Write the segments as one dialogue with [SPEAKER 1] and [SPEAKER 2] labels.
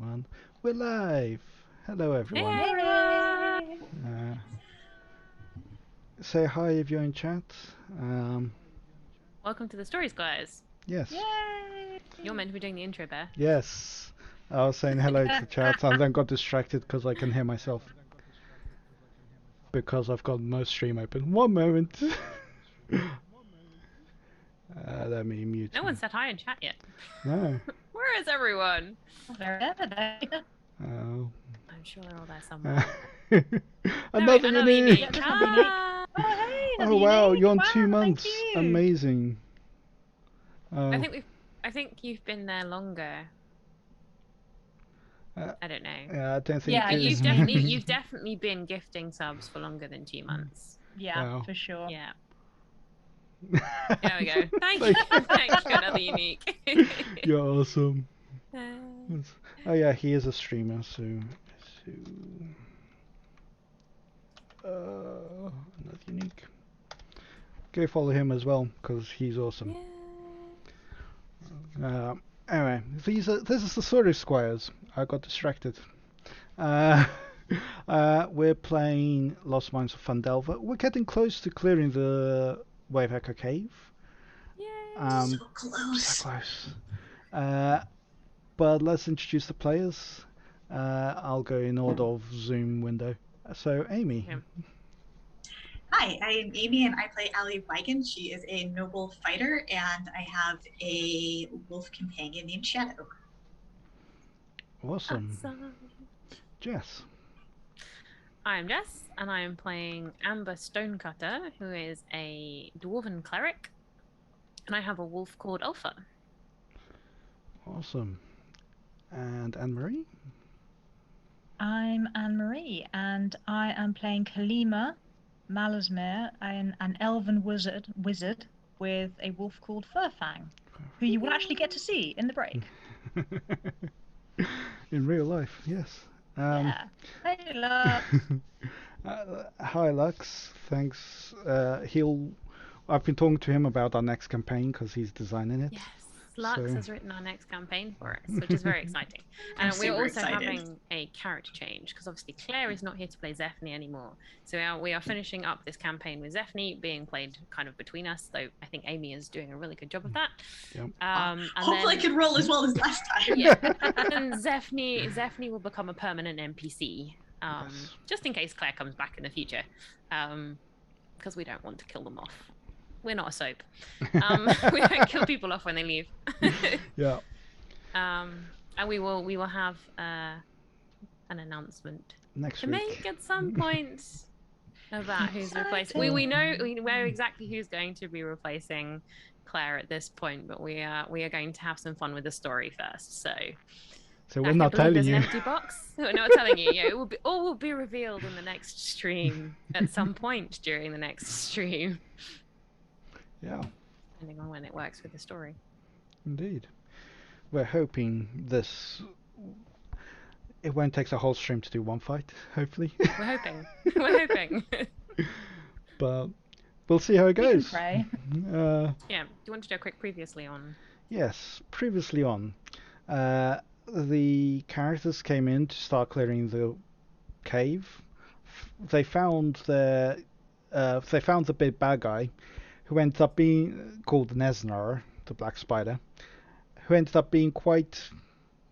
[SPEAKER 1] One. We're live. Hello, everyone.
[SPEAKER 2] Hey everyone!
[SPEAKER 1] Say hi if you're in chat.
[SPEAKER 2] Welcome to the Stories, guys.
[SPEAKER 1] Yes.
[SPEAKER 3] Yay!
[SPEAKER 2] You're meant to be doing the intro, Bear.
[SPEAKER 1] Yes. I was saying hello to chat and then got distracted because I can hear myself. Because I've got no stream open. One moment. Let me mute.
[SPEAKER 2] No one said hi in chat yet.
[SPEAKER 1] No.
[SPEAKER 2] Where is everyone?
[SPEAKER 3] They're there.
[SPEAKER 1] Oh.
[SPEAKER 2] I'm sure they're all there somewhere.
[SPEAKER 1] Another unique.
[SPEAKER 3] Yeah, there's one unique.
[SPEAKER 2] Ah!
[SPEAKER 3] Oh, hey, another
[SPEAKER 1] Oh wow,
[SPEAKER 3] unique.
[SPEAKER 1] you're on
[SPEAKER 3] Wow,
[SPEAKER 1] 2
[SPEAKER 3] thank
[SPEAKER 1] months.
[SPEAKER 3] you.
[SPEAKER 1] Amazing.
[SPEAKER 2] I think you've been there longer. I don't know.
[SPEAKER 1] Yeah, I don't think.
[SPEAKER 3] Yeah,
[SPEAKER 2] You've definitely been gifting subs for longer than 2 months.
[SPEAKER 3] Yeah,
[SPEAKER 1] Wow.
[SPEAKER 3] for sure.
[SPEAKER 2] Yeah. There we go. Thank you. Thank you, another unique.
[SPEAKER 1] You're awesome. Oh yeah, he is a streamer, so another unique. Go follow him as well, because he's awesome. Anyway, this is the story Squires. I got distracted. We're playing Lost Mines of Phandelver. We're getting close to clearing the Wave Echo Cave.
[SPEAKER 2] Yay!
[SPEAKER 3] So close.
[SPEAKER 1] So close. But let's introduce the players. I'll go in order of Zoom window. So, Amy.
[SPEAKER 2] Yeah.
[SPEAKER 4] Hi, I am Amy and I play Ali Vigan. She is a noble fighter and I have a wolf companion named Shadow.
[SPEAKER 1] Awesome. Jess.
[SPEAKER 2] I'm Jess, and I am playing Amber Stonecutter, who is a dwarven cleric, and I have a wolf called Alpha.
[SPEAKER 1] Awesome. And Anne-Marie?
[SPEAKER 3] I'm Anne-Marie, and I am playing Kalima Malazmere, an elven wizard with a wolf called Furfang, who you will actually get to see in the break.
[SPEAKER 1] In real life, yes.
[SPEAKER 3] Yeah. Hey, Lux.
[SPEAKER 1] Hi, Lux. Thanks. I've been talking to him about our next campaign because he's designing it.
[SPEAKER 2] Yes, Lux has written our next campaign for us, which is very exciting.
[SPEAKER 4] I'm
[SPEAKER 2] And we're
[SPEAKER 4] super
[SPEAKER 2] also
[SPEAKER 4] excited.
[SPEAKER 2] having a character change because obviously Claire is not here to play Zephany anymore. So we are finishing up this campaign with Zephany being played kind of between us, though I think Amy is doing a really good job of that.
[SPEAKER 1] Yep.
[SPEAKER 2] And
[SPEAKER 4] Hopefully I can roll as well as last time.
[SPEAKER 2] Yeah, and Zephany will become a permanent NPC,
[SPEAKER 1] Yes.
[SPEAKER 2] just in case Claire comes back in the future, because we don't want to kill them off. We're not a soap. We don't kill people off when they leave.
[SPEAKER 1] Yeah.
[SPEAKER 2] And we will have an announcement
[SPEAKER 1] Next
[SPEAKER 2] to
[SPEAKER 1] week.
[SPEAKER 2] make at some point about who's replacing. We know exactly who's going to be replacing Claire at this point, but we are going to have some fun with the story first. So
[SPEAKER 1] we're not telling
[SPEAKER 2] there's
[SPEAKER 1] you.
[SPEAKER 2] an empty box. We're not telling you. Yeah, all will be revealed in the next stream at some point during the next stream.
[SPEAKER 1] Yeah.
[SPEAKER 2] Depending on when it works with the story.
[SPEAKER 1] Indeed. We're hoping it won't take a whole stream to do one fight, hopefully.
[SPEAKER 2] We're hoping. We're hoping.
[SPEAKER 1] But we'll see how it
[SPEAKER 3] We can
[SPEAKER 1] goes.
[SPEAKER 3] pray.
[SPEAKER 2] Yeah. Do you want to do a quick previously on?
[SPEAKER 1] Yes, previously on. The characters came in to start clearing the cave. They found the big bad guy, who ended up being called Nesnar, the black spider, who ended up being quite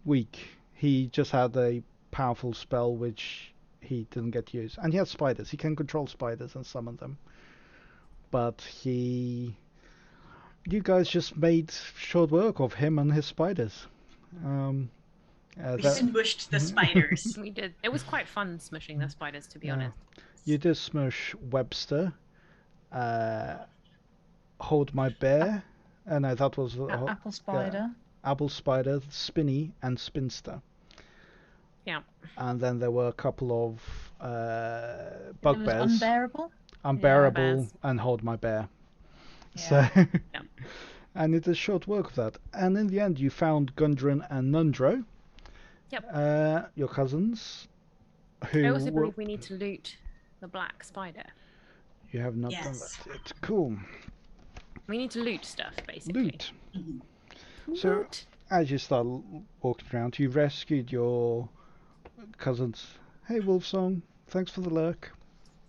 [SPEAKER 1] weak. He just had a powerful spell which he didn't get to use. And he has spiders. He can control spiders and summon them. But you guys just made short work of him and his spiders.
[SPEAKER 4] We smushed the spiders.
[SPEAKER 2] We did. It was quite fun smushing the spiders, to be honest.
[SPEAKER 1] You did smush Webster, Hold My Bear, no, that was
[SPEAKER 3] Apple Spider.
[SPEAKER 1] Apple Spider, Spinny, and Spinster.
[SPEAKER 2] Yeah.
[SPEAKER 1] And then there were a couple of bugbears.
[SPEAKER 3] Unbearable.
[SPEAKER 1] And Hold My Bear.
[SPEAKER 3] Yeah.
[SPEAKER 1] So,
[SPEAKER 2] Yeah.
[SPEAKER 1] and it is short work of that. And in the end, you found Gundren and Nundro.
[SPEAKER 2] Yep.
[SPEAKER 1] Your cousins. Who
[SPEAKER 2] I also believe we need to loot the black spider.
[SPEAKER 1] You have not done that yet. Cool.
[SPEAKER 2] We need to loot stuff, basically.
[SPEAKER 1] Loot.
[SPEAKER 4] Mhm.
[SPEAKER 1] So,
[SPEAKER 2] Loot.
[SPEAKER 1] as you start walking around, you rescued your cousins. Hey, Wolfsong, thanks for the lurk.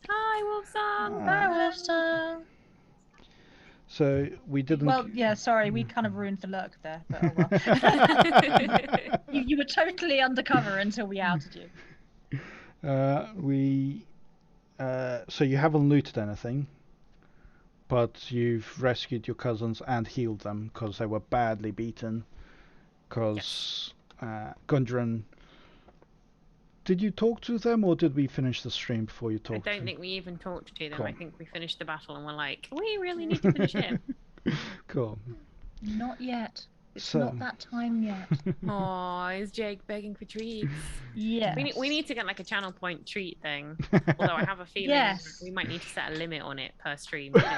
[SPEAKER 2] Hi, Wolfsong.
[SPEAKER 3] Hi, Wolfsong.
[SPEAKER 1] So we didn't.
[SPEAKER 3] Well, yeah, sorry, we kind of ruined the lurk there, but oh well. you were totally undercover until we outed you.
[SPEAKER 1] So you haven't looted anything, but you've rescued your cousins and healed them because they were badly beaten. Because Gundren. Did you talk to them, or did we finish the stream before you
[SPEAKER 2] I
[SPEAKER 1] talked?
[SPEAKER 2] don't think we even talked to them.
[SPEAKER 1] Cool.
[SPEAKER 2] I think we finished the battle and we're like, we really need to finish it.
[SPEAKER 1] Cool.
[SPEAKER 3] Not yet. It's
[SPEAKER 1] So-
[SPEAKER 3] not that time yet.
[SPEAKER 2] Oh, is Jake begging for treats?
[SPEAKER 3] Yes.
[SPEAKER 2] We need to get like a channel point treat thing. Although I have a feeling
[SPEAKER 3] Yes.
[SPEAKER 2] we might need to set a limit on it per stream. You know?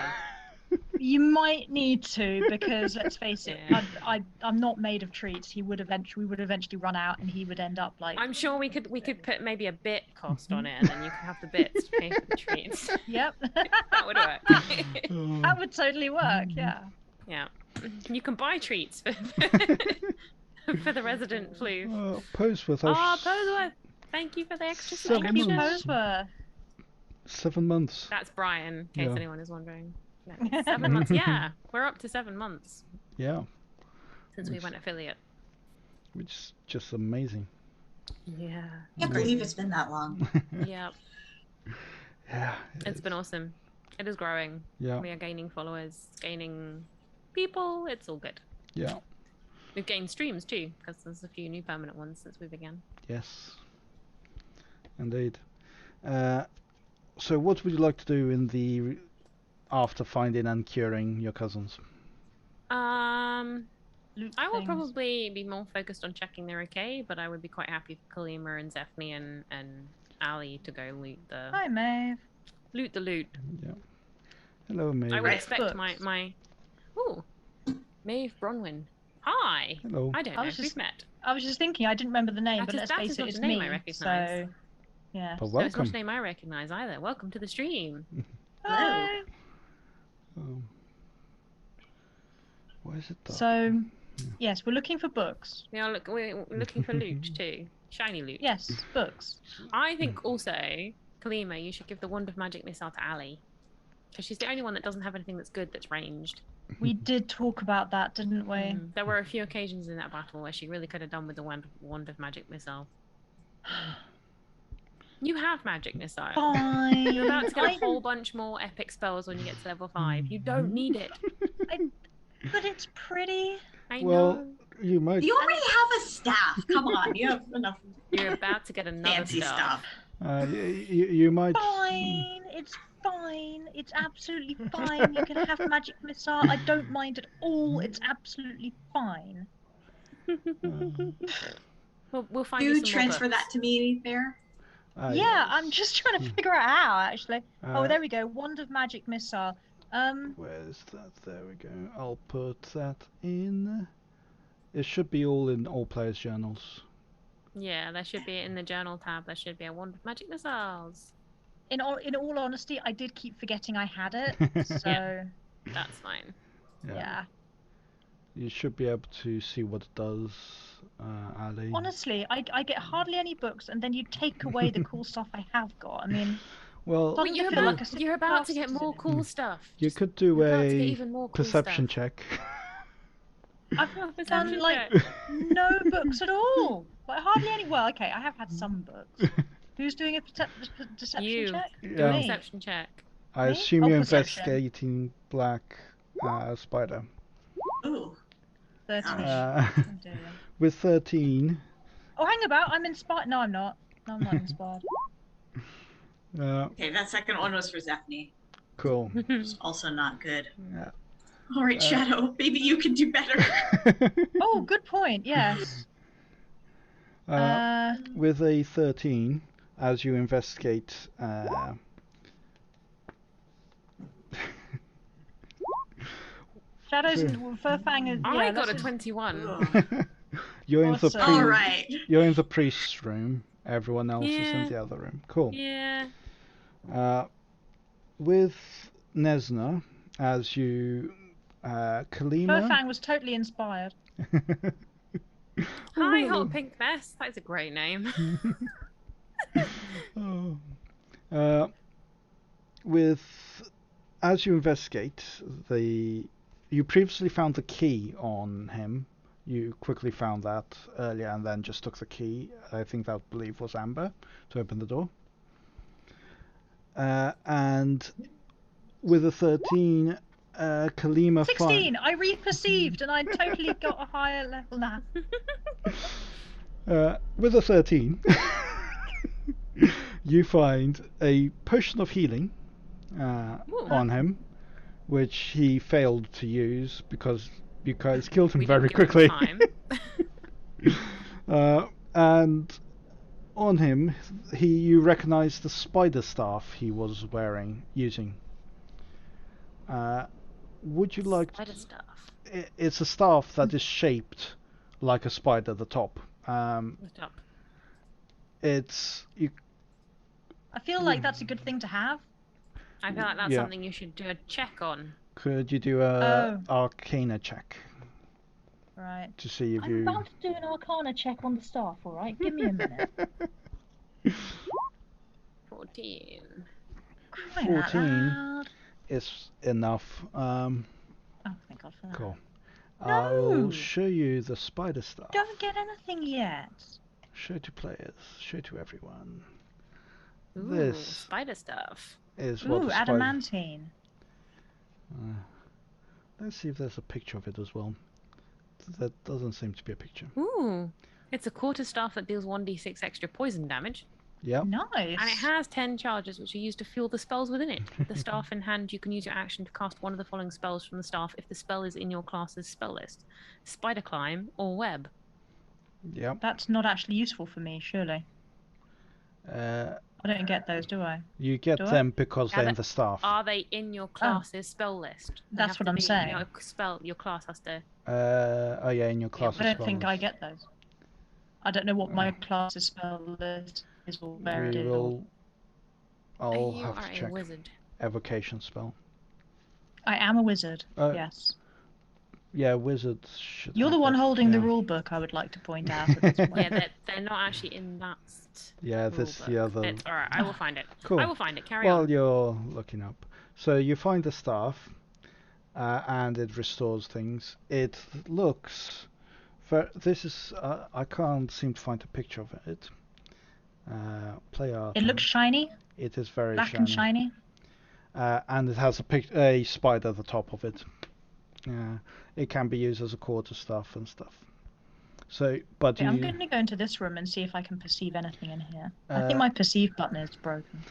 [SPEAKER 3] You might need to, because let's face it,
[SPEAKER 2] Yeah.
[SPEAKER 3] I'm not made of treats. We would eventually run out, and he would end up like.
[SPEAKER 2] I'm sure we could put maybe a bit cost on it, and then you can have the bits to pay for the treats.
[SPEAKER 3] Yep.
[SPEAKER 2] That would work.
[SPEAKER 3] That would totally work. Yeah.
[SPEAKER 2] Yeah, you can buy treats for the resident flu.
[SPEAKER 1] Posworth.
[SPEAKER 2] Oh, Posworth, thank you for the extra
[SPEAKER 1] Seven
[SPEAKER 3] Thank you,
[SPEAKER 1] months.
[SPEAKER 3] Posworth.
[SPEAKER 1] 7 months.
[SPEAKER 2] That's Brian, in case
[SPEAKER 1] Yeah.
[SPEAKER 2] anyone is wondering. No, 7 months. Yeah, we're up to 7 months
[SPEAKER 1] Yeah,
[SPEAKER 2] since we went affiliate.
[SPEAKER 1] which is just amazing.
[SPEAKER 2] Yeah.
[SPEAKER 4] I can't believe it's been that long.
[SPEAKER 2] Yeah,
[SPEAKER 1] Yeah.
[SPEAKER 2] it's been awesome. It is growing.
[SPEAKER 1] Yeah.
[SPEAKER 2] We are gaining followers, gaining people. It's all good.
[SPEAKER 1] Yeah.
[SPEAKER 2] We've gained streams too, because there's a few new permanent ones since we began.
[SPEAKER 1] Yes. Indeed. So what would you like to do in the after finding and curing your cousins?
[SPEAKER 3] Loot
[SPEAKER 2] I will
[SPEAKER 3] things.
[SPEAKER 2] probably be more focused on checking they're okay, but I would be quite happy for Kalima and Zephne and Ali to go loot the
[SPEAKER 3] Hi, Maeve.
[SPEAKER 2] loot.
[SPEAKER 1] Yeah. Hello, Maeve.
[SPEAKER 2] I would
[SPEAKER 4] Right.
[SPEAKER 2] expect
[SPEAKER 3] Books.
[SPEAKER 2] my Ooh, Maeve Bronwyn. Hi.
[SPEAKER 1] Hello.
[SPEAKER 2] I don't
[SPEAKER 3] I
[SPEAKER 2] know
[SPEAKER 3] was
[SPEAKER 2] if we've
[SPEAKER 3] just-
[SPEAKER 2] met.
[SPEAKER 3] I was just thinking, I didn't remember the name,
[SPEAKER 2] That
[SPEAKER 3] but
[SPEAKER 2] is-
[SPEAKER 3] let's
[SPEAKER 2] that
[SPEAKER 3] face
[SPEAKER 2] is
[SPEAKER 3] it,
[SPEAKER 2] not
[SPEAKER 3] it's
[SPEAKER 2] the name I
[SPEAKER 3] me.
[SPEAKER 2] recognise.
[SPEAKER 3] So, yeah.
[SPEAKER 1] But
[SPEAKER 2] So it's not
[SPEAKER 1] welcome.
[SPEAKER 2] a name I recognise either. Welcome to the stream.
[SPEAKER 3] Hello.
[SPEAKER 1] Um, why is it dark?
[SPEAKER 3] So, yes, we're looking for books.
[SPEAKER 2] We're looking for loot too. Shiny loot.
[SPEAKER 3] Yes, books.
[SPEAKER 2] I think also, Kalima, you should give the Wand of Magic missile to Ali. Because she's the only one that doesn't have anything that's good that's ranged.
[SPEAKER 3] We did talk about that, didn't we?
[SPEAKER 2] There were a few occasions in that battle where she really could have done with the Wand of Magic missile. You have Magic Missile.
[SPEAKER 3] Fine.
[SPEAKER 2] You're about to get a
[SPEAKER 3] I-
[SPEAKER 2] whole bunch more epic spells when you get to level 5. You don't need it.
[SPEAKER 3] But it's pretty.
[SPEAKER 2] I
[SPEAKER 1] Well,
[SPEAKER 2] know.
[SPEAKER 1] you might.
[SPEAKER 4] You already have a staff. Come on, you have enough
[SPEAKER 2] You're about to get another
[SPEAKER 4] fancy stuff.
[SPEAKER 1] You might.
[SPEAKER 3] Fine. It's fine. It's absolutely fine. You can have magic missile. I don't mind at all. It's absolutely fine.
[SPEAKER 2] We'll find
[SPEAKER 4] Do
[SPEAKER 2] you
[SPEAKER 4] you
[SPEAKER 2] some
[SPEAKER 4] transfer
[SPEAKER 2] more
[SPEAKER 4] that to me there?
[SPEAKER 3] Yeah, I'm just trying to figure out how, actually. Oh,
[SPEAKER 1] Uh,
[SPEAKER 3] there we go. Wand of magic missile.
[SPEAKER 1] Where's that? There we go. I'll put that in. It should be all in all players' journals.
[SPEAKER 2] Yeah, there should be in the journal tab. There should be a Wand of Magic Missiles.
[SPEAKER 3] In all honesty, I did keep forgetting I had it. So,
[SPEAKER 2] That's fine.
[SPEAKER 3] yeah.
[SPEAKER 1] You should be able to see what it does, Ali.
[SPEAKER 3] Honestly, I get hardly any books, and then you take away the cool stuff I have got. I mean,
[SPEAKER 1] Well,
[SPEAKER 3] Doesn't
[SPEAKER 2] You're
[SPEAKER 3] it feel
[SPEAKER 2] about,
[SPEAKER 3] like a
[SPEAKER 2] you're about to
[SPEAKER 3] class
[SPEAKER 2] get more
[SPEAKER 3] decision?
[SPEAKER 2] cool stuff.
[SPEAKER 1] you
[SPEAKER 2] Just-
[SPEAKER 1] could do
[SPEAKER 2] you're about to get
[SPEAKER 1] a
[SPEAKER 2] even more cool
[SPEAKER 1] perception
[SPEAKER 2] stuff.
[SPEAKER 1] check.
[SPEAKER 3] I've done
[SPEAKER 2] Perception
[SPEAKER 3] like
[SPEAKER 2] check.
[SPEAKER 3] no books at all. Like hardly any. Well, okay, I have had some books. Who's doing a deception
[SPEAKER 2] You.
[SPEAKER 3] check?
[SPEAKER 1] Yeah.
[SPEAKER 3] Me.
[SPEAKER 2] Perception check.
[SPEAKER 1] I
[SPEAKER 3] Me?
[SPEAKER 1] assume
[SPEAKER 3] Oh,
[SPEAKER 1] you're
[SPEAKER 3] perception.
[SPEAKER 1] investigating Black Spider.
[SPEAKER 4] Ooh.
[SPEAKER 3] 13.
[SPEAKER 1] Uh,
[SPEAKER 3] Oh, dear.
[SPEAKER 1] with 13,
[SPEAKER 3] Oh, hang about. I'm inspired. No, I'm not. No, I'm not inspired.
[SPEAKER 4] Okay, that second one was for Zephne.
[SPEAKER 1] cool.
[SPEAKER 4] It's also not good.
[SPEAKER 1] Yeah.
[SPEAKER 4] All right, Shadow, maybe you can do better.
[SPEAKER 3] Oh, good point. Yes.
[SPEAKER 1] With a 13, as you investigate,
[SPEAKER 3] Shadows and Furfang is.
[SPEAKER 2] I
[SPEAKER 3] Yeah,
[SPEAKER 2] got a
[SPEAKER 3] let's just-
[SPEAKER 2] 21.
[SPEAKER 4] Ugh.
[SPEAKER 1] you're in the
[SPEAKER 3] Awesome.
[SPEAKER 4] All right.
[SPEAKER 1] you're in the priest's room. Everyone else is
[SPEAKER 2] Yeah.
[SPEAKER 1] in the other room. Cool.
[SPEAKER 2] Yeah.
[SPEAKER 1] With Nesna, as you, Kalima.
[SPEAKER 3] Furfang was totally inspired.
[SPEAKER 2] Hi, Hot Pink Mess. That's a great name.
[SPEAKER 1] Oh. As you investigate, you previously found the key on him. You quickly found that earlier and then just took the key. I think that believe was Amber to open the door. And with a 13, Kalima
[SPEAKER 3] 16! I reperceived and I totally got a higher level now.
[SPEAKER 1] With a 13, you find a potion of healing on him, which he failed to use because you guys killed him
[SPEAKER 2] We
[SPEAKER 1] very
[SPEAKER 2] didn't give him
[SPEAKER 1] quickly. And on him, you recognize the spider staff he was using. Would you like
[SPEAKER 2] Spider stuff.
[SPEAKER 1] It's a staff that is shaped like a spider. The top.
[SPEAKER 2] The top.
[SPEAKER 3] I feel like that's a good thing to have.
[SPEAKER 2] I feel like that's something you should do a check on.
[SPEAKER 1] Could you do a Arcana check?
[SPEAKER 3] Right.
[SPEAKER 1] To see if
[SPEAKER 3] I'm about to do an Arcana check on the staff, alright? Give me a minute.
[SPEAKER 2] 14.
[SPEAKER 1] 14 is enough.
[SPEAKER 3] Oh, thank God for that.
[SPEAKER 1] Cool.
[SPEAKER 3] No!
[SPEAKER 1] I'll show you the spider stuff.
[SPEAKER 3] Don't get anything yet.
[SPEAKER 1] Show to players. Show to everyone.
[SPEAKER 2] Ooh,
[SPEAKER 1] This
[SPEAKER 2] spider stuff.
[SPEAKER 1] is what the spider...
[SPEAKER 3] adamantine.
[SPEAKER 1] Let's see if there's a picture of it as well. That doesn't seem to be a picture.
[SPEAKER 2] Ooh, it's a quarterstaff that deals 1d6 extra poison damage.
[SPEAKER 1] Yep.
[SPEAKER 3] Nice.
[SPEAKER 2] And it has 10 charges, which are used to fuel the spells within it. With the staff in hand, you can use your action to cast one of the following spells from the staff if the spell is in your class's spell list: Spider Climb or Web.
[SPEAKER 1] Yep.
[SPEAKER 3] That's not actually useful for me, surely. I don't get those, do I?
[SPEAKER 1] You get them because they're in the staff.
[SPEAKER 2] Are they in your class's spell list?
[SPEAKER 3] That's what I'm saying.
[SPEAKER 2] Your class has to...
[SPEAKER 1] Oh yeah, in your class.
[SPEAKER 3] I don't think I get those. I don't know what my class's spell list is or where it is.
[SPEAKER 1] I'll have to check.
[SPEAKER 2] A wizard.
[SPEAKER 1] Evocation spell.
[SPEAKER 3] I am a wizard, yes.
[SPEAKER 1] Yeah, wizards should.
[SPEAKER 3] You're the one holding the rule book, I would like to point out at this point.
[SPEAKER 2] Yeah, they're not actually in that.
[SPEAKER 1] Yeah, this is the other.
[SPEAKER 2] Alright, I will find it.
[SPEAKER 1] Cool.
[SPEAKER 2] I will find it. Carry on.
[SPEAKER 1] While you're looking up, so you find the staff, and it restores things. It looks. This is. I can't seem to find a picture of it. Play art.
[SPEAKER 3] It looks shiny.
[SPEAKER 1] It is very
[SPEAKER 3] black and shiny.
[SPEAKER 1] And it has a spider at the top of it. It can be used as a quarterstaff and stuff. So, but
[SPEAKER 3] I'm going to go into this room and see if I can perceive anything in here. I think my perceive button is broken.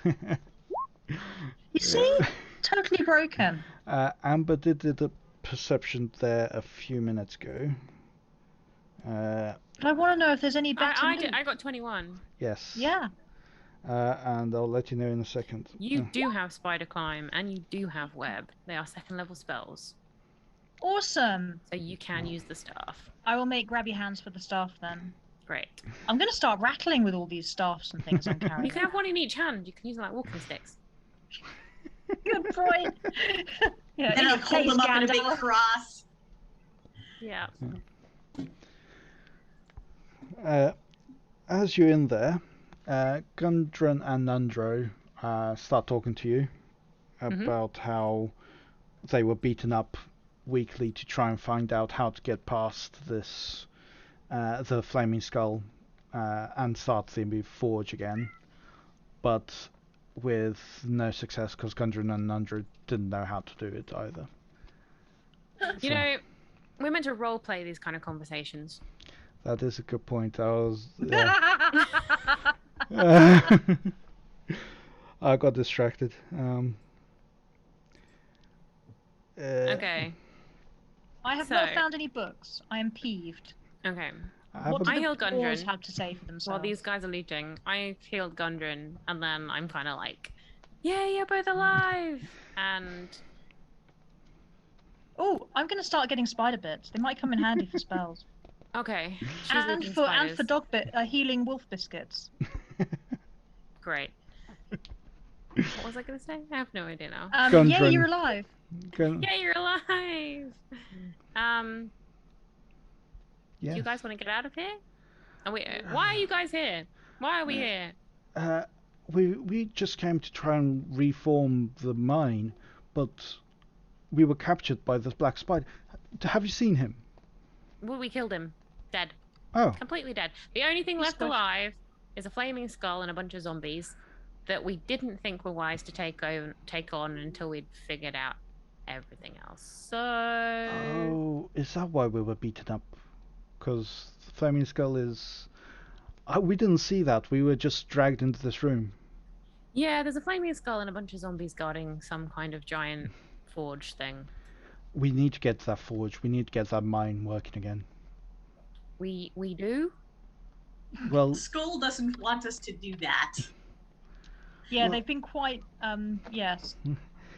[SPEAKER 3] You see? Totally broken.
[SPEAKER 1] Amber did a perception there a few minutes ago.
[SPEAKER 3] But I want to know if there's any better.
[SPEAKER 2] I got 21.
[SPEAKER 1] Yes.
[SPEAKER 3] Yeah.
[SPEAKER 1] And I'll let you know in a second.
[SPEAKER 2] You do have Spider Climb and you do have Web. They are second level spells.
[SPEAKER 3] Awesome.
[SPEAKER 2] So you can use the staff.
[SPEAKER 3] I will make grabby hands for the staff then.
[SPEAKER 2] Great.
[SPEAKER 3] I'm going to start rattling with all these staffs and things I'm carrying.
[SPEAKER 2] You can have one in each hand. You can use them like walking sticks.
[SPEAKER 3] Good point.
[SPEAKER 4] Yeah, and I'll hold them up in a big cross.
[SPEAKER 2] Yeah.
[SPEAKER 1] As you're in there, Gundren and Nundro start talking to you about how they were beaten up weekly to try and find out how to get past this, the Flaming Skull, and start the forge again, but with no success because Gundren and Nundro didn't know how to do it either.
[SPEAKER 2] You know, we're meant to role play these kind of conversations.
[SPEAKER 1] That is a good point. I got distracted.
[SPEAKER 2] Okay.
[SPEAKER 3] I have not found any books. I am peeved.
[SPEAKER 2] Okay.
[SPEAKER 3] What do
[SPEAKER 2] I healed
[SPEAKER 3] the
[SPEAKER 2] Gundren.
[SPEAKER 3] dwarves have to say for themselves?
[SPEAKER 2] While these guys are looting, I healed Gundren, and then I'm kind of like, "Yay, you're both alive!" And
[SPEAKER 3] I'm going to start getting spider bits. They might come in handy for spells.
[SPEAKER 2] Okay.
[SPEAKER 3] And for dog healing wolf biscuits.
[SPEAKER 2] Great. What was I going to say? I have no idea now.
[SPEAKER 3] Yeah, you're alive.
[SPEAKER 2] Yeah, you're alive.
[SPEAKER 1] Yes.
[SPEAKER 2] Do you guys want to get out of here? Why are you guys here? Why are we here?
[SPEAKER 1] We just came to try and reform the mine, but we were captured by this black spider. Have you seen him?
[SPEAKER 2] Well, we killed him. Dead.
[SPEAKER 1] Oh.
[SPEAKER 2] Completely dead. The only thing left alive is a flaming skull and a bunch of zombies that we didn't think were wise to take on until we'd figured out everything else. So...
[SPEAKER 1] Oh, is that why we were beaten up? Because the flaming skull is... we didn't see that. We were just dragged into this room.
[SPEAKER 2] Yeah, there's a flaming skull and a bunch of zombies guarding some kind of giant forge thing.
[SPEAKER 1] We need to get that forge. We need to get that mine working again.
[SPEAKER 2] We do?
[SPEAKER 1] Well,
[SPEAKER 4] Skull doesn't want us to do that.
[SPEAKER 3] Yeah, they've been quite,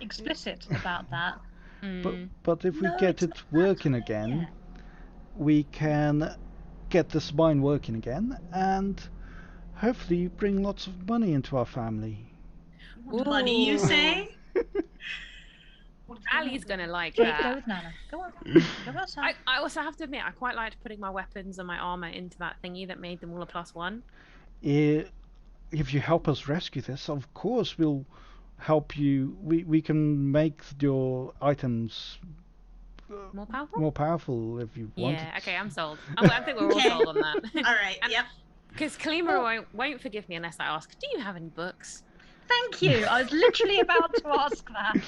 [SPEAKER 3] explicit about that.
[SPEAKER 1] but if we get it working again, we can get this mine working again and hopefully bring lots of money into our family.
[SPEAKER 4] Money, you say?
[SPEAKER 2] Ali's gonna like
[SPEAKER 3] Go
[SPEAKER 2] that.
[SPEAKER 3] with Nana. Go on. Go outside.
[SPEAKER 2] I also have to admit, I quite liked putting my weapons and my armor into that thingy that made them all a +1.
[SPEAKER 1] If you help us rescue this, of course we'll help you. We can make your items
[SPEAKER 2] more
[SPEAKER 1] powerful if you want.
[SPEAKER 2] Yeah, okay, I'm sold. I think we're all sold on that.
[SPEAKER 4] All right, yep.
[SPEAKER 2] Because Kalima won't forgive me unless I ask, do you have any books?
[SPEAKER 3] Thank you. I was literally about to ask that.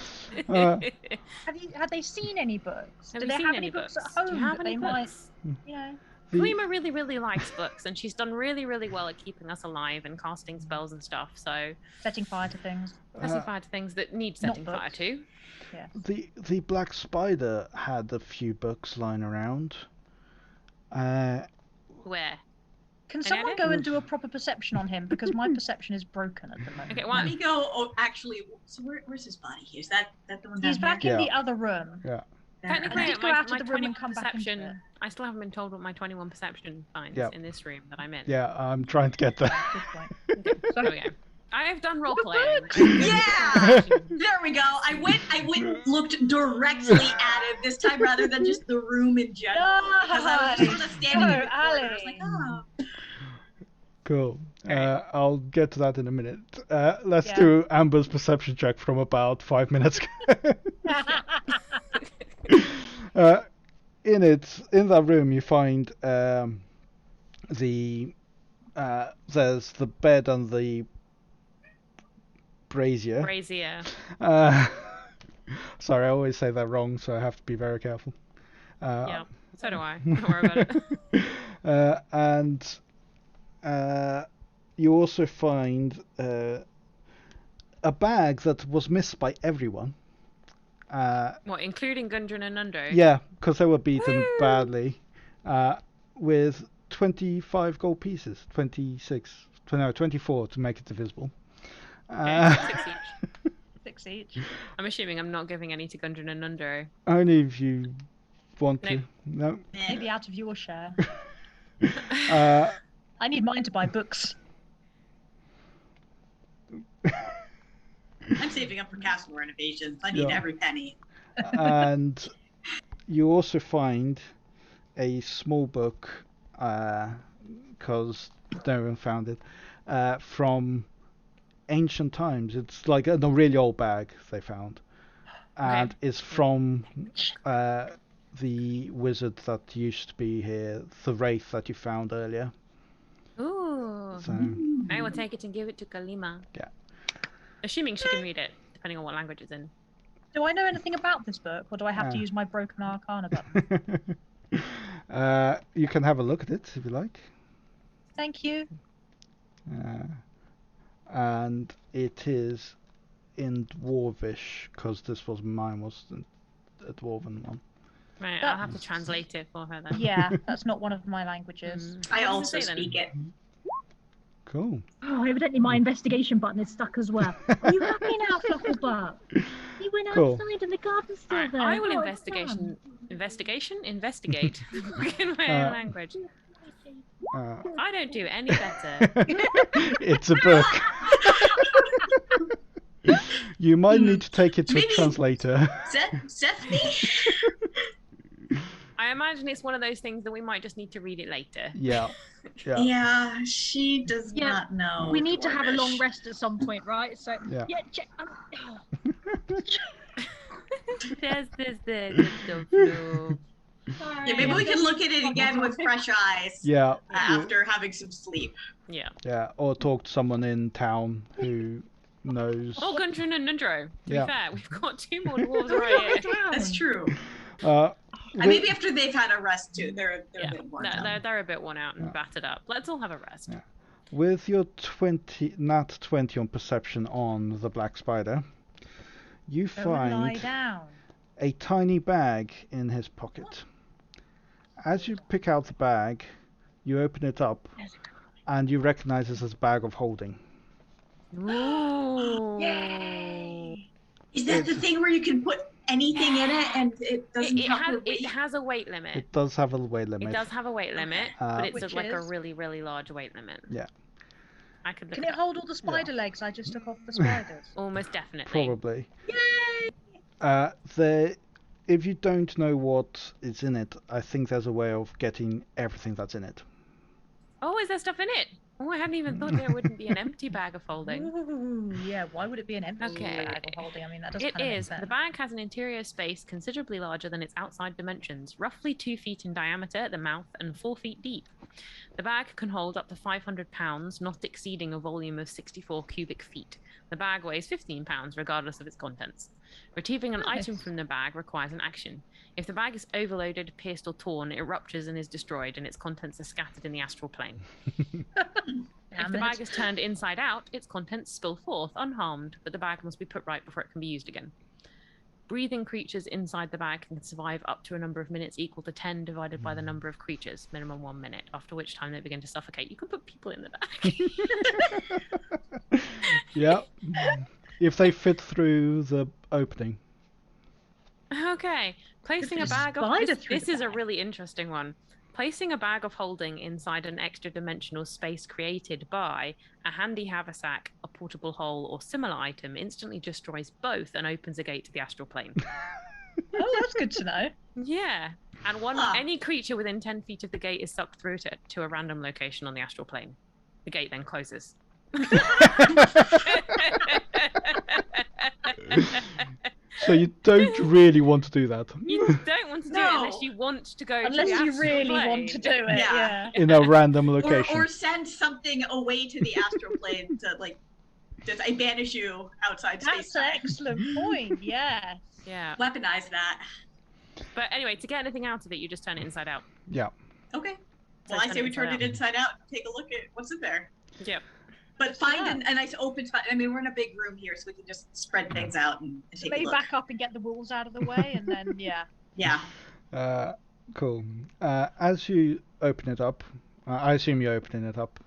[SPEAKER 3] Have they seen any books?
[SPEAKER 2] Have
[SPEAKER 3] Do
[SPEAKER 2] they
[SPEAKER 3] they
[SPEAKER 2] seen
[SPEAKER 3] have
[SPEAKER 2] any
[SPEAKER 3] any books at
[SPEAKER 2] books?
[SPEAKER 3] home
[SPEAKER 2] Do you have
[SPEAKER 3] that
[SPEAKER 2] any
[SPEAKER 3] they
[SPEAKER 2] books?
[SPEAKER 3] might, you know?
[SPEAKER 2] Kalima really, really likes books, and she's done really, really well at keeping us alive and casting spells and stuff, so...
[SPEAKER 3] Setting fire to things.
[SPEAKER 2] Setting fire to things that need setting fire to.
[SPEAKER 3] Yes.
[SPEAKER 1] The black spider had a few books lying around.
[SPEAKER 2] Where?
[SPEAKER 3] Can someone go and do a proper perception on him? Because my perception is broken at the moment.
[SPEAKER 2] Okay,
[SPEAKER 4] Let me go. Oh, actually, so where's his body? Is that the one down
[SPEAKER 3] He's back
[SPEAKER 4] here?
[SPEAKER 3] in the other room.
[SPEAKER 1] Yeah.
[SPEAKER 2] Technically,
[SPEAKER 3] Just go
[SPEAKER 2] my
[SPEAKER 3] out of the room
[SPEAKER 2] 21
[SPEAKER 3] and come back into
[SPEAKER 2] perception,
[SPEAKER 3] it.
[SPEAKER 2] I still haven't been told what my 21 perception finds in this room that I'm in.
[SPEAKER 1] Yeah, I'm trying to get there.
[SPEAKER 3] Good point.
[SPEAKER 2] Okay, so we go. I have done role playing.
[SPEAKER 4] Yeah! There we go. I went looked directly at it this time rather than just the room in general. Because I was just sort of standing in the corner. I was like, oh.
[SPEAKER 1] Cool. I'll get to that in a minute. Let's do Amber's perception check from about 5 minutes ago. In that room, you find there's the bed and the brazier. Sorry, I always say that wrong, so I have to be very careful.
[SPEAKER 2] Yeah, so do I. Don't worry about it.
[SPEAKER 1] And you also find a bag that was missed by everyone.
[SPEAKER 2] What, including Gundren and Nundo?
[SPEAKER 1] Yeah, because they were beaten badly. With 25 gold pieces. 24 to make it divisible.
[SPEAKER 2] Okay, 6 each.
[SPEAKER 3] 6 each.
[SPEAKER 2] I'm assuming I'm not giving any to Gundren and Nundo.
[SPEAKER 1] Only if you want to. No.
[SPEAKER 3] Maybe out of your share.
[SPEAKER 1] I
[SPEAKER 3] need mine to buy books.
[SPEAKER 4] I'm saving up for castle renovations. I need every penny.
[SPEAKER 1] And you also find a small book, because no one found it, from ancient times. It's like a really old bag they found. And it's from the wizard that used to be here, the wraith that you found earlier.
[SPEAKER 2] Ooh.
[SPEAKER 1] So,
[SPEAKER 2] I will take it and give it to Kalima.
[SPEAKER 1] Yeah.
[SPEAKER 2] Assuming she can read it, depending on what language it's in.
[SPEAKER 3] Do I know anything about this book, or do I have to use my broken Arcana button?
[SPEAKER 1] You can have a look at it if you like.
[SPEAKER 3] Thank you.
[SPEAKER 1] And it is in Dwarvish, because mine was a Dwarven one.
[SPEAKER 2] Right, I'll have to translate it for her then.
[SPEAKER 3] Yeah, that's not one of my languages.
[SPEAKER 4] I also speak it.
[SPEAKER 1] Cool.
[SPEAKER 5] Oh, evidently my investigation button is stuck as well. Are you happy now, Flufflebutt? You went
[SPEAKER 1] Cool.
[SPEAKER 5] outside and the garden's still
[SPEAKER 2] Right,
[SPEAKER 5] there.
[SPEAKER 2] I will
[SPEAKER 5] Oh, it's fun.
[SPEAKER 2] investigate in my own language. I don't do any better.
[SPEAKER 1] It's a book. You might need to take it to a translator.
[SPEAKER 4] Seth me?
[SPEAKER 2] I imagine it's one of those things that we might just need to read it later.
[SPEAKER 1] Yeah. Yeah.
[SPEAKER 4] Yeah, she does
[SPEAKER 5] Yeah,
[SPEAKER 4] not know.
[SPEAKER 5] We need to have a long
[SPEAKER 4] Dwarvish.
[SPEAKER 5] rest at some point, right? So
[SPEAKER 1] Yeah.
[SPEAKER 5] check.
[SPEAKER 2] There's the flu.
[SPEAKER 4] Yeah, maybe we can look at it again with fresh eyes.
[SPEAKER 1] Yeah.
[SPEAKER 4] After having some sleep.
[SPEAKER 2] Yeah.
[SPEAKER 1] Yeah. Or talk to someone in town who knows.
[SPEAKER 2] Oh, Gundren and Nundro. To
[SPEAKER 1] Yeah.
[SPEAKER 2] be fair, we've got 2 more dwarves right here.
[SPEAKER 4] That's true.
[SPEAKER 1] With-
[SPEAKER 4] Maybe after they've had a rest too, they're a bit worn out.
[SPEAKER 2] They're a bit worn out and battered up. Let's all have a rest.
[SPEAKER 1] Yeah. With your nat 20 on perception on the black spider, you
[SPEAKER 3] Go and lie
[SPEAKER 1] find
[SPEAKER 3] down.
[SPEAKER 1] a tiny bag in his pocket. As you pick out the bag, you open it up, and you recognize this as a bag of holding.
[SPEAKER 2] Ooh.
[SPEAKER 3] Yay!
[SPEAKER 4] Is that the thing where you can put anything in it and it doesn't count for weight?
[SPEAKER 2] It has a weight limit.
[SPEAKER 1] It does have a weight limit.
[SPEAKER 2] It does have a weight limit, but it's
[SPEAKER 3] Which
[SPEAKER 2] like a
[SPEAKER 3] is?
[SPEAKER 2] really, really large weight limit.
[SPEAKER 1] Yeah.
[SPEAKER 2] I could look
[SPEAKER 3] Can
[SPEAKER 2] it
[SPEAKER 3] it
[SPEAKER 2] up.
[SPEAKER 3] hold all the spider legs I just took off the spiders?
[SPEAKER 2] Almost definitely.
[SPEAKER 1] Probably.
[SPEAKER 3] Yay!
[SPEAKER 1] If you don't know what is in it, I think there's a way of getting everything that's in it.
[SPEAKER 2] Oh, is there stuff in it? Oh, I hadn't even thought there wouldn't be an empty bag of holding.
[SPEAKER 3] Ooh, yeah, why would it be an empty
[SPEAKER 2] Okay.
[SPEAKER 3] bag of holding? I mean, that does
[SPEAKER 2] It
[SPEAKER 3] kind of make
[SPEAKER 2] is.
[SPEAKER 3] sense.
[SPEAKER 2] The bag has an interior space considerably larger than its outside dimensions, roughly 2 feet in diameter at the mouth and 4 feet deep. The bag can hold up to 500 pounds, not exceeding a volume of 64 cubic feet. The bag weighs 15 pounds, regardless of its contents. Retrieving an item from the bag requires an action. If the bag is overloaded, pierced, or torn, it ruptures and is destroyed, and its contents are scattered in the astral plane. If the bag is turned inside out, its contents spill forth unharmed, but the bag must be put right before it can be used again. Breathing creatures inside the bag can survive up to a number of minutes equal to 10 divided by the number of creatures, minimum 1 minute, after which time they begin to suffocate. You can put people in the bag.
[SPEAKER 1] Yeah. If they fit through the opening.
[SPEAKER 2] Okay, placing a
[SPEAKER 3] Could
[SPEAKER 2] bag of
[SPEAKER 3] spider
[SPEAKER 2] this,
[SPEAKER 3] through
[SPEAKER 2] this
[SPEAKER 3] the
[SPEAKER 2] is a
[SPEAKER 3] bag.
[SPEAKER 2] really interesting one. Placing a bag of holding inside an extra dimensional space created by a handy haversack, a portable hole, or similar item instantly destroys both and opens a gate to the astral plane.
[SPEAKER 3] Oh, that's good to know.
[SPEAKER 2] Yeah, and
[SPEAKER 4] Huh.
[SPEAKER 2] any creature within 10 feet of the gate is sucked through to a random location on the astral plane. The gate then closes.
[SPEAKER 1] So you don't really want to do that
[SPEAKER 2] You don't want to do it
[SPEAKER 4] No.
[SPEAKER 2] unless you want to go
[SPEAKER 3] Unless
[SPEAKER 2] to the
[SPEAKER 3] you
[SPEAKER 2] astral
[SPEAKER 3] really
[SPEAKER 2] plane.
[SPEAKER 3] want to do it,
[SPEAKER 4] Yeah.
[SPEAKER 3] yeah.
[SPEAKER 1] in a random location.
[SPEAKER 4] Or send something away to the astral plane to like just I banish you outside space.
[SPEAKER 3] That's an excellent point, yeah.
[SPEAKER 2] Yeah,
[SPEAKER 4] Weaponize that.
[SPEAKER 2] but anyway, to get anything out of it, you just turn it inside out.
[SPEAKER 1] Yeah.
[SPEAKER 4] Okay.
[SPEAKER 2] So
[SPEAKER 4] Well, I
[SPEAKER 2] turn
[SPEAKER 4] say
[SPEAKER 2] it
[SPEAKER 4] we
[SPEAKER 2] inside
[SPEAKER 4] turn
[SPEAKER 2] out.
[SPEAKER 4] it inside out and take a look at what's in there.
[SPEAKER 2] Yep.
[SPEAKER 4] But find a nice open spot. I mean, we're in a big room here, so we can just spread things out and
[SPEAKER 3] So
[SPEAKER 4] take a
[SPEAKER 3] maybe
[SPEAKER 4] look.
[SPEAKER 3] back up and get the walls out of the way, and then, yeah.
[SPEAKER 4] Yeah.
[SPEAKER 1] Cool. As you open it up, I assume you're opening it up.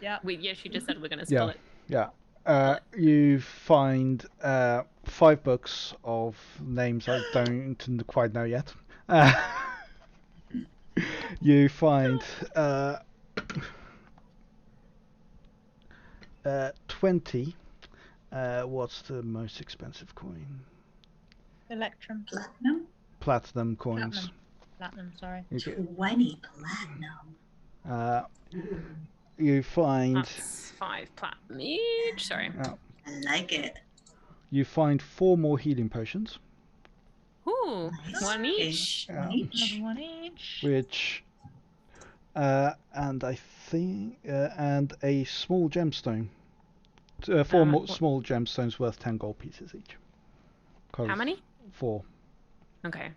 [SPEAKER 3] Yeah.
[SPEAKER 2] She just said we're going to spill it.
[SPEAKER 1] Yeah. You find 5 books of names I don't quite know yet. You find 20. What's the most expensive coin?
[SPEAKER 3] Electrum.
[SPEAKER 4] Platinum?
[SPEAKER 1] Platinum coins.
[SPEAKER 3] Platinum, sorry.
[SPEAKER 1] You get-
[SPEAKER 4] 20 platinum.
[SPEAKER 1] you find
[SPEAKER 2] That's 5 platinum each. Sorry.
[SPEAKER 4] I like it.
[SPEAKER 1] you find 4 more healing potions,
[SPEAKER 2] Ooh,
[SPEAKER 4] Nice.
[SPEAKER 2] 1
[SPEAKER 4] Okay.
[SPEAKER 2] each.
[SPEAKER 4] One each.
[SPEAKER 3] Another one each.
[SPEAKER 1] which and I think and a small gemstone. 4 more
[SPEAKER 2] what-
[SPEAKER 1] small gemstones worth 10 gold pieces each.
[SPEAKER 2] How many?
[SPEAKER 1] 4.
[SPEAKER 2] Okay.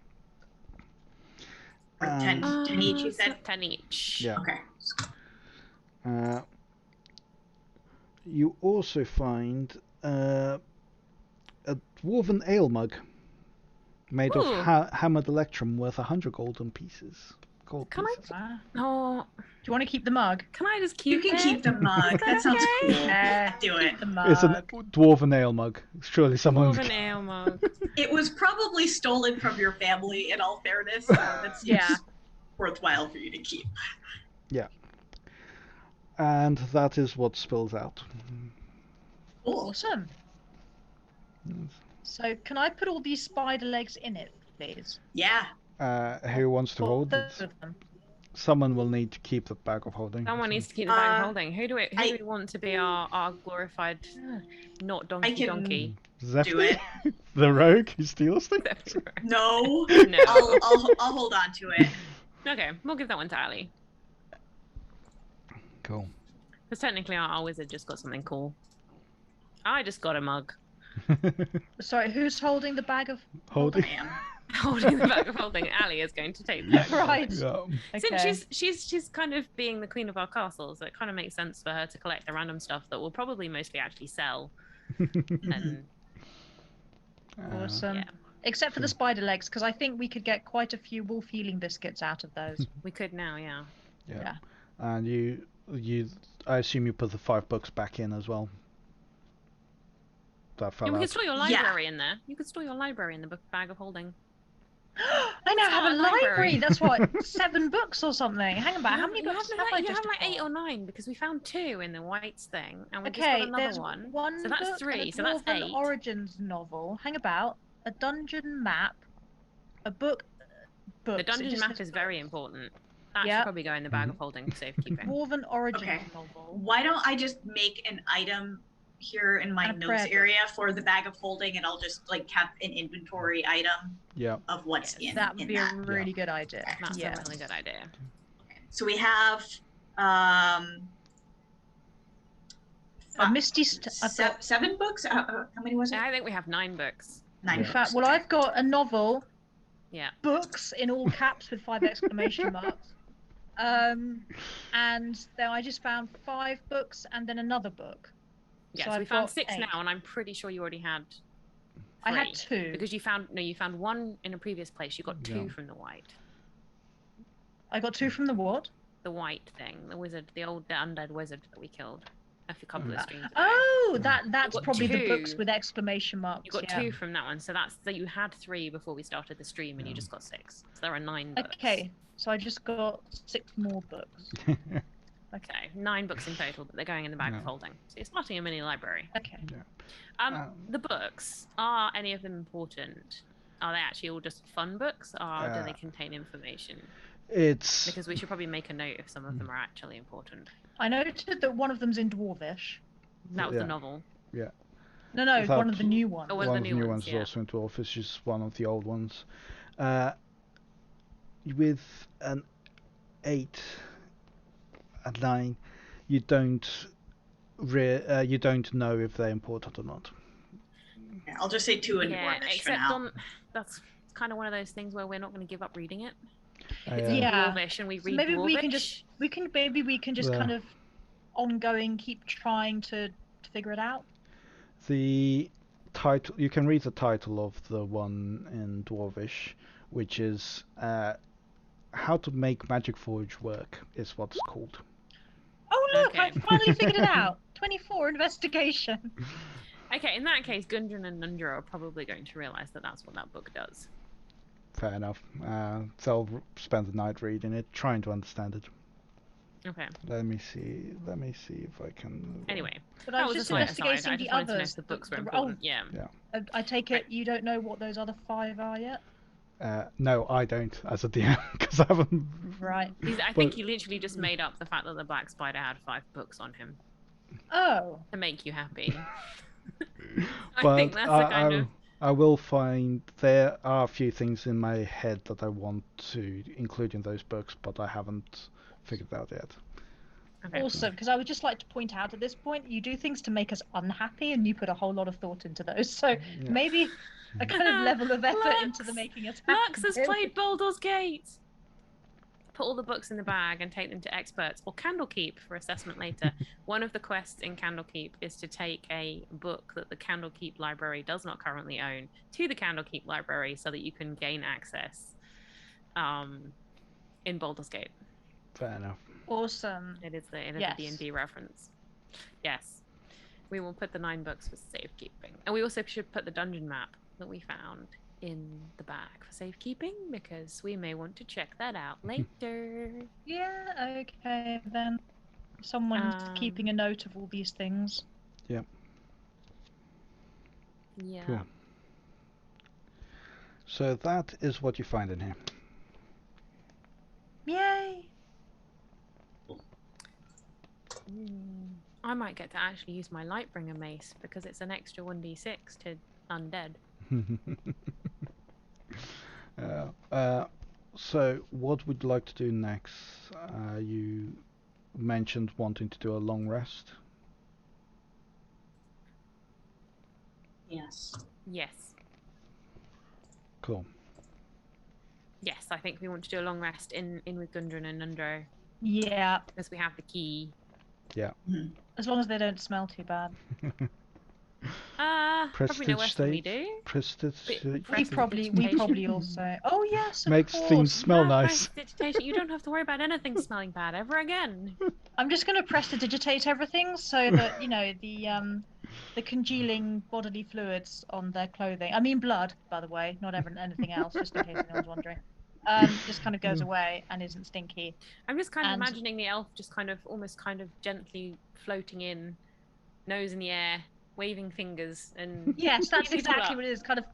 [SPEAKER 4] Or 10, 10 each, you said?
[SPEAKER 2] 10 each.
[SPEAKER 1] Yeah.
[SPEAKER 4] Okay.
[SPEAKER 1] You also find a dwarven ale mug made
[SPEAKER 2] Ooh.
[SPEAKER 1] of hammered electrum worth 100 golden pieces.
[SPEAKER 2] Can I?
[SPEAKER 3] Wow.
[SPEAKER 2] Oh,
[SPEAKER 3] Do you want to keep the mug?
[SPEAKER 2] can I just
[SPEAKER 4] You
[SPEAKER 2] keep
[SPEAKER 4] can
[SPEAKER 2] it?
[SPEAKER 4] keep the mug. That sounds
[SPEAKER 2] okay?
[SPEAKER 4] cool. Do it.
[SPEAKER 3] Keep the mug.
[SPEAKER 1] It's a dwarven ale mug. Surely someone.
[SPEAKER 2] Dwarven ale mug.
[SPEAKER 4] It was probably stolen from your family, in all fairness, so that seems
[SPEAKER 3] Yeah.
[SPEAKER 4] worthwhile for you to keep.
[SPEAKER 1] And that is what spills out.
[SPEAKER 4] Cool.
[SPEAKER 3] Awesome. So can I put all these spider legs in it, please?
[SPEAKER 4] Yeah.
[SPEAKER 1] Who wants to hold
[SPEAKER 3] both
[SPEAKER 1] it?
[SPEAKER 3] of them.
[SPEAKER 1] Someone will need to keep the bag of holding.
[SPEAKER 2] Someone
[SPEAKER 1] so-
[SPEAKER 2] needs to keep the bag of holding. Who do we want to be our glorified, not donkey
[SPEAKER 4] can-
[SPEAKER 2] donkey?
[SPEAKER 1] Zephyr?
[SPEAKER 4] Do it.
[SPEAKER 1] The rogue who steals things?
[SPEAKER 4] No.
[SPEAKER 2] No.
[SPEAKER 4] I'll hold on to it.
[SPEAKER 2] Okay, we'll give that one to Ali.
[SPEAKER 1] Cool.
[SPEAKER 2] Because technically our wizard just got something cool. I just got a mug.
[SPEAKER 3] Sorry, who's holding the bag of
[SPEAKER 1] Holding.
[SPEAKER 4] I am.
[SPEAKER 2] Holding the bag of holding. Ali is going to take the bag of
[SPEAKER 3] Right.
[SPEAKER 2] holding.
[SPEAKER 1] Yeah.
[SPEAKER 2] Since she's kind of being the queen of our castle, so it kind of makes sense for her to collect the random stuff that will probably mostly actually sell. And
[SPEAKER 3] Awesome.
[SPEAKER 2] yeah,
[SPEAKER 3] Except for the spider legs, because I think we could get quite a few wolf healing biscuits out of those.
[SPEAKER 2] we could now, yeah.
[SPEAKER 1] Yeah. And you, I assume you put the 5 books back in as well. That fell
[SPEAKER 2] Yeah, we
[SPEAKER 1] out.
[SPEAKER 2] could store your library in there. You could store your library in the bag of holding.
[SPEAKER 3] I now have a library. That's what, 7 books or something. Hang about. How many books have I
[SPEAKER 2] You
[SPEAKER 3] just
[SPEAKER 2] have like
[SPEAKER 3] got?
[SPEAKER 2] 8 or 9 because we found 2 in the whites thing, and we just
[SPEAKER 3] Okay,
[SPEAKER 2] got another
[SPEAKER 3] there's
[SPEAKER 2] one. So that's
[SPEAKER 3] book
[SPEAKER 2] 3.
[SPEAKER 3] and a
[SPEAKER 2] So that's
[SPEAKER 3] Dwarven
[SPEAKER 2] 8.
[SPEAKER 3] Origins novel. Hang about. A dungeon map. A book. Books.
[SPEAKER 2] The
[SPEAKER 3] It
[SPEAKER 2] dungeon
[SPEAKER 3] just
[SPEAKER 2] map
[SPEAKER 3] says
[SPEAKER 2] is very important. That
[SPEAKER 3] Yep.
[SPEAKER 2] should probably go in the bag of holding for safekeeping.
[SPEAKER 3] Dwarven Origins
[SPEAKER 4] Okay.
[SPEAKER 3] novel.
[SPEAKER 4] Why don't I just make an item here in my
[SPEAKER 3] And a
[SPEAKER 4] notes
[SPEAKER 3] prayer book.
[SPEAKER 4] area for the bag of holding, and I'll just like have an inventory item
[SPEAKER 1] Yeah.
[SPEAKER 4] of what's
[SPEAKER 2] Yes,
[SPEAKER 4] in
[SPEAKER 3] That would
[SPEAKER 4] in
[SPEAKER 3] be
[SPEAKER 4] that.
[SPEAKER 3] a really good idea.
[SPEAKER 2] That's
[SPEAKER 3] Yeah.
[SPEAKER 2] a really good idea.
[SPEAKER 4] So we have
[SPEAKER 3] A Misty. I've got.
[SPEAKER 4] 7 books. How many was it?
[SPEAKER 2] I think we have 9 books.
[SPEAKER 4] 9
[SPEAKER 3] In
[SPEAKER 4] books.
[SPEAKER 3] fact, well,
[SPEAKER 4] okay.
[SPEAKER 3] I've got a novel.
[SPEAKER 2] Yeah.
[SPEAKER 3] Books in all caps with 5 exclamation marks. And then I just found 5 books and then another book.
[SPEAKER 2] Yes,
[SPEAKER 3] So
[SPEAKER 2] we
[SPEAKER 3] I've
[SPEAKER 2] found
[SPEAKER 3] got
[SPEAKER 2] 6
[SPEAKER 3] 8.
[SPEAKER 2] now, and I'm pretty sure you already had 3.
[SPEAKER 3] I had 2.
[SPEAKER 2] Because you found 1 in a previous place. You got 2
[SPEAKER 1] Yeah.
[SPEAKER 2] from the white.
[SPEAKER 3] I got 2 from the what?
[SPEAKER 2] The white thing, the wizard, the undead wizard that we killed a couple of streams ago.
[SPEAKER 3] Oh, that's
[SPEAKER 2] got
[SPEAKER 3] probably the
[SPEAKER 2] 2.
[SPEAKER 3] books with exclamation marks.
[SPEAKER 2] You got
[SPEAKER 3] yeah.
[SPEAKER 2] 2 from that one, so that's that you had 3 before we started the stream, and you just got 6. So there are 9 books.
[SPEAKER 3] Okay, so I just got 6 more books.
[SPEAKER 2] Okay, 9 books in total, but they're going in the bag of holding. So you're starting a mini library.
[SPEAKER 3] Okay.
[SPEAKER 2] The books, are any of them important? Are they actually all just fun books, or do they contain information?
[SPEAKER 1] It's
[SPEAKER 2] Because we should probably make a note if some of them are actually important.
[SPEAKER 3] I noted that one of them's in Dwarvish.
[SPEAKER 2] That was
[SPEAKER 1] Yeah.
[SPEAKER 2] the novel.
[SPEAKER 3] No,
[SPEAKER 1] That-
[SPEAKER 3] one of the new ones.
[SPEAKER 2] Oh,
[SPEAKER 1] one
[SPEAKER 2] one
[SPEAKER 1] of the new ones is
[SPEAKER 2] yeah.
[SPEAKER 1] also in Dwarvish, is one of the old ones. With an 8 and 9, you don't know if they're important or not.
[SPEAKER 4] Yeah, I'll just say 2 in
[SPEAKER 2] Yeah,
[SPEAKER 4] Dwarvish for
[SPEAKER 2] except
[SPEAKER 4] now.
[SPEAKER 2] that's kind of one of those things where we're not going to give up reading it. If
[SPEAKER 1] Yeah.
[SPEAKER 2] it's in
[SPEAKER 3] Yeah.
[SPEAKER 2] Dwarvish and we
[SPEAKER 3] So
[SPEAKER 2] read
[SPEAKER 3] maybe we can
[SPEAKER 2] Dwarvish,
[SPEAKER 3] just
[SPEAKER 1] Yeah.
[SPEAKER 3] kind of ongoing keep trying to figure it out.
[SPEAKER 1] The title, you can read the title of the one in Dwarvish, which is How to Make Magic Forge Work, is what it's called.
[SPEAKER 3] Oh look, I
[SPEAKER 2] Okay.
[SPEAKER 3] finally figured it out. 24 investigation.
[SPEAKER 2] Okay, in that case, Gundren and Nundra are probably going to realise that that's what that book does.
[SPEAKER 1] Fair enough. They'll spend the night reading it, trying to understand it.
[SPEAKER 2] Okay.
[SPEAKER 1] Let me see if I can.
[SPEAKER 2] Anyway,
[SPEAKER 3] But
[SPEAKER 2] that
[SPEAKER 3] I was
[SPEAKER 2] was
[SPEAKER 3] just
[SPEAKER 2] a slight aside.
[SPEAKER 3] investigating
[SPEAKER 2] I
[SPEAKER 3] the
[SPEAKER 2] just wanted to know
[SPEAKER 3] others.
[SPEAKER 2] if the books were
[SPEAKER 3] oh,
[SPEAKER 2] important. Yeah.
[SPEAKER 3] I take it you don't know what those other 5 are yet?
[SPEAKER 1] No, I don't, as a DM, because I haven't.
[SPEAKER 3] Right.
[SPEAKER 2] I think you literally just made up the fact that the Black Spider had 5 books on him
[SPEAKER 3] Oh.
[SPEAKER 2] to make you happy. I
[SPEAKER 1] But
[SPEAKER 2] think that's the kind of.
[SPEAKER 1] I will find there are a few things in my head that I want to include in those books, but I haven't figured out yet.
[SPEAKER 2] Okay.
[SPEAKER 3] Awesome, because I would just like to point out at this point, you do things to make us unhappy, and you put a whole lot of thought into those. So maybe a kind of level of effort into the making us happy.
[SPEAKER 2] Lux has played Baldur's Gate. Put all the books in the bag and take them to experts or Candlekeep for assessment later. One of the quests in Candlekeep is to take a book that the Candlekeep library does not currently own to the Candlekeep library so that you can gain access in Baldur's Gate.
[SPEAKER 1] Fair enough.
[SPEAKER 3] Awesome.
[SPEAKER 2] It is the
[SPEAKER 3] Yes.
[SPEAKER 2] D&D reference. Yes. We will put the 9 books for safekeeping. And we also should put the dungeon map that we found in the bag for safekeeping because we may want to check that out later.
[SPEAKER 3] Yeah, okay then. Someone's keeping a note of all these things.
[SPEAKER 2] Yeah.
[SPEAKER 1] Cool. So that is what you find in here.
[SPEAKER 2] I might get to actually use my Lightbringer mace because it's an extra 1d6 to undead.
[SPEAKER 1] So, what would you like to do next? You mentioned wanting to do a long rest.
[SPEAKER 4] Yes.
[SPEAKER 2] Yes.
[SPEAKER 1] Cool.
[SPEAKER 2] Yes, I think we want to do a long rest in with Gundren and Nundro
[SPEAKER 3] Yeah,
[SPEAKER 2] because we have the key.
[SPEAKER 1] Yeah.
[SPEAKER 3] as long as they don't smell too bad.
[SPEAKER 2] Probably know worse than we do.
[SPEAKER 1] Prestidigitation.
[SPEAKER 3] We probably also. Oh yes, of
[SPEAKER 1] Makes
[SPEAKER 3] course.
[SPEAKER 1] things smell
[SPEAKER 2] No,
[SPEAKER 1] nice.
[SPEAKER 2] prestidigitation. You don't have to worry about anything smelling bad ever again.
[SPEAKER 3] I'm just going to prestidigitate everything so that the congealing bodily fluids on their clothing. I mean blood, by the way, not anything else, just in case anyone's wondering. Just kind of goes away and isn't stinky.
[SPEAKER 2] I'm just kind of imagining the elf just almost gently floating in, nose in the air, waving fingers, and
[SPEAKER 3] yes, that's
[SPEAKER 2] picking people
[SPEAKER 3] exactly
[SPEAKER 2] up,
[SPEAKER 3] what it is. Kind of.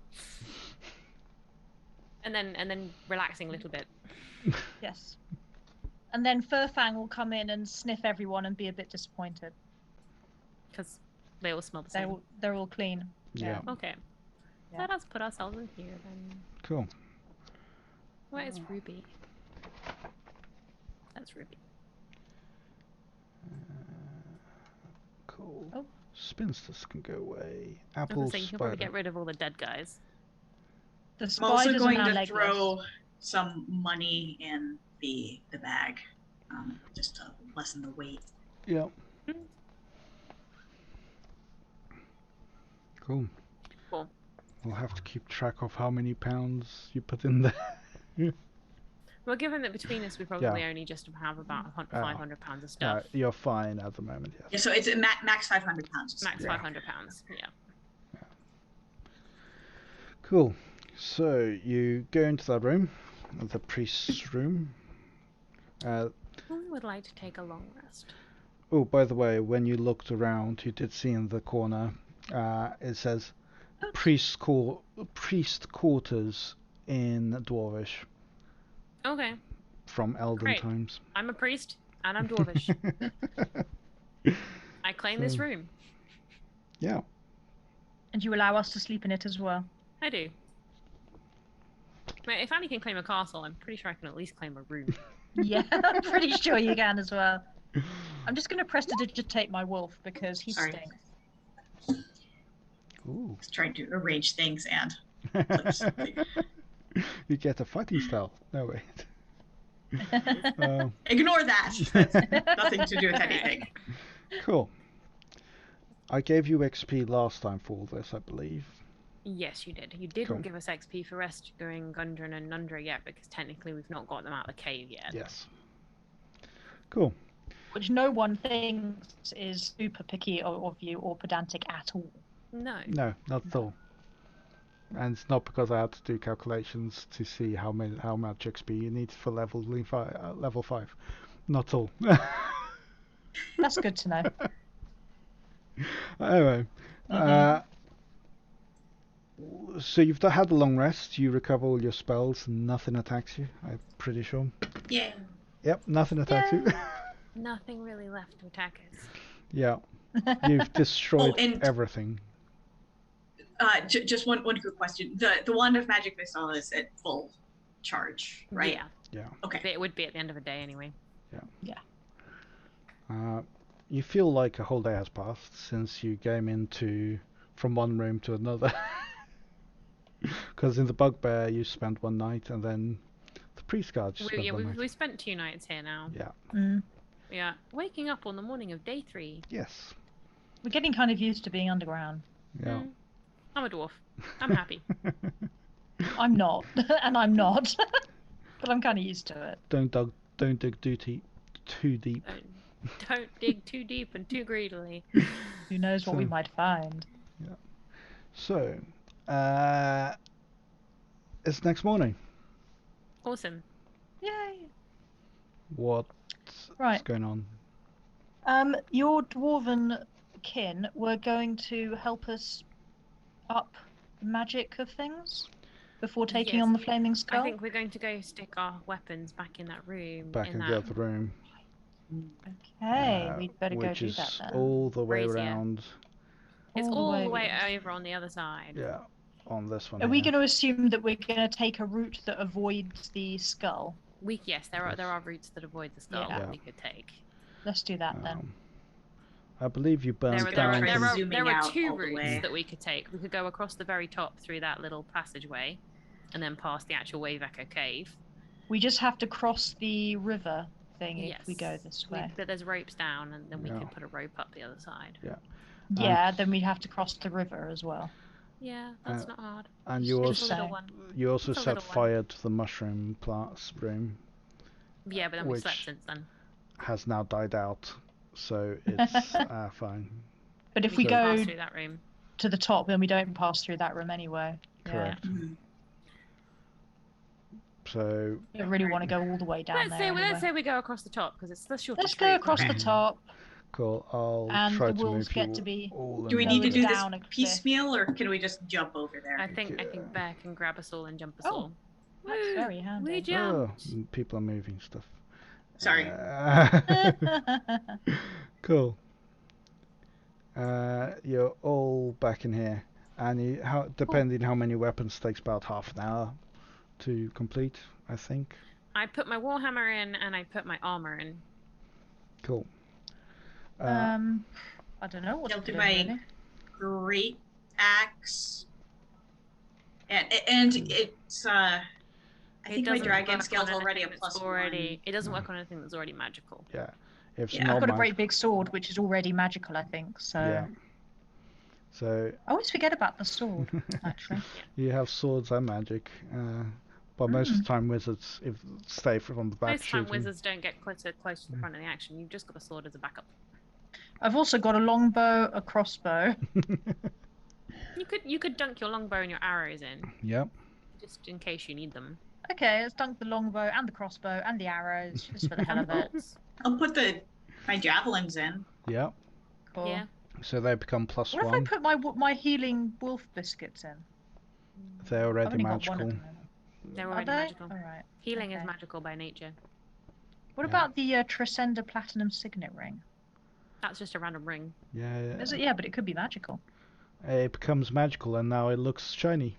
[SPEAKER 2] and then relaxing a little bit.
[SPEAKER 3] Yes. And then Furfang will come in and sniff everyone and be a bit disappointed.
[SPEAKER 2] Because they all smell the same.
[SPEAKER 3] They're all clean.
[SPEAKER 1] Yeah.
[SPEAKER 2] Okay.
[SPEAKER 3] Yeah.
[SPEAKER 2] Let us put ourselves in here then.
[SPEAKER 1] Cool.
[SPEAKER 2] Where is Ruby? That's Ruby.
[SPEAKER 1] Cool.
[SPEAKER 3] Oh.
[SPEAKER 1] Spinsters can go away.
[SPEAKER 2] I was
[SPEAKER 1] Apple
[SPEAKER 2] gonna say, you can probably
[SPEAKER 1] spider.
[SPEAKER 2] get rid of all the dead guys.
[SPEAKER 3] The
[SPEAKER 4] I'm also
[SPEAKER 3] spiders
[SPEAKER 4] going
[SPEAKER 3] are now
[SPEAKER 4] to
[SPEAKER 3] legless.
[SPEAKER 4] throw some money in the bag, just to lessen the weight.
[SPEAKER 1] Yeah. Cool.
[SPEAKER 2] Cool.
[SPEAKER 1] We'll have to keep track of how many pounds you put in there.
[SPEAKER 2] Well, given that between us we probably only just have about 500 pounds of stuff.
[SPEAKER 1] You're fine at the moment, yes.
[SPEAKER 4] Yeah, so it's max 500 pounds.
[SPEAKER 2] Max
[SPEAKER 1] Yeah.
[SPEAKER 2] 500 pounds. Yeah.
[SPEAKER 1] Cool. So you go into that room, the priest's room.
[SPEAKER 2] Who would like to take a long rest?
[SPEAKER 1] Oh, by the way, when you looked around, you did see in the corner, it says priest quarters in Dwarvish
[SPEAKER 2] Okay.
[SPEAKER 1] from Elden
[SPEAKER 2] Great.
[SPEAKER 1] times.
[SPEAKER 2] I'm a priest and I'm Dwarvish. I claim this room.
[SPEAKER 1] Yeah.
[SPEAKER 3] And you allow us to sleep in it as well.
[SPEAKER 2] I do. Wait, if Annie can claim a castle, I'm pretty sure I can at least claim a room.
[SPEAKER 3] Yeah, I'm pretty sure you can as well. I'm just going to prestidigitate my wolf because he
[SPEAKER 4] Sorry.
[SPEAKER 3] stinks.
[SPEAKER 1] Ooh.
[SPEAKER 4] Just trying to arrange things and
[SPEAKER 1] You get a fighting style. No, wait.
[SPEAKER 4] ignore that. That's nothing to do with anything.
[SPEAKER 1] Cool. I gave you XP last time for all this, I believe.
[SPEAKER 2] Yes, you did. You didn't
[SPEAKER 1] Cool.
[SPEAKER 2] give us XP for rescuing Gundren and Nundra yet because technically we've not got them out of the cave yet.
[SPEAKER 1] Yes. Cool.
[SPEAKER 3] Which no one thinks is super picky of you or pedantic at all.
[SPEAKER 2] No.
[SPEAKER 1] No, not at all. And it's not because I had to do calculations to see how much XP you need for level 5. Not all.
[SPEAKER 3] That's good to know.
[SPEAKER 1] Anyway, so you've had a long rest. You recover all your spells, and nothing attacks you. I'm pretty sure.
[SPEAKER 4] Yeah.
[SPEAKER 1] Yep, nothing attacks you.
[SPEAKER 2] Nothing really left to attack us.
[SPEAKER 1] Yeah, you've destroyed
[SPEAKER 4] and-
[SPEAKER 1] everything.
[SPEAKER 4] Just one quick question. The wand of magic missile is at full charge, right?
[SPEAKER 2] Yeah.
[SPEAKER 1] Yeah.
[SPEAKER 4] Okay.
[SPEAKER 2] It would be at the end of a day anyway.
[SPEAKER 1] You feel like a whole day has passed since you came from one room to another. Because in the bugbear you spent one night, and then the priest guard just spent one night.
[SPEAKER 2] We spent 2 nights here now.
[SPEAKER 1] Yeah.
[SPEAKER 3] Mm.
[SPEAKER 2] Yeah. Waking up on the morning of day 3.
[SPEAKER 1] Yes.
[SPEAKER 3] We're getting kind of used to being underground.
[SPEAKER 1] Yeah.
[SPEAKER 2] I'm a dwarf. I'm happy.
[SPEAKER 3] I'm not, and I'm not, but I'm kind of used to it.
[SPEAKER 1] Don't dig too deep.
[SPEAKER 2] Don't dig too deep and too greedily.
[SPEAKER 3] Who knows what we
[SPEAKER 1] So-
[SPEAKER 3] might find?
[SPEAKER 1] Yeah. So, it's next morning.
[SPEAKER 2] Awesome.
[SPEAKER 3] Yay!
[SPEAKER 1] What's
[SPEAKER 3] Right.
[SPEAKER 1] going on?
[SPEAKER 3] Your dwarven kin were going to help us up the magic of things before taking
[SPEAKER 2] Yes.
[SPEAKER 3] on the flaming skull.
[SPEAKER 2] I think we're going to go stick our weapons back in that room.
[SPEAKER 1] Back in
[SPEAKER 2] that
[SPEAKER 1] the other room.
[SPEAKER 3] Okay, we'd better go
[SPEAKER 1] which
[SPEAKER 3] do
[SPEAKER 1] is
[SPEAKER 3] that then.
[SPEAKER 1] all the way
[SPEAKER 2] Brazier.
[SPEAKER 1] around.
[SPEAKER 2] It's
[SPEAKER 3] All
[SPEAKER 2] all the way
[SPEAKER 3] yes.
[SPEAKER 2] over on the other side.
[SPEAKER 1] Yeah, on this one.
[SPEAKER 3] Are we
[SPEAKER 1] here.
[SPEAKER 3] going to assume that we're going to take a route that avoids the skull?
[SPEAKER 2] Yes, there are routes that avoid the skull
[SPEAKER 3] Yeah.
[SPEAKER 2] that we could take.
[SPEAKER 3] Let's do that then.
[SPEAKER 1] I believe you burned
[SPEAKER 2] There
[SPEAKER 1] down.
[SPEAKER 2] are
[SPEAKER 4] zooming out
[SPEAKER 2] two
[SPEAKER 4] all the
[SPEAKER 2] routes
[SPEAKER 4] way.
[SPEAKER 2] that we could take. We could go across the very top through that little passageway, and then past the actual Wave Echo cave.
[SPEAKER 3] We just have to cross the river thing
[SPEAKER 2] Yes.
[SPEAKER 3] if we go this way.
[SPEAKER 2] But there's ropes down, and then we could put a rope up the other side.
[SPEAKER 1] Yeah.
[SPEAKER 3] Yeah, then we'd have to cross the river as well.
[SPEAKER 2] Yeah, that's not hard.
[SPEAKER 1] And
[SPEAKER 2] It's
[SPEAKER 1] you
[SPEAKER 2] a
[SPEAKER 1] also
[SPEAKER 2] little one.
[SPEAKER 1] set fire to the mushroom plant stream.
[SPEAKER 2] Yeah, but then we
[SPEAKER 1] which
[SPEAKER 2] slept since then.
[SPEAKER 1] has now died out, so it's fine.
[SPEAKER 3] But if
[SPEAKER 2] We
[SPEAKER 3] we
[SPEAKER 2] can
[SPEAKER 3] go
[SPEAKER 2] pass through that room.
[SPEAKER 3] to the top, then we don't pass through that room anyway.
[SPEAKER 1] Correct.
[SPEAKER 3] Yeah.
[SPEAKER 4] Mhm.
[SPEAKER 1] So
[SPEAKER 3] I don't really want to go all the way down
[SPEAKER 2] Let's
[SPEAKER 3] there.
[SPEAKER 2] say we go across the top because it's the shortest
[SPEAKER 3] Let's go
[SPEAKER 2] route.
[SPEAKER 3] across the top.
[SPEAKER 1] cool. I'll
[SPEAKER 3] And
[SPEAKER 1] try
[SPEAKER 3] the
[SPEAKER 1] to
[SPEAKER 3] wolves
[SPEAKER 1] move
[SPEAKER 3] get
[SPEAKER 1] you
[SPEAKER 3] to be-
[SPEAKER 1] all.
[SPEAKER 4] Do we
[SPEAKER 1] in
[SPEAKER 4] need to
[SPEAKER 1] one
[SPEAKER 4] do
[SPEAKER 1] way.
[SPEAKER 4] this
[SPEAKER 3] down a cliff.
[SPEAKER 4] piecemeal, or can we just jump over there?
[SPEAKER 2] I think Bear can grab us all and jump us
[SPEAKER 3] Oh,
[SPEAKER 2] all.
[SPEAKER 3] That's
[SPEAKER 2] Woo!
[SPEAKER 3] very handy.
[SPEAKER 2] We
[SPEAKER 1] Oh,
[SPEAKER 2] jumped.
[SPEAKER 1] people are moving stuff.
[SPEAKER 4] Sorry.
[SPEAKER 1] Cool. You're all back in here, and depending how many weapons takes about half an hour to complete, I think.
[SPEAKER 2] I put my warhammer in and I put my armor in.
[SPEAKER 1] Cool.
[SPEAKER 3] I don't know what
[SPEAKER 4] I'll
[SPEAKER 3] to
[SPEAKER 4] do
[SPEAKER 3] do.
[SPEAKER 4] my
[SPEAKER 3] Really.
[SPEAKER 4] great axe. And it's I think my
[SPEAKER 2] doesn't
[SPEAKER 4] dragon
[SPEAKER 2] work
[SPEAKER 4] scale's
[SPEAKER 2] on
[SPEAKER 4] already a
[SPEAKER 2] anything that's
[SPEAKER 4] +1.
[SPEAKER 2] It doesn't work on anything that's already magical.
[SPEAKER 1] Yeah. If
[SPEAKER 4] Yeah,
[SPEAKER 1] it's
[SPEAKER 3] I've
[SPEAKER 1] not
[SPEAKER 3] got a great big sword, which is already magical, I think. So
[SPEAKER 1] Yeah. So
[SPEAKER 3] I always forget about the sword, actually.
[SPEAKER 1] you have swords and magic, but most of the time wizards stay from the back
[SPEAKER 2] Most time
[SPEAKER 1] shooting.
[SPEAKER 2] wizards don't get close to the front of the action. You've just got a sword as a backup.
[SPEAKER 3] I've also got a longbow, a crossbow.
[SPEAKER 2] You could dunk your longbow and your arrows in,
[SPEAKER 1] Yep.
[SPEAKER 2] just in case you need them.
[SPEAKER 3] Okay, let's dunk the longbow and the crossbow and the arrows, just for the hell of it.
[SPEAKER 4] I'll put my javelins in.
[SPEAKER 1] Yep.
[SPEAKER 3] Cool.
[SPEAKER 2] Yeah.
[SPEAKER 1] So they become
[SPEAKER 3] What if I
[SPEAKER 1] +1.
[SPEAKER 3] put my healing wolf biscuits in?
[SPEAKER 1] They're
[SPEAKER 3] I've
[SPEAKER 1] already
[SPEAKER 3] only got one
[SPEAKER 1] magical.
[SPEAKER 3] at the moment.
[SPEAKER 2] They're
[SPEAKER 3] Are
[SPEAKER 2] already
[SPEAKER 3] they?
[SPEAKER 2] magical.
[SPEAKER 3] All right.
[SPEAKER 2] Healing is
[SPEAKER 3] Okay.
[SPEAKER 2] magical by nature.
[SPEAKER 3] What
[SPEAKER 1] Yeah.
[SPEAKER 3] about the Tresenda Platinum Signet Ring?
[SPEAKER 2] That's just a random ring.
[SPEAKER 1] Yeah.
[SPEAKER 3] Is it? Yeah, but it could be magical.
[SPEAKER 1] It becomes magical, and now it looks shiny.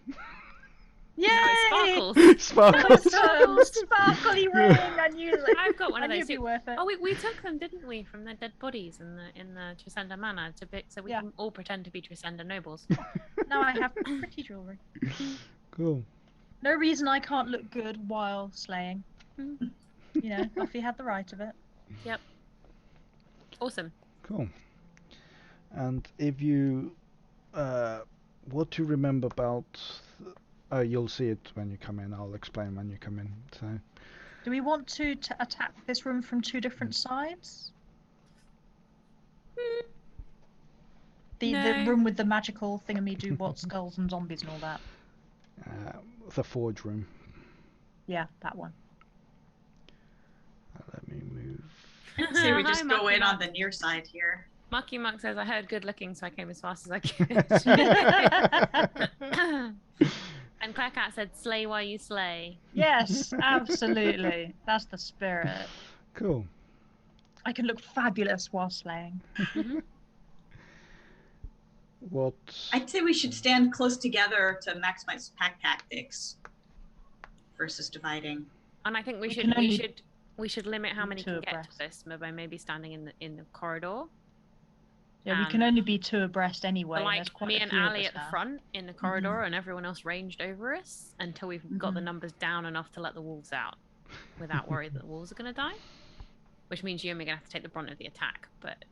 [SPEAKER 3] Yay!
[SPEAKER 2] No, it sparkles.
[SPEAKER 1] Sparkles.
[SPEAKER 3] Sparkly ring! I knew it.
[SPEAKER 2] I've got one
[SPEAKER 3] I
[SPEAKER 2] of
[SPEAKER 3] knew
[SPEAKER 2] those.
[SPEAKER 3] it'd be worth it.
[SPEAKER 2] Oh, we took them, didn't we, from the dead bodies in the Tresenda Manor so we
[SPEAKER 3] Yeah.
[SPEAKER 2] can all pretend to be Tresenda nobles.
[SPEAKER 3] Now I have pretty jewelry.
[SPEAKER 1] Cool.
[SPEAKER 3] No reason I can't look good while slaying.
[SPEAKER 2] Hmm.
[SPEAKER 3] You know, Buffy had the right of it.
[SPEAKER 2] Yep. Awesome.
[SPEAKER 1] Cool. And if you, what to remember about? You'll see it when you come in. I'll explain when you come in. So.
[SPEAKER 3] Do we want to attack this room from two different sides? The
[SPEAKER 2] No.
[SPEAKER 3] room with the magical thingamee-do-what skulls and zombies and all that.
[SPEAKER 1] The forge room.
[SPEAKER 3] Yeah, that one.
[SPEAKER 1] Let me move.
[SPEAKER 4] Say we just
[SPEAKER 2] Hi,
[SPEAKER 4] go
[SPEAKER 2] Mucky
[SPEAKER 4] in on
[SPEAKER 2] Muck.
[SPEAKER 4] the near side here.
[SPEAKER 2] Mucky Muck says, I heard good looking, so I came as fast as I could. And Claircat said, slay while you slay.
[SPEAKER 3] Yes, absolutely. That's the spirit.
[SPEAKER 1] Cool.
[SPEAKER 3] I can look fabulous while slaying.
[SPEAKER 2] Mhm.
[SPEAKER 1] What?
[SPEAKER 4] I'd say we should stand close together to maximize pack tactics versus dividing.
[SPEAKER 2] And I think we
[SPEAKER 3] can only
[SPEAKER 2] should limit how many
[SPEAKER 3] two
[SPEAKER 2] can get
[SPEAKER 3] abreast.
[SPEAKER 2] to this by maybe standing in the corridor.
[SPEAKER 3] Yeah, we can only be two abreast anyway.
[SPEAKER 2] But
[SPEAKER 3] and there's
[SPEAKER 2] like
[SPEAKER 3] quite
[SPEAKER 2] me
[SPEAKER 3] a
[SPEAKER 2] and
[SPEAKER 3] few of
[SPEAKER 2] Ali
[SPEAKER 3] us
[SPEAKER 2] at the
[SPEAKER 3] now.
[SPEAKER 2] front in the corridor, and everyone else ranged over us until we've got the numbers down enough to let the wolves out, without worry that the wolves are going to die. Which means you're only going to have to take the brunt of the attack. But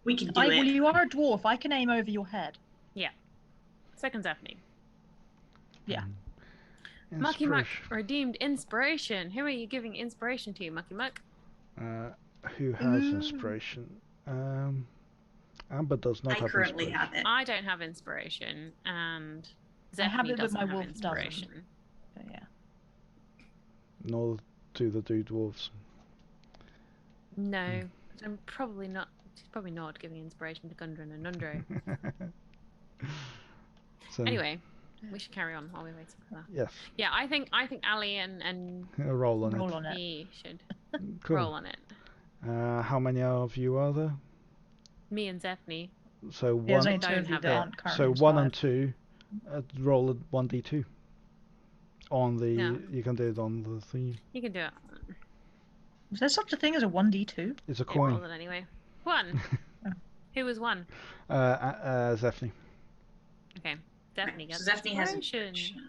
[SPEAKER 4] We can do
[SPEAKER 3] Well,
[SPEAKER 4] it.
[SPEAKER 3] you are a dwarf. I can aim over your head.
[SPEAKER 2] so can Zephany.
[SPEAKER 3] Yeah.
[SPEAKER 2] Mucky Muck
[SPEAKER 1] Inspiration.
[SPEAKER 2] redeemed inspiration. Who are you giving inspiration to, Mucky Muck?
[SPEAKER 1] Who has inspiration? Amber does not
[SPEAKER 4] I
[SPEAKER 1] have
[SPEAKER 4] currently
[SPEAKER 1] inspiration.
[SPEAKER 4] have it.
[SPEAKER 2] I don't have inspiration, and
[SPEAKER 3] I have
[SPEAKER 2] Zephany
[SPEAKER 3] it, but
[SPEAKER 2] doesn't
[SPEAKER 3] my
[SPEAKER 2] have
[SPEAKER 3] wolf doesn't.
[SPEAKER 2] inspiration.
[SPEAKER 3] But yeah.
[SPEAKER 1] Nor do the two dwarves.
[SPEAKER 2] No, I'm probably not. She's probably not giving inspiration to Gundren and Nundro.
[SPEAKER 1] So,
[SPEAKER 2] Anyway, we should carry on while we're waiting for that.
[SPEAKER 1] yes,
[SPEAKER 2] Yeah, I think Ali and
[SPEAKER 1] a roll on
[SPEAKER 3] Roll
[SPEAKER 1] it.
[SPEAKER 3] on it.
[SPEAKER 2] he should.
[SPEAKER 1] Cool.
[SPEAKER 2] roll on it.
[SPEAKER 1] How many of you are there?
[SPEAKER 2] Me and Zephany.
[SPEAKER 1] So
[SPEAKER 3] There's
[SPEAKER 1] one.
[SPEAKER 3] only two of you
[SPEAKER 2] have
[SPEAKER 3] that
[SPEAKER 2] it.
[SPEAKER 3] aren't currently
[SPEAKER 1] So 1 and
[SPEAKER 3] inspired.
[SPEAKER 1] 2. Roll a 1d2. On the
[SPEAKER 2] Yeah.
[SPEAKER 1] you can do it on the thing.
[SPEAKER 2] You can do it.
[SPEAKER 3] Is there such a thing as a 1d2?
[SPEAKER 1] It's a
[SPEAKER 2] It rolls
[SPEAKER 1] coin.
[SPEAKER 2] it anyway. 1. Who was 1?
[SPEAKER 1] Zephany.
[SPEAKER 2] Okay. Zephany
[SPEAKER 4] Right,
[SPEAKER 2] gets
[SPEAKER 4] so Zephany has
[SPEAKER 2] inspiration.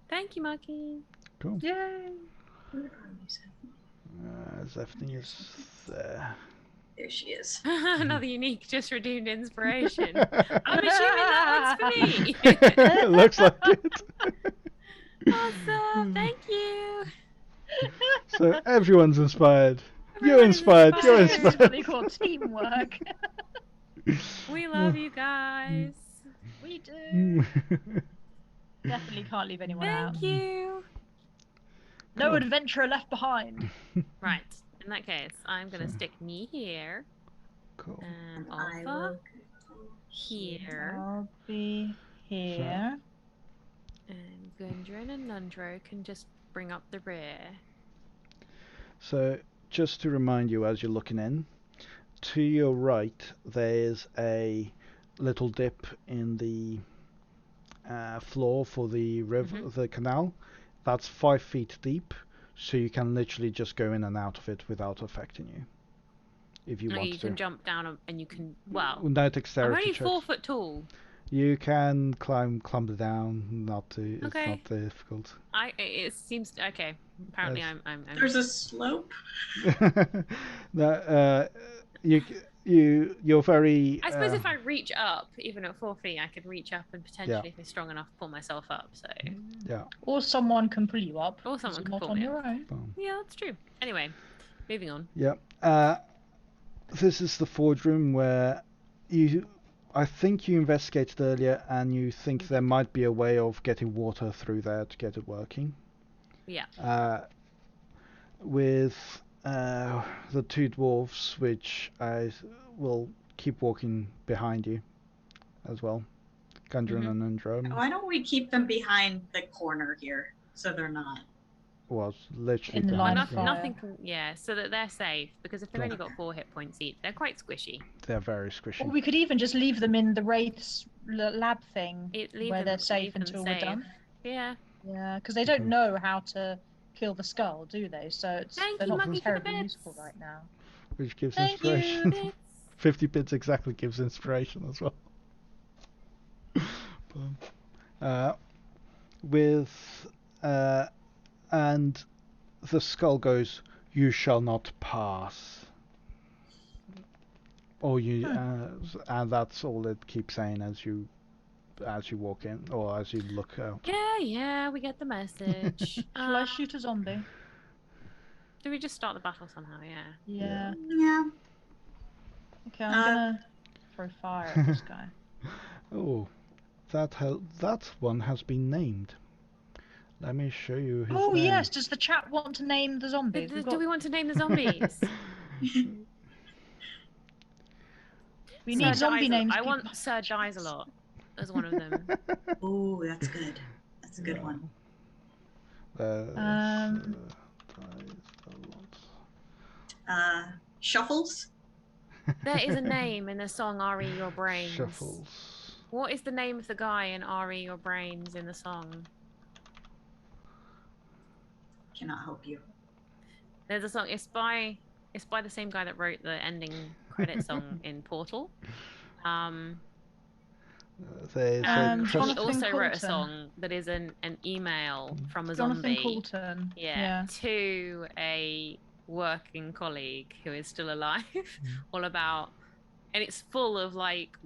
[SPEAKER 2] Thank you, Marky.
[SPEAKER 1] Cool.
[SPEAKER 3] Yay!
[SPEAKER 1] Zephany is there.
[SPEAKER 4] There she is.
[SPEAKER 2] Another unique, just redeemed inspiration. I'm assuming that one's for me.
[SPEAKER 1] Looks like it.
[SPEAKER 2] Awesome. Thank you.
[SPEAKER 1] So everyone's inspired. You're
[SPEAKER 2] Everyone is
[SPEAKER 1] inspired. You're
[SPEAKER 2] inspired.
[SPEAKER 3] It's what they
[SPEAKER 1] inspired.
[SPEAKER 3] call teamwork.
[SPEAKER 2] We love you guys.
[SPEAKER 3] We do. Definitely can't leave anyone out.
[SPEAKER 2] Thank you.
[SPEAKER 3] No
[SPEAKER 1] Cool.
[SPEAKER 3] adventurer left behind.
[SPEAKER 2] Right. In that case, I'm going to stick me here.
[SPEAKER 1] Cool.
[SPEAKER 2] And
[SPEAKER 4] I
[SPEAKER 2] Alpha
[SPEAKER 4] will
[SPEAKER 2] here.
[SPEAKER 3] I'll be here.
[SPEAKER 2] And Gundren and Nundro can just bring up the rear.
[SPEAKER 1] So just to remind you as you're looking in, to your right there's a little dip in the floor for the river, the canal. That's 5 feet deep, so you can literally just go in and out of it without affecting you, if you want
[SPEAKER 2] You
[SPEAKER 1] to.
[SPEAKER 2] can jump down and you can, well,
[SPEAKER 1] No
[SPEAKER 2] I'm
[SPEAKER 1] dexterity
[SPEAKER 2] only
[SPEAKER 1] checks.
[SPEAKER 2] 4 foot tall.
[SPEAKER 1] You can clumber down. It's
[SPEAKER 2] Okay.
[SPEAKER 1] not difficult.
[SPEAKER 2] It seems, okay. Apparently
[SPEAKER 1] Yes.
[SPEAKER 2] I'm
[SPEAKER 4] There's a slope.
[SPEAKER 1] No, you're very.
[SPEAKER 2] I suppose if I reach up, even at 4 feet, I could reach up and potentially, if I'm strong enough, pull myself up. So,
[SPEAKER 1] Yeah.
[SPEAKER 3] Or someone can pull you up.
[SPEAKER 2] or someone
[SPEAKER 3] You're
[SPEAKER 2] can
[SPEAKER 3] not
[SPEAKER 2] pull
[SPEAKER 3] on
[SPEAKER 2] me
[SPEAKER 3] your
[SPEAKER 2] up.
[SPEAKER 3] own.
[SPEAKER 2] Yeah, that's true. Anyway, moving on.
[SPEAKER 1] Yeah. This is the forge room where I think you investigated earlier, and you think there might be a way of getting water through there to get it working.
[SPEAKER 2] Yeah.
[SPEAKER 1] With the 2 dwarves, which I will keep walking behind you as well, Gundren and Undrome.
[SPEAKER 4] Why don't we keep them behind the corner here so they're not?
[SPEAKER 1] Was literally
[SPEAKER 3] In the
[SPEAKER 1] behind
[SPEAKER 3] line of
[SPEAKER 1] you.
[SPEAKER 3] fire.
[SPEAKER 2] Nothing can, yeah, so that they're safe, because if they've
[SPEAKER 1] Cool.
[SPEAKER 2] only got 4 hit points each, they're quite squishy.
[SPEAKER 1] They're very squishy.
[SPEAKER 3] Or we could even just leave them in the Wraith's lab thing,
[SPEAKER 2] Leave
[SPEAKER 3] where
[SPEAKER 2] them-
[SPEAKER 3] they're safe
[SPEAKER 2] leave them
[SPEAKER 3] until we're
[SPEAKER 2] safe.
[SPEAKER 3] done.
[SPEAKER 2] Yeah.
[SPEAKER 3] Yeah, because they don't know how to kill the skull, do they? So
[SPEAKER 2] Thank
[SPEAKER 3] they're
[SPEAKER 2] you,
[SPEAKER 3] not
[SPEAKER 2] Monkey, for the
[SPEAKER 3] terribly
[SPEAKER 2] bits.
[SPEAKER 3] useful right now.
[SPEAKER 1] Which gives
[SPEAKER 3] Thank you,
[SPEAKER 1] inspiration.
[SPEAKER 2] Bits.
[SPEAKER 1] 50 bits exactly gives inspiration as well. And the skull goes, "You shall not pass." Or you, and that's all it keeps saying as you walk in or as you look out.
[SPEAKER 2] Yeah, we get the message.
[SPEAKER 3] Shall I shoot a zombie?
[SPEAKER 2] Do we just start the battle somehow? Yeah.
[SPEAKER 3] Yeah.
[SPEAKER 4] Yeah.
[SPEAKER 3] Okay, I'm gonna throw fire at this guy.
[SPEAKER 1] Oh, that one has been named. Let me show you his
[SPEAKER 3] Oh
[SPEAKER 1] name.
[SPEAKER 3] yes, does the chat want to name the zombies?
[SPEAKER 2] Do we want to name the zombies?
[SPEAKER 3] We need zombie names.
[SPEAKER 2] I
[SPEAKER 3] people-
[SPEAKER 2] want Sir Dies a lot as one of them.
[SPEAKER 4] Oh, that's good. That's a good one. Shuffles.
[SPEAKER 2] There is a name in the song "Re Your Brains."
[SPEAKER 1] Shuffles.
[SPEAKER 2] What is the name of the guy in "Re Your Brains" in the song?
[SPEAKER 4] Cannot help you.
[SPEAKER 2] There's a song. It's by the same guy that wrote the ending credit song in Portal.
[SPEAKER 1] There's
[SPEAKER 2] And he
[SPEAKER 3] Jonathan
[SPEAKER 2] also wrote a
[SPEAKER 3] Coulton.
[SPEAKER 2] song that is an email from a
[SPEAKER 3] Jonathan
[SPEAKER 2] zombie.
[SPEAKER 3] Coulton.
[SPEAKER 2] Yeah, to a working colleague who is still alive, all about, and it's full of like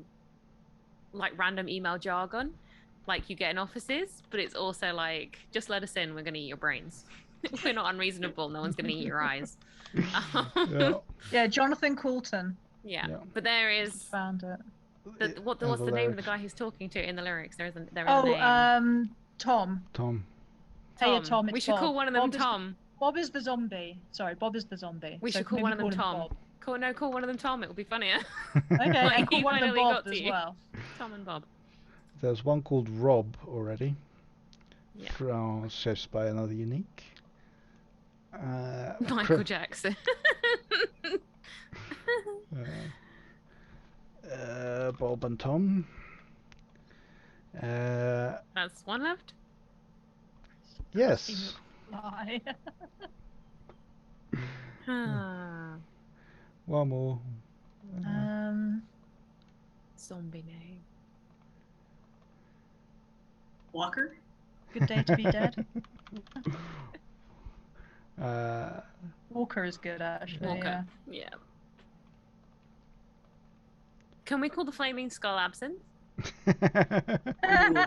[SPEAKER 2] random email jargon, like you get in offices, but it's also like, just let us in, we're gonna eat your brains. We're not unreasonable, no one's gonna eat your eyes.
[SPEAKER 3] Yeah, Jonathan Coulton.
[SPEAKER 2] Yeah,
[SPEAKER 1] Yeah.
[SPEAKER 2] but there is
[SPEAKER 3] Found it.
[SPEAKER 2] what's the name of the guy he's talking to in the lyrics? There is a name.
[SPEAKER 3] Tom.
[SPEAKER 1] Tom.
[SPEAKER 3] Hey, Tom. It's
[SPEAKER 2] We should
[SPEAKER 3] Bob.
[SPEAKER 2] call one of them
[SPEAKER 3] Bob is the-
[SPEAKER 2] Tom.
[SPEAKER 3] Bob is the zombie. Sorry, Bob is the zombie.
[SPEAKER 2] We
[SPEAKER 3] So
[SPEAKER 2] should call
[SPEAKER 3] maybe
[SPEAKER 2] one of them
[SPEAKER 3] him
[SPEAKER 2] Tom.
[SPEAKER 3] Bob.
[SPEAKER 2] Call one of them Tom. It will be funnier.
[SPEAKER 3] Okay,
[SPEAKER 2] Like,
[SPEAKER 3] and call
[SPEAKER 2] he
[SPEAKER 3] one of them
[SPEAKER 2] finally
[SPEAKER 3] Bob
[SPEAKER 2] got
[SPEAKER 3] as
[SPEAKER 2] to you.
[SPEAKER 3] well.
[SPEAKER 2] Tom and Bob.
[SPEAKER 1] There's one called Rob already.
[SPEAKER 2] Yeah.
[SPEAKER 1] From Chefs by another unique.
[SPEAKER 2] Michael Jackson.
[SPEAKER 1] Bob and Tom.
[SPEAKER 2] That's one left.
[SPEAKER 1] Yes.
[SPEAKER 3] Lie.
[SPEAKER 1] One more.
[SPEAKER 2] Zombie name.
[SPEAKER 4] Walker?
[SPEAKER 3] Good day to be dead.
[SPEAKER 1] Uh,
[SPEAKER 3] Walker is good, actually.
[SPEAKER 2] Walker. Yeah. Can we call the flaming skull Absinthe?
[SPEAKER 3] Yeah.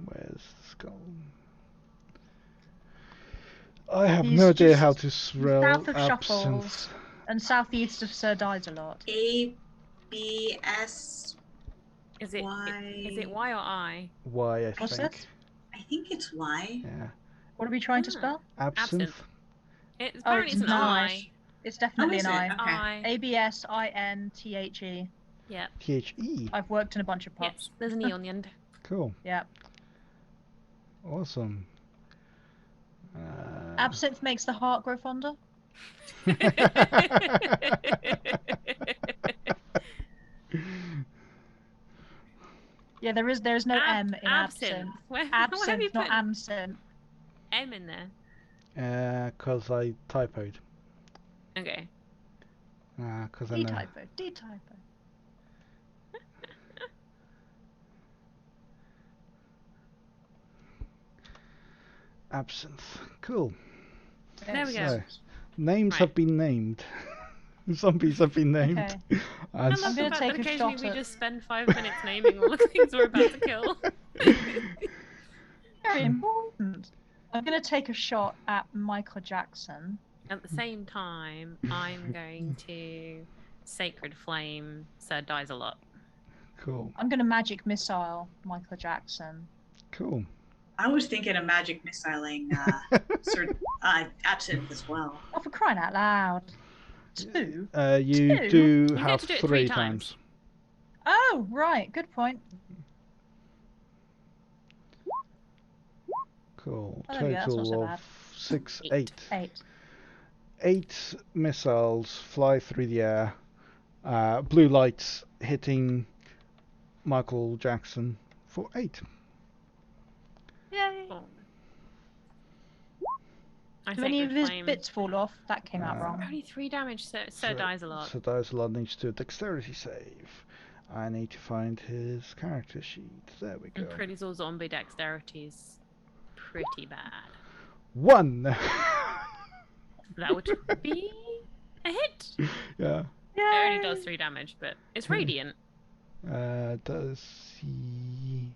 [SPEAKER 1] Where's the skull? I have
[SPEAKER 3] He's
[SPEAKER 1] no idea
[SPEAKER 3] just
[SPEAKER 1] how to spell
[SPEAKER 3] south of
[SPEAKER 1] absinthe.
[SPEAKER 3] Shuffles and southeast of Sir Dies-a-Lot.
[SPEAKER 4] ABS.
[SPEAKER 2] Is it
[SPEAKER 4] Y.
[SPEAKER 2] is it Y or I?
[SPEAKER 1] Why, I
[SPEAKER 3] What's
[SPEAKER 1] think.
[SPEAKER 3] this?
[SPEAKER 4] I think it's Y.
[SPEAKER 1] Yeah.
[SPEAKER 3] What are we trying to
[SPEAKER 2] Ah.
[SPEAKER 3] spell?
[SPEAKER 1] Absinthe.
[SPEAKER 2] It's
[SPEAKER 3] Oh,
[SPEAKER 2] apparently it's an
[SPEAKER 3] nice.
[SPEAKER 2] I.
[SPEAKER 3] It's definitely
[SPEAKER 4] is
[SPEAKER 3] an
[SPEAKER 4] it?
[SPEAKER 3] I.
[SPEAKER 4] Okay.
[SPEAKER 2] I.
[SPEAKER 3] ABSINTHE.
[SPEAKER 2] Yep.
[SPEAKER 1] THE.
[SPEAKER 3] I've worked in a bunch of
[SPEAKER 2] Yes.
[SPEAKER 3] pubs.
[SPEAKER 2] There's an E on the end.
[SPEAKER 1] Cool.
[SPEAKER 3] Yeah.
[SPEAKER 1] Awesome.
[SPEAKER 3] Absinthe makes the heart grow fonder. Yeah, there's no M in absinthe.
[SPEAKER 2] Where have you
[SPEAKER 3] Absinthe, not
[SPEAKER 2] put
[SPEAKER 3] absinthe.
[SPEAKER 2] M in there?
[SPEAKER 1] Because I typoed.
[SPEAKER 2] Okay.
[SPEAKER 1] Because I
[SPEAKER 3] D
[SPEAKER 1] know.
[SPEAKER 3] typo. D typo.
[SPEAKER 1] Absinthe. Cool.
[SPEAKER 2] There we go.
[SPEAKER 1] So, names
[SPEAKER 2] Right.
[SPEAKER 1] have been named. Zombies have been named.
[SPEAKER 3] Okay.
[SPEAKER 2] I
[SPEAKER 1] And
[SPEAKER 2] love the
[SPEAKER 3] gonna
[SPEAKER 2] fact
[SPEAKER 3] take
[SPEAKER 2] that
[SPEAKER 3] a
[SPEAKER 2] occasionally
[SPEAKER 3] shot
[SPEAKER 2] we
[SPEAKER 3] at-
[SPEAKER 2] just spend 5 minutes naming all the things we're about to kill.
[SPEAKER 3] Very important. I'm going to take a shot at Michael Jackson.
[SPEAKER 2] At the same time, I'm going to Sacred Flame Sir Dies-a-Lot.
[SPEAKER 1] Cool.
[SPEAKER 3] I'm going to magic missile Michael Jackson.
[SPEAKER 1] Cool.
[SPEAKER 4] I was thinking of magic missiling Absinthe as well.
[SPEAKER 3] Oh, for crying out loud. 2?
[SPEAKER 1] You
[SPEAKER 3] Two?
[SPEAKER 1] do
[SPEAKER 2] get
[SPEAKER 1] have
[SPEAKER 2] to do it
[SPEAKER 1] 3
[SPEAKER 2] 3
[SPEAKER 1] times.
[SPEAKER 2] times.
[SPEAKER 3] Oh, right. Good point.
[SPEAKER 1] Cool.
[SPEAKER 3] Oh, there we go, that's not so
[SPEAKER 1] Total
[SPEAKER 3] bad.
[SPEAKER 1] of 6,
[SPEAKER 2] 8.
[SPEAKER 1] 8.
[SPEAKER 3] 8.
[SPEAKER 1] 8 missiles fly through the air. Blue lights hitting Michael Jackson for 8.
[SPEAKER 3] Yay.
[SPEAKER 2] Cool. I
[SPEAKER 3] Do any of
[SPEAKER 2] Sacred
[SPEAKER 3] his
[SPEAKER 2] Flame.
[SPEAKER 3] bits fall off? That came out wrong.
[SPEAKER 2] Only 3 damage, Sir Dies-a-Lot.
[SPEAKER 1] So Dies-a-Lot needs to do a dexterity save. I need to find his character sheet. There we go.
[SPEAKER 2] And Pretty Soul Zombie dexterity's pretty bad.
[SPEAKER 1] 1!
[SPEAKER 2] That would be a hit.
[SPEAKER 1] Yeah.
[SPEAKER 2] It only does 3 damage, but it's radiant.
[SPEAKER 1] Does he...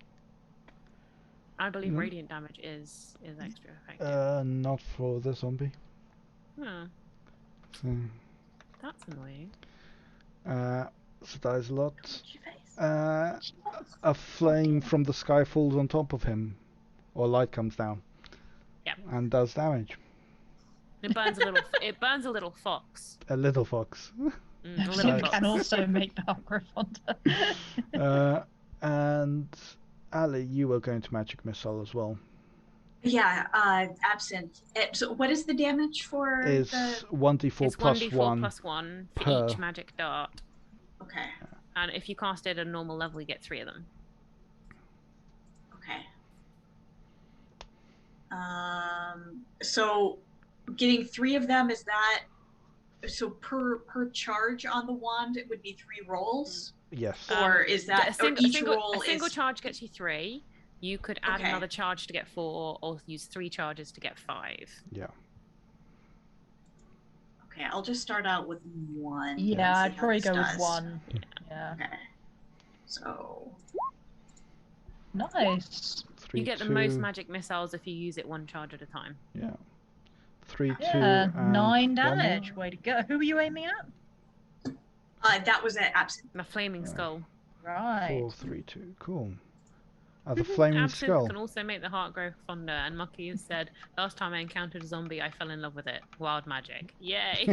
[SPEAKER 2] I believe
[SPEAKER 1] No.
[SPEAKER 2] radiant damage is extra effective.
[SPEAKER 1] Not for the zombie.
[SPEAKER 2] Hmm,
[SPEAKER 1] So,
[SPEAKER 2] that's annoying.
[SPEAKER 1] so Dies-a-Lot.
[SPEAKER 3] What's your face?
[SPEAKER 1] A flame from the sky falls on top of him, or light comes down.
[SPEAKER 2] Yep.
[SPEAKER 1] And does damage.
[SPEAKER 2] It burns a little. It burns a little fox.
[SPEAKER 1] A little fox.
[SPEAKER 2] A little
[SPEAKER 3] Absinthe
[SPEAKER 2] fox.
[SPEAKER 3] can also make the heart grow fonder.
[SPEAKER 1] And Ali, you were going to magic missile as well.
[SPEAKER 4] Yeah, Absinthe. So what is the damage for
[SPEAKER 1] Is
[SPEAKER 4] the...
[SPEAKER 1] 1d4
[SPEAKER 2] It's
[SPEAKER 1] plus
[SPEAKER 2] 1d4
[SPEAKER 1] 1.
[SPEAKER 2] plus 1 for
[SPEAKER 1] per-
[SPEAKER 2] each magic dart,
[SPEAKER 4] Okay,
[SPEAKER 2] and if you cast it at a normal level, you get 3 of them.
[SPEAKER 4] okay. So getting 3 of them, is that... So per charge on the wand, it would be 3 rolls?
[SPEAKER 1] Yes.
[SPEAKER 4] Or is that...
[SPEAKER 2] A single,
[SPEAKER 4] or each roll
[SPEAKER 2] a single
[SPEAKER 4] is...
[SPEAKER 2] charge gets you 3. You could add
[SPEAKER 4] Okay.
[SPEAKER 2] another charge to get 4, or use 3 charges to get 5.
[SPEAKER 1] Yeah.
[SPEAKER 4] Okay, I'll just start out with 1.
[SPEAKER 3] Yeah,
[SPEAKER 4] and
[SPEAKER 3] I'd
[SPEAKER 4] see how
[SPEAKER 3] probably
[SPEAKER 4] this
[SPEAKER 3] go with
[SPEAKER 4] does.
[SPEAKER 3] 1. Yeah.
[SPEAKER 4] Okay. So...
[SPEAKER 3] Nice.
[SPEAKER 1] 3,
[SPEAKER 2] You get the
[SPEAKER 1] 2,
[SPEAKER 2] most magic missiles if you use it 1 charge at a time.
[SPEAKER 1] Yeah. 3, 2,
[SPEAKER 3] Yeah,
[SPEAKER 1] and
[SPEAKER 3] 9
[SPEAKER 1] one
[SPEAKER 3] damage.
[SPEAKER 1] more.
[SPEAKER 3] Way to go. Who were you aiming at?
[SPEAKER 4] that was at Absinthe.
[SPEAKER 2] The flaming
[SPEAKER 1] Right.
[SPEAKER 2] skull.
[SPEAKER 3] Right.
[SPEAKER 1] 4, 3, 2. Cool. The flaming
[SPEAKER 2] Absinthe
[SPEAKER 1] skull.
[SPEAKER 2] can also make the heart grow fonder, and Mucky has said, last time I encountered a zombie, I fell in love with it. Wild magic. Yay!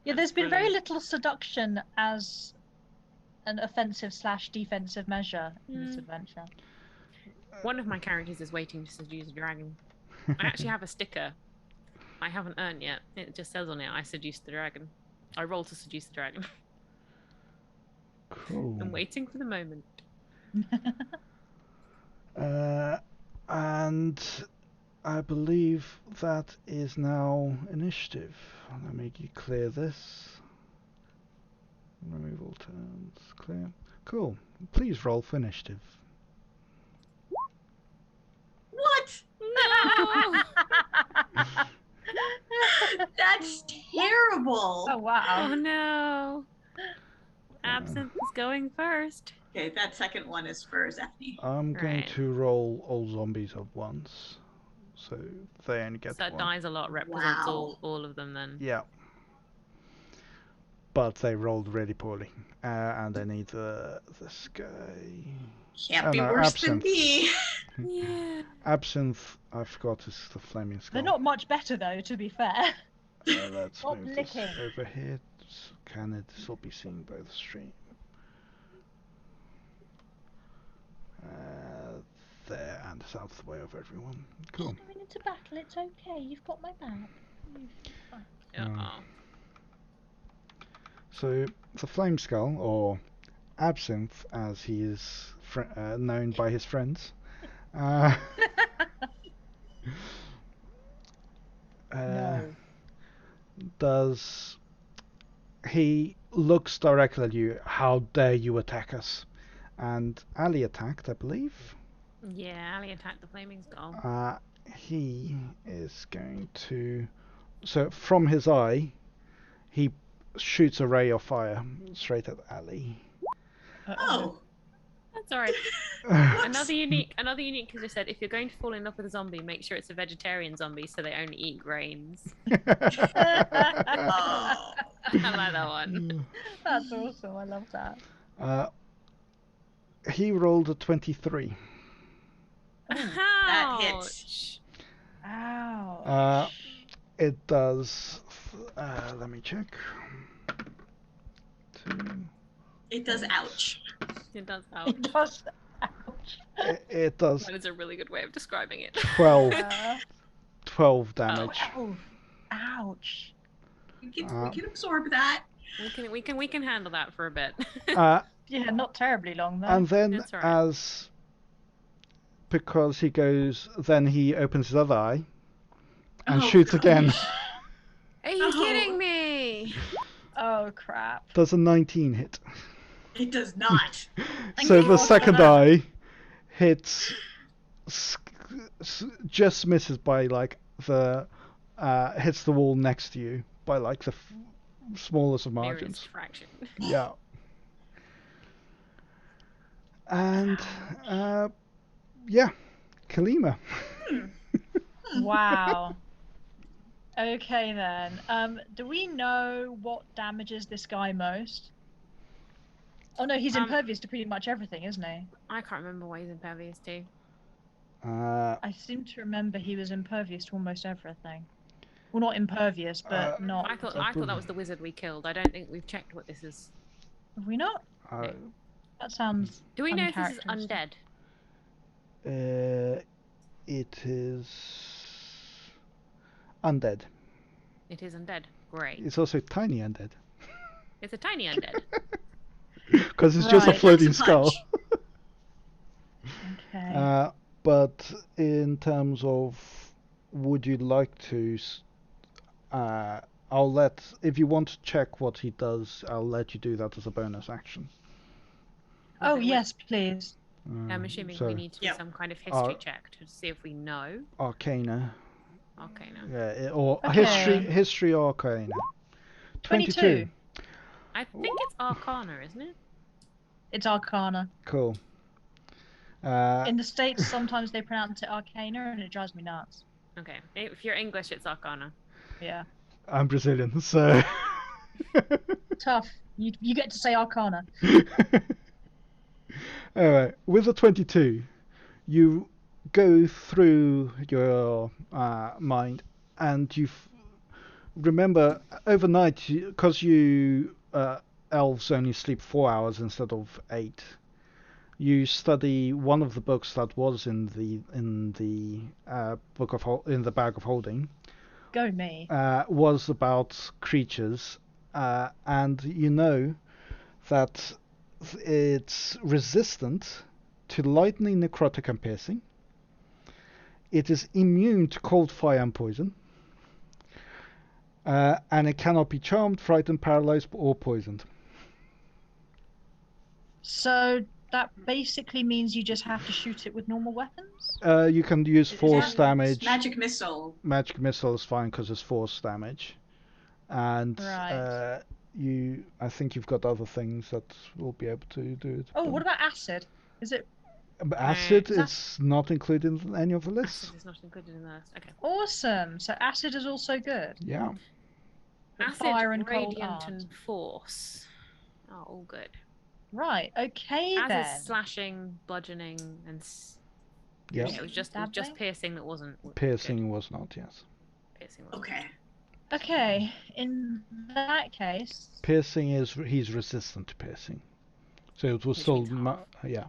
[SPEAKER 3] Yeah, there's been very
[SPEAKER 2] Brilliant.
[SPEAKER 3] little seduction as an offensive/defensive measure in this adventure.
[SPEAKER 2] One of my characters is waiting to seduce a dragon. I actually have a sticker I haven't earned yet. It just says on it, I seduced the dragon. I roll to seduce the dragon.
[SPEAKER 1] Cool.
[SPEAKER 2] I'm waiting for the moment.
[SPEAKER 1] And I believe that is now initiative. Let me clear this. Remove all turns. Clear. Cool. Please roll for initiative.
[SPEAKER 4] What?
[SPEAKER 2] No!
[SPEAKER 4] That's terrible.
[SPEAKER 3] Oh wow.
[SPEAKER 2] Oh no! Absinthe is going first.
[SPEAKER 4] Okay, that second one is for Zephany.
[SPEAKER 1] I'm going
[SPEAKER 2] Right.
[SPEAKER 1] to roll all zombies at once. So they only get
[SPEAKER 2] So that
[SPEAKER 1] one.
[SPEAKER 2] dies a lot represents
[SPEAKER 4] Wow.
[SPEAKER 2] all of them then.
[SPEAKER 1] Yeah. But they rolled really poorly. And they need this guy.
[SPEAKER 4] Can't be
[SPEAKER 1] no,
[SPEAKER 4] worse
[SPEAKER 1] absinthe.
[SPEAKER 4] than me.
[SPEAKER 2] Yeah.
[SPEAKER 1] Absinthe, I forgot, is the flaming skull.
[SPEAKER 3] They're not much better though, to be fair.
[SPEAKER 1] Let's
[SPEAKER 3] Stop
[SPEAKER 1] move this
[SPEAKER 3] licking.
[SPEAKER 1] over here. Can it still be seen by the stream? There, and it's out of the way of everyone. Cool.
[SPEAKER 3] Going into battle, it's okay. You've got my back.
[SPEAKER 2] Uh-oh.
[SPEAKER 1] So the flame skull, or Absinthe, as he is known by his friends,
[SPEAKER 3] No.
[SPEAKER 1] he looks directly at you. How dare you attack us? And Ali attacked, I believe.
[SPEAKER 2] Yeah, Ali attacked the flaming skull.
[SPEAKER 1] He is going to. So from his eye, he shoots a ray of fire straight at Ali.
[SPEAKER 4] Oh.
[SPEAKER 2] That's alright. Another unique because just said if you're going to fall in love with a zombie, make sure it's a vegetarian zombie so they only eat grains.
[SPEAKER 4] Oh.
[SPEAKER 2] I like that one.
[SPEAKER 3] That's awesome. I love that.
[SPEAKER 1] He rolled a 23.
[SPEAKER 4] That hits.
[SPEAKER 3] Ow.
[SPEAKER 1] It does. Let me check. 2.
[SPEAKER 4] It does ouch.
[SPEAKER 2] It does ouch.
[SPEAKER 3] It does. Ouch.
[SPEAKER 1] It does
[SPEAKER 2] That is a really good way of describing it.
[SPEAKER 1] 12,
[SPEAKER 3] Uh,
[SPEAKER 1] 12 damage.
[SPEAKER 3] ow. Ouch.
[SPEAKER 4] We can absorb that.
[SPEAKER 2] We can handle that for a bit.
[SPEAKER 3] Yeah, not terribly long though.
[SPEAKER 1] And then
[SPEAKER 2] That's all right.
[SPEAKER 1] because he goes, then he opens his other eye and
[SPEAKER 4] Oh,
[SPEAKER 1] shoots again.
[SPEAKER 4] gosh.
[SPEAKER 2] Are you
[SPEAKER 4] Oh.
[SPEAKER 2] kidding me?
[SPEAKER 3] Oh crap.
[SPEAKER 1] Does a 19 hit.
[SPEAKER 4] It does not.
[SPEAKER 1] So
[SPEAKER 3] you
[SPEAKER 1] the
[SPEAKER 3] for
[SPEAKER 1] second
[SPEAKER 3] that.
[SPEAKER 1] eye hits, just misses by like hits the wall next to you by like the smallest of margins.
[SPEAKER 2] Merest fraction.
[SPEAKER 1] Yeah. And yeah, Kalima.
[SPEAKER 3] Wow. Okay then. Do we know what damages this guy most? Oh no, he's impervious to pretty much everything, isn't he?
[SPEAKER 2] I can't remember what he's impervious to.
[SPEAKER 3] I seem to remember he was impervious to almost everything. Well, not impervious, but not.
[SPEAKER 2] I thought that was the wizard we killed. I don't think we've checked what this is.
[SPEAKER 3] Have we not? That sounds.
[SPEAKER 2] Do we know if this is
[SPEAKER 3] uncharacteristic.
[SPEAKER 2] undead?
[SPEAKER 1] It is undead.
[SPEAKER 2] It is undead. Great.
[SPEAKER 1] It's also tiny undead.
[SPEAKER 2] It's a tiny undead.
[SPEAKER 1] Because it's just a
[SPEAKER 3] Right.
[SPEAKER 1] floating
[SPEAKER 4] Packs a
[SPEAKER 1] skull.
[SPEAKER 4] punch.
[SPEAKER 3] Okay.
[SPEAKER 1] But in terms of, would you like to? I'll let. If you want to check what he does, I'll let you do that as a bonus action.
[SPEAKER 3] Oh
[SPEAKER 2] Okay,
[SPEAKER 3] yes, please.
[SPEAKER 2] I'm assuming
[SPEAKER 1] so
[SPEAKER 2] we need to do
[SPEAKER 4] Yep.
[SPEAKER 2] some kind of history check to see if we know.
[SPEAKER 1] Arcana.
[SPEAKER 2] Okay, no.
[SPEAKER 1] Yeah, or
[SPEAKER 3] Okay.
[SPEAKER 1] history or Arcana.
[SPEAKER 3] 22.
[SPEAKER 2] I think it's Arcana, isn't it?
[SPEAKER 3] It's Arcana.
[SPEAKER 1] Cool.
[SPEAKER 3] In the States, sometimes they pronounce it Arcana, and it drives me nuts.
[SPEAKER 2] Okay. If you're English, it's Arcana.
[SPEAKER 3] Yeah.
[SPEAKER 1] I'm Brazilian, so.
[SPEAKER 3] Tough. You get to say Arcana.
[SPEAKER 1] Alright, with a 22, you go through your mind and you remember overnight, because you elves only sleep 4 hours instead of 8. You study one of the books that was in the in the bag of holding.
[SPEAKER 3] Go me.
[SPEAKER 1] Was about creatures, and you know that it's resistant to lightning, necrotic, and piercing. It is immune to cold, fire, and poison. And it cannot be charmed, frightened, paralyzed, or poisoned.
[SPEAKER 3] So that basically means you just have to shoot it with normal weapons?
[SPEAKER 1] You can use force damage.
[SPEAKER 4] Magic missile.
[SPEAKER 1] Magic missile is fine because it's force damage. And
[SPEAKER 3] Right.
[SPEAKER 1] I think you've got other things that will be able to do it.
[SPEAKER 3] Oh, what about acid? Is it
[SPEAKER 1] Acid
[SPEAKER 3] Is
[SPEAKER 1] is not included in any of the lists.
[SPEAKER 2] Acid is not included in the list. Okay.
[SPEAKER 3] awesome? So acid is also good.
[SPEAKER 1] Yeah.
[SPEAKER 3] But
[SPEAKER 2] Acid,
[SPEAKER 3] fire and cold
[SPEAKER 2] radiant,
[SPEAKER 3] aren't.
[SPEAKER 2] and force are all good.
[SPEAKER 3] Right. Okay
[SPEAKER 2] As
[SPEAKER 3] then.
[SPEAKER 2] is slashing, bludgeoning, and
[SPEAKER 1] Yeah.
[SPEAKER 2] it was just
[SPEAKER 3] Stabbing?
[SPEAKER 2] piercing that wasn't
[SPEAKER 1] Piercing
[SPEAKER 2] good.
[SPEAKER 1] was not, yes.
[SPEAKER 2] Piercing wasn't
[SPEAKER 4] Okay.
[SPEAKER 3] Okay. In that case.
[SPEAKER 1] Piercing is he's resistant to piercing, so it was
[SPEAKER 2] Which
[SPEAKER 1] still
[SPEAKER 2] means half.
[SPEAKER 1] yeah.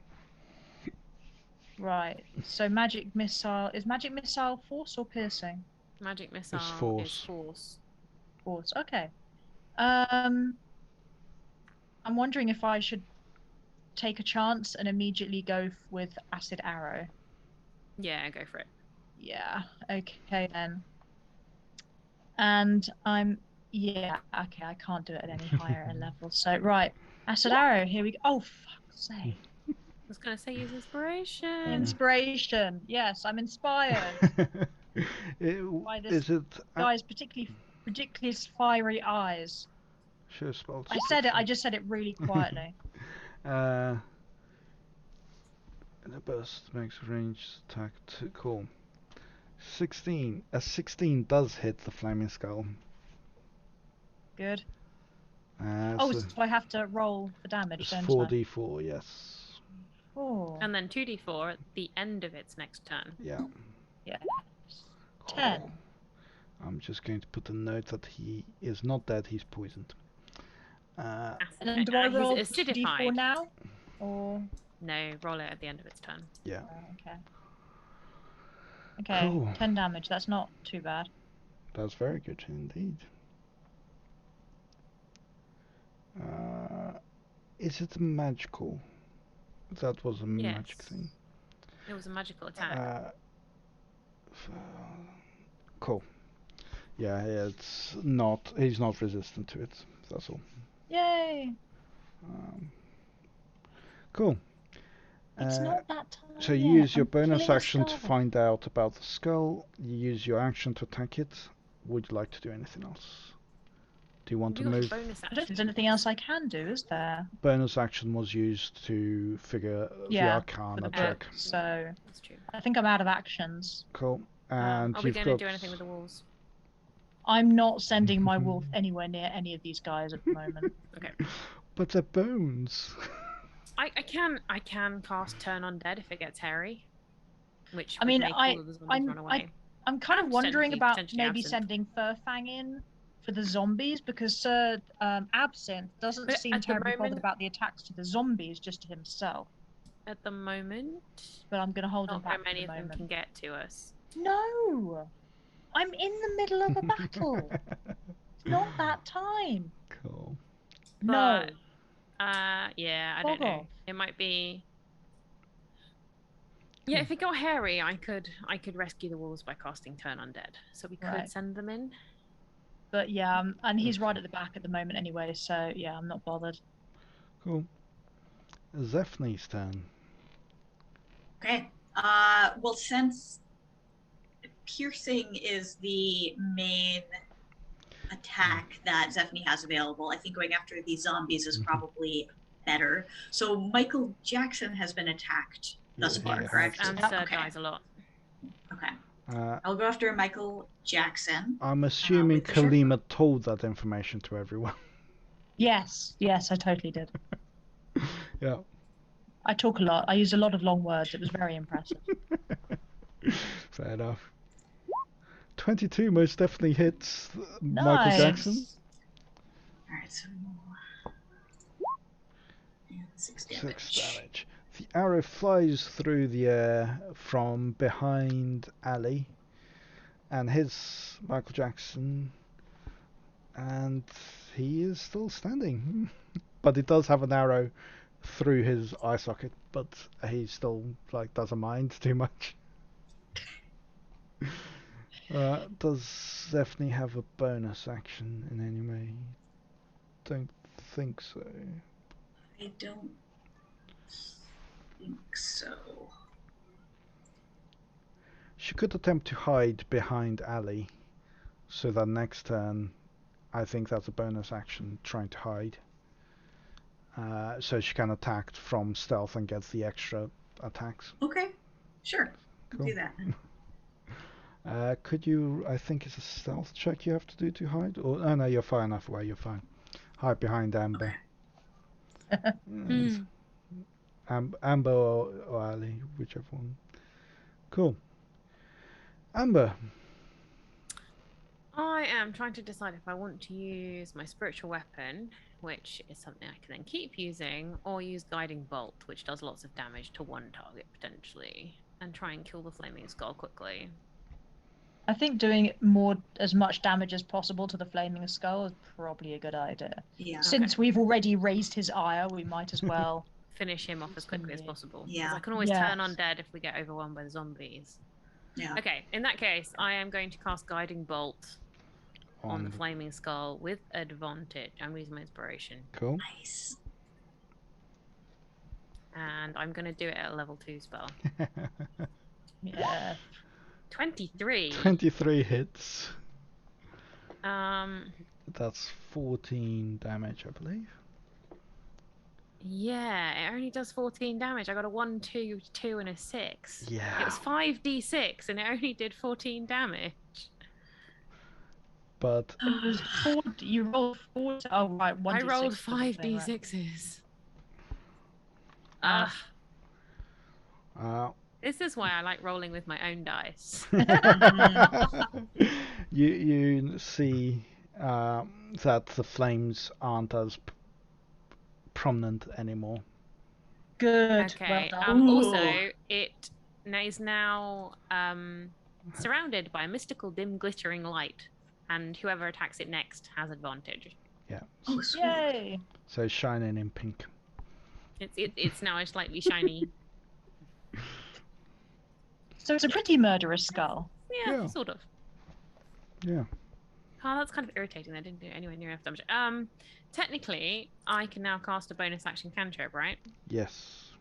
[SPEAKER 3] Right. So magic missile is magic missile force or piercing?
[SPEAKER 2] Magic missile
[SPEAKER 1] force.
[SPEAKER 2] is force.
[SPEAKER 3] Force. Okay. I'm wondering if I should take a chance and immediately go with acid arrow.
[SPEAKER 2] Yeah, go for it.
[SPEAKER 3] Yeah. Okay then. And okay, I can't do it at any higher end level. So right, acid arrow. Here we go. Oh fuck's sake.
[SPEAKER 2] I was gonna say use inspiration.
[SPEAKER 3] Inspiration. Yes, I'm inspired. By this
[SPEAKER 1] Is it?
[SPEAKER 3] Guy's particularly ridiculous fiery eyes.
[SPEAKER 1] Sure, spelled.
[SPEAKER 3] I said it. I just said it really quietly.
[SPEAKER 1] The burst makes range attack cool. 16. A 16 does hit the flaming skull.
[SPEAKER 3] Good.
[SPEAKER 1] So
[SPEAKER 3] So I have to roll the damage,
[SPEAKER 1] it's
[SPEAKER 3] don't
[SPEAKER 1] 4d4, yes.
[SPEAKER 3] I? Oh.
[SPEAKER 2] And then 2d4 at the end of its next turn.
[SPEAKER 1] Yeah.
[SPEAKER 3] Yeah. 10.
[SPEAKER 1] Cool. I'm just going to put a note that he is not dead, he's poisoned.
[SPEAKER 3] And then do I
[SPEAKER 2] he's
[SPEAKER 3] roll
[SPEAKER 2] acidified.
[SPEAKER 3] 2d4 now? Or
[SPEAKER 2] No, roll it at the end of its turn.
[SPEAKER 1] Yeah.
[SPEAKER 3] okay. Okay,
[SPEAKER 1] Cool.
[SPEAKER 3] 10 damage. That's not too bad.
[SPEAKER 1] That's very good indeed. Is it magical? That was a magic
[SPEAKER 2] Yes.
[SPEAKER 1] thing.
[SPEAKER 2] It was a magical attack.
[SPEAKER 1] Cool. Yeah, it's not. He's not resistant to it. That's all.
[SPEAKER 3] Yay!
[SPEAKER 1] Cool.
[SPEAKER 3] It's not that time.
[SPEAKER 1] So you use your bonus action to find out about the skull. You use your action to attack it. Would you like to do anything else? Do you want to
[SPEAKER 2] You got a
[SPEAKER 1] move?
[SPEAKER 2] bonus
[SPEAKER 3] I don't think
[SPEAKER 2] action.
[SPEAKER 3] there's anything else I can do, is there?
[SPEAKER 1] Bonus action was used to figure the
[SPEAKER 3] Yeah,
[SPEAKER 1] Arcana
[SPEAKER 3] For the
[SPEAKER 1] check.
[SPEAKER 3] book. So
[SPEAKER 2] That's true.
[SPEAKER 3] I think I'm out of actions.
[SPEAKER 1] Cool. And
[SPEAKER 2] Are we
[SPEAKER 1] you've
[SPEAKER 2] going
[SPEAKER 1] got.
[SPEAKER 2] to do anything with the wolves?
[SPEAKER 3] I'm not sending my wolf anywhere near any of these guys at the moment.
[SPEAKER 2] Okay.
[SPEAKER 1] But they're bones.
[SPEAKER 2] I can cast Turn Undead if it gets hairy. Which
[SPEAKER 3] I
[SPEAKER 2] would
[SPEAKER 3] mean,
[SPEAKER 2] make all of the zombies run away.
[SPEAKER 3] I'm kind of
[SPEAKER 2] Absinthe,
[SPEAKER 3] wondering
[SPEAKER 2] you
[SPEAKER 3] about
[SPEAKER 2] potentially
[SPEAKER 3] maybe
[SPEAKER 2] absinthe.
[SPEAKER 3] sending Furfang in for the zombies because Sir Absinthe doesn't
[SPEAKER 2] But
[SPEAKER 3] seem
[SPEAKER 2] at the
[SPEAKER 3] terribly bothered
[SPEAKER 2] moment-
[SPEAKER 3] about the attacks to the zombies, just to himself.
[SPEAKER 2] At the moment,
[SPEAKER 3] But I'm going to hold him
[SPEAKER 2] not
[SPEAKER 3] back
[SPEAKER 2] very
[SPEAKER 3] for
[SPEAKER 2] many
[SPEAKER 3] the
[SPEAKER 2] of them
[SPEAKER 3] moment.
[SPEAKER 2] can get to us.
[SPEAKER 3] No! I'm in the middle of a battle. It's not that time.
[SPEAKER 1] Cool.
[SPEAKER 3] No.
[SPEAKER 2] But, yeah, I don't
[SPEAKER 3] Bog
[SPEAKER 2] know.
[SPEAKER 3] off.
[SPEAKER 2] It might be. Yeah, if it got hairy, I could rescue the wolves by casting Turn Undead. So we could
[SPEAKER 3] Right.
[SPEAKER 2] send them in.
[SPEAKER 3] But yeah, and he's right at the back at the moment anyway, so yeah, I'm not bothered.
[SPEAKER 1] Cool. Zephani's turn.
[SPEAKER 4] Okay. Well, since piercing is the main attack that Zephany has available, I think going after these zombies is probably better. So Michael Jackson has been attacked thus
[SPEAKER 1] Yeah,
[SPEAKER 4] far,
[SPEAKER 1] he
[SPEAKER 4] correct?
[SPEAKER 1] has.
[SPEAKER 2] And
[SPEAKER 3] Yep.
[SPEAKER 2] Sir
[SPEAKER 4] Okay.
[SPEAKER 2] dies a lot.
[SPEAKER 4] Okay.
[SPEAKER 1] Uh,
[SPEAKER 4] I'll go after Michael Jackson.
[SPEAKER 1] I'm assuming
[SPEAKER 4] with the short
[SPEAKER 1] Kalima told that information to everyone.
[SPEAKER 3] Yes, I totally did.
[SPEAKER 1] Yeah.
[SPEAKER 3] I talk a lot. I use a lot of long words. It was very impressive.
[SPEAKER 1] Fair enough. 22 most definitely hits Michael Jackson.
[SPEAKER 3] Nice.
[SPEAKER 4] All right, so 6 damage.
[SPEAKER 1] 6 damage. The arrow flies through the air from behind Ali and hits Michael Jackson, and he is still standing. But it does have an arrow through his eye socket, but he still doesn't mind too much. Does Zephany have a bonus action in any way? Don't think so.
[SPEAKER 4] I don't think so.
[SPEAKER 1] She could attempt to hide behind Ali, so that next turn, I think that's a bonus action, trying to hide. So she can attack from stealth and gets the extra attacks.
[SPEAKER 4] Okay, sure.
[SPEAKER 1] Cool.
[SPEAKER 4] Do that.
[SPEAKER 1] Could you? I think it's a stealth check you have to do to hide. Or oh no, you're far enough away. You're fine. Hide behind Amber. Yes. Amber or Ali, whichever one. Cool. Amber.
[SPEAKER 2] I am trying to decide if I want to use my spiritual weapon, which is something I can then keep using, or use guiding bolt, which does lots of damage to one target potentially, and try and kill the flaming skull quickly.
[SPEAKER 3] I think doing as much damage as possible to the flaming skull is probably a good idea.
[SPEAKER 4] Yeah.
[SPEAKER 3] Since we've already raised his ire, we might as well
[SPEAKER 2] finish him off as quickly as possible.
[SPEAKER 4] Yeah.
[SPEAKER 2] 'Cause I can always turn undead if we get overwhelmed by the zombies.
[SPEAKER 4] Yeah.
[SPEAKER 2] Okay, in that case, I am going to cast Guiding Bolt on the flaming skull with advantage. I'm using my inspiration.
[SPEAKER 1] Cool.
[SPEAKER 4] Nice.
[SPEAKER 2] And I'm going to do it at a level 2 spell.
[SPEAKER 3] Yeah.
[SPEAKER 2] 23.
[SPEAKER 1] 23 hits.
[SPEAKER 2] Um.
[SPEAKER 1] That's 14 damage, I believe.
[SPEAKER 2] Yeah, it only does 14 damage. I got a 1, 2, 2, and a 6.
[SPEAKER 1] Yeah.
[SPEAKER 2] It was 5d6, and it only did 14 damage.
[SPEAKER 1] But
[SPEAKER 3] You rolled 4. Oh right, 1d6.
[SPEAKER 2] I rolled
[SPEAKER 3] for the thing, right?
[SPEAKER 2] 5d6s. This is why I like rolling with my own dice.
[SPEAKER 1] you see that the flames aren't as prominent anymore.
[SPEAKER 3] Good.
[SPEAKER 2] Okay.
[SPEAKER 3] Well done.
[SPEAKER 2] Also, it is now surrounded by a mystical, dim, glittering light, and whoever attacks it next has advantage.
[SPEAKER 1] Yeah.
[SPEAKER 4] Oh, sweet.
[SPEAKER 3] Yay!
[SPEAKER 1] So shining in pink.
[SPEAKER 2] It's now a slightly shiny.
[SPEAKER 3] So it's a pretty murderous skull.
[SPEAKER 2] Yeah, sort of.
[SPEAKER 1] Yeah.
[SPEAKER 2] Oh, that's kind of irritating. I didn't do anywhere near enough damage. Technically, I can now cast a bonus action cantrip, right?
[SPEAKER 1] Yes.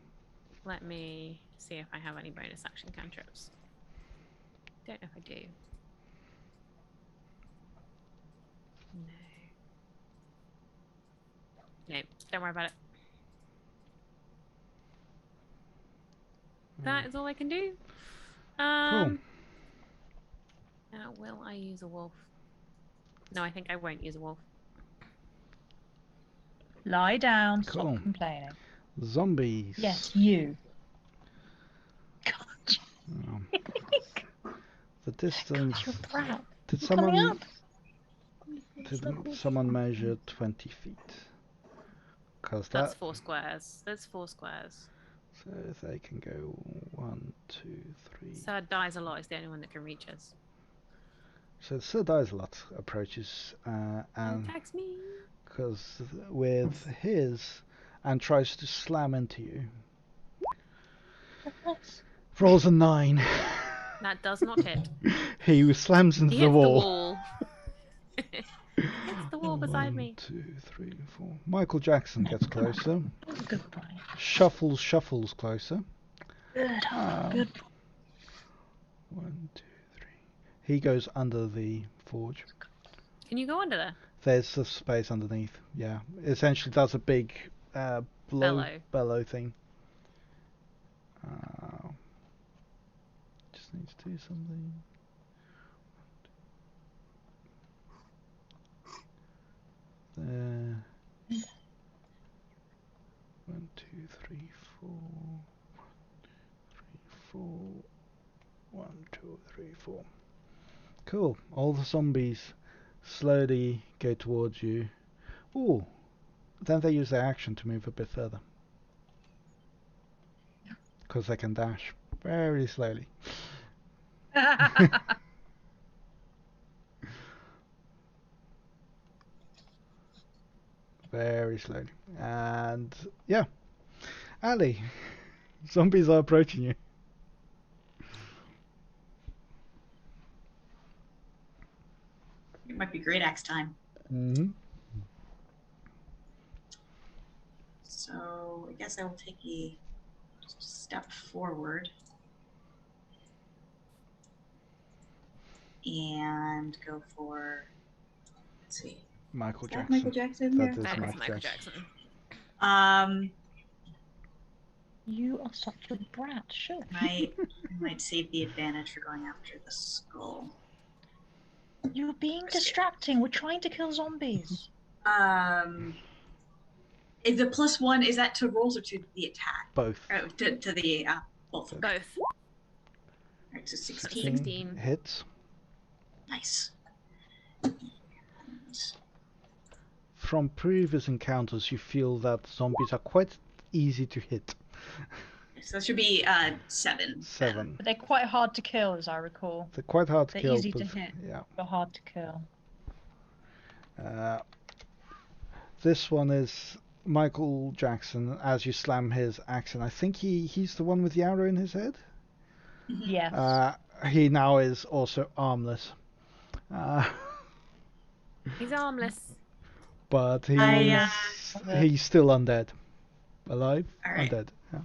[SPEAKER 2] Let me see if I have any bonus action cantrips. Don't know if I do. No. No, don't worry about it. That is all I can do.
[SPEAKER 1] Cool.
[SPEAKER 2] Now, will I use a wolf? No, I think I won't use a wolf.
[SPEAKER 3] Lie down.
[SPEAKER 1] Cool.
[SPEAKER 3] Stop complaining.
[SPEAKER 1] Zombies.
[SPEAKER 3] Yes, you.
[SPEAKER 1] Oh. The distance.
[SPEAKER 3] You're proud.
[SPEAKER 1] Did
[SPEAKER 3] You're coming
[SPEAKER 1] someone?
[SPEAKER 3] up.
[SPEAKER 1] Did someone measure 20 feet? Because
[SPEAKER 2] That's 4 squares. That's 4 squares.
[SPEAKER 1] So they can go 1, 2, 3.
[SPEAKER 2] Sir dies a lot. Is the only one that can reach us.
[SPEAKER 1] So Sir Dies-a-Lot approaches and
[SPEAKER 2] Attacks me.
[SPEAKER 1] because with his and tries to slam into you. Rolls a 9.
[SPEAKER 2] That does not hit.
[SPEAKER 1] He slams into
[SPEAKER 2] He
[SPEAKER 1] the
[SPEAKER 2] hits
[SPEAKER 1] wall.
[SPEAKER 2] the wall. Hits the wall beside me.
[SPEAKER 1] 1, 2, 3, 4. Michael Jackson gets closer.
[SPEAKER 3] Good boy.
[SPEAKER 1] Shuffles closer.
[SPEAKER 3] Good. Good.
[SPEAKER 1] 1, 2, 3. He goes under the forge.
[SPEAKER 2] Can you go under there?
[SPEAKER 1] There's a space underneath. Yeah, essentially does a big bellow thing. Just needs to do something. There. 1, 2, 3, 4. 1, 2, 3, 4. 1, 2, 3, 4. Cool. All the zombies slowly go towards you. Ooh. Then they use their action to move a bit further. because they can dash very slowly. Very slowly. And yeah, Ali, zombies are approaching you.
[SPEAKER 4] It might be great axe time.
[SPEAKER 1] Mm-hmm.
[SPEAKER 4] So I guess I will take a step forward and go for. Let's see.
[SPEAKER 1] Michael
[SPEAKER 4] Is that
[SPEAKER 1] Jackson.
[SPEAKER 4] Michael Jackson
[SPEAKER 1] That
[SPEAKER 4] there?
[SPEAKER 1] is
[SPEAKER 2] That is
[SPEAKER 1] Michael
[SPEAKER 2] Michael
[SPEAKER 1] Jackson.
[SPEAKER 2] Jackson.
[SPEAKER 3] You are such a brat. Sure.
[SPEAKER 4] I might save the advantage for going after the skull.
[SPEAKER 3] You're being distracting. We're trying to kill zombies.
[SPEAKER 4] Is the +1, is that to rolls or to the attack?
[SPEAKER 1] Both.
[SPEAKER 4] Oh, to the both. Okay.
[SPEAKER 2] Both.
[SPEAKER 4] Alright, so 16.
[SPEAKER 2] 16.
[SPEAKER 1] Hits.
[SPEAKER 4] Nice.
[SPEAKER 1] From previous encounters, you feel that zombies are quite easy to hit.
[SPEAKER 4] So that should be 7.
[SPEAKER 1] 7.
[SPEAKER 3] But they're quite hard to kill, as I recall.
[SPEAKER 1] They're quite hard to
[SPEAKER 3] They're
[SPEAKER 1] kill.
[SPEAKER 3] easy to
[SPEAKER 1] but,
[SPEAKER 3] hit.
[SPEAKER 1] Yeah.
[SPEAKER 3] But hard to kill.
[SPEAKER 1] This one is Michael Jackson. As you slam his axe, and I think he's the one with the arrow in his head.
[SPEAKER 3] Yes.
[SPEAKER 1] He now is also armless.
[SPEAKER 2] He's armless.
[SPEAKER 1] But he's
[SPEAKER 4] I,
[SPEAKER 1] still undead. Alive?
[SPEAKER 4] Alright.
[SPEAKER 1] Undead. Yeah.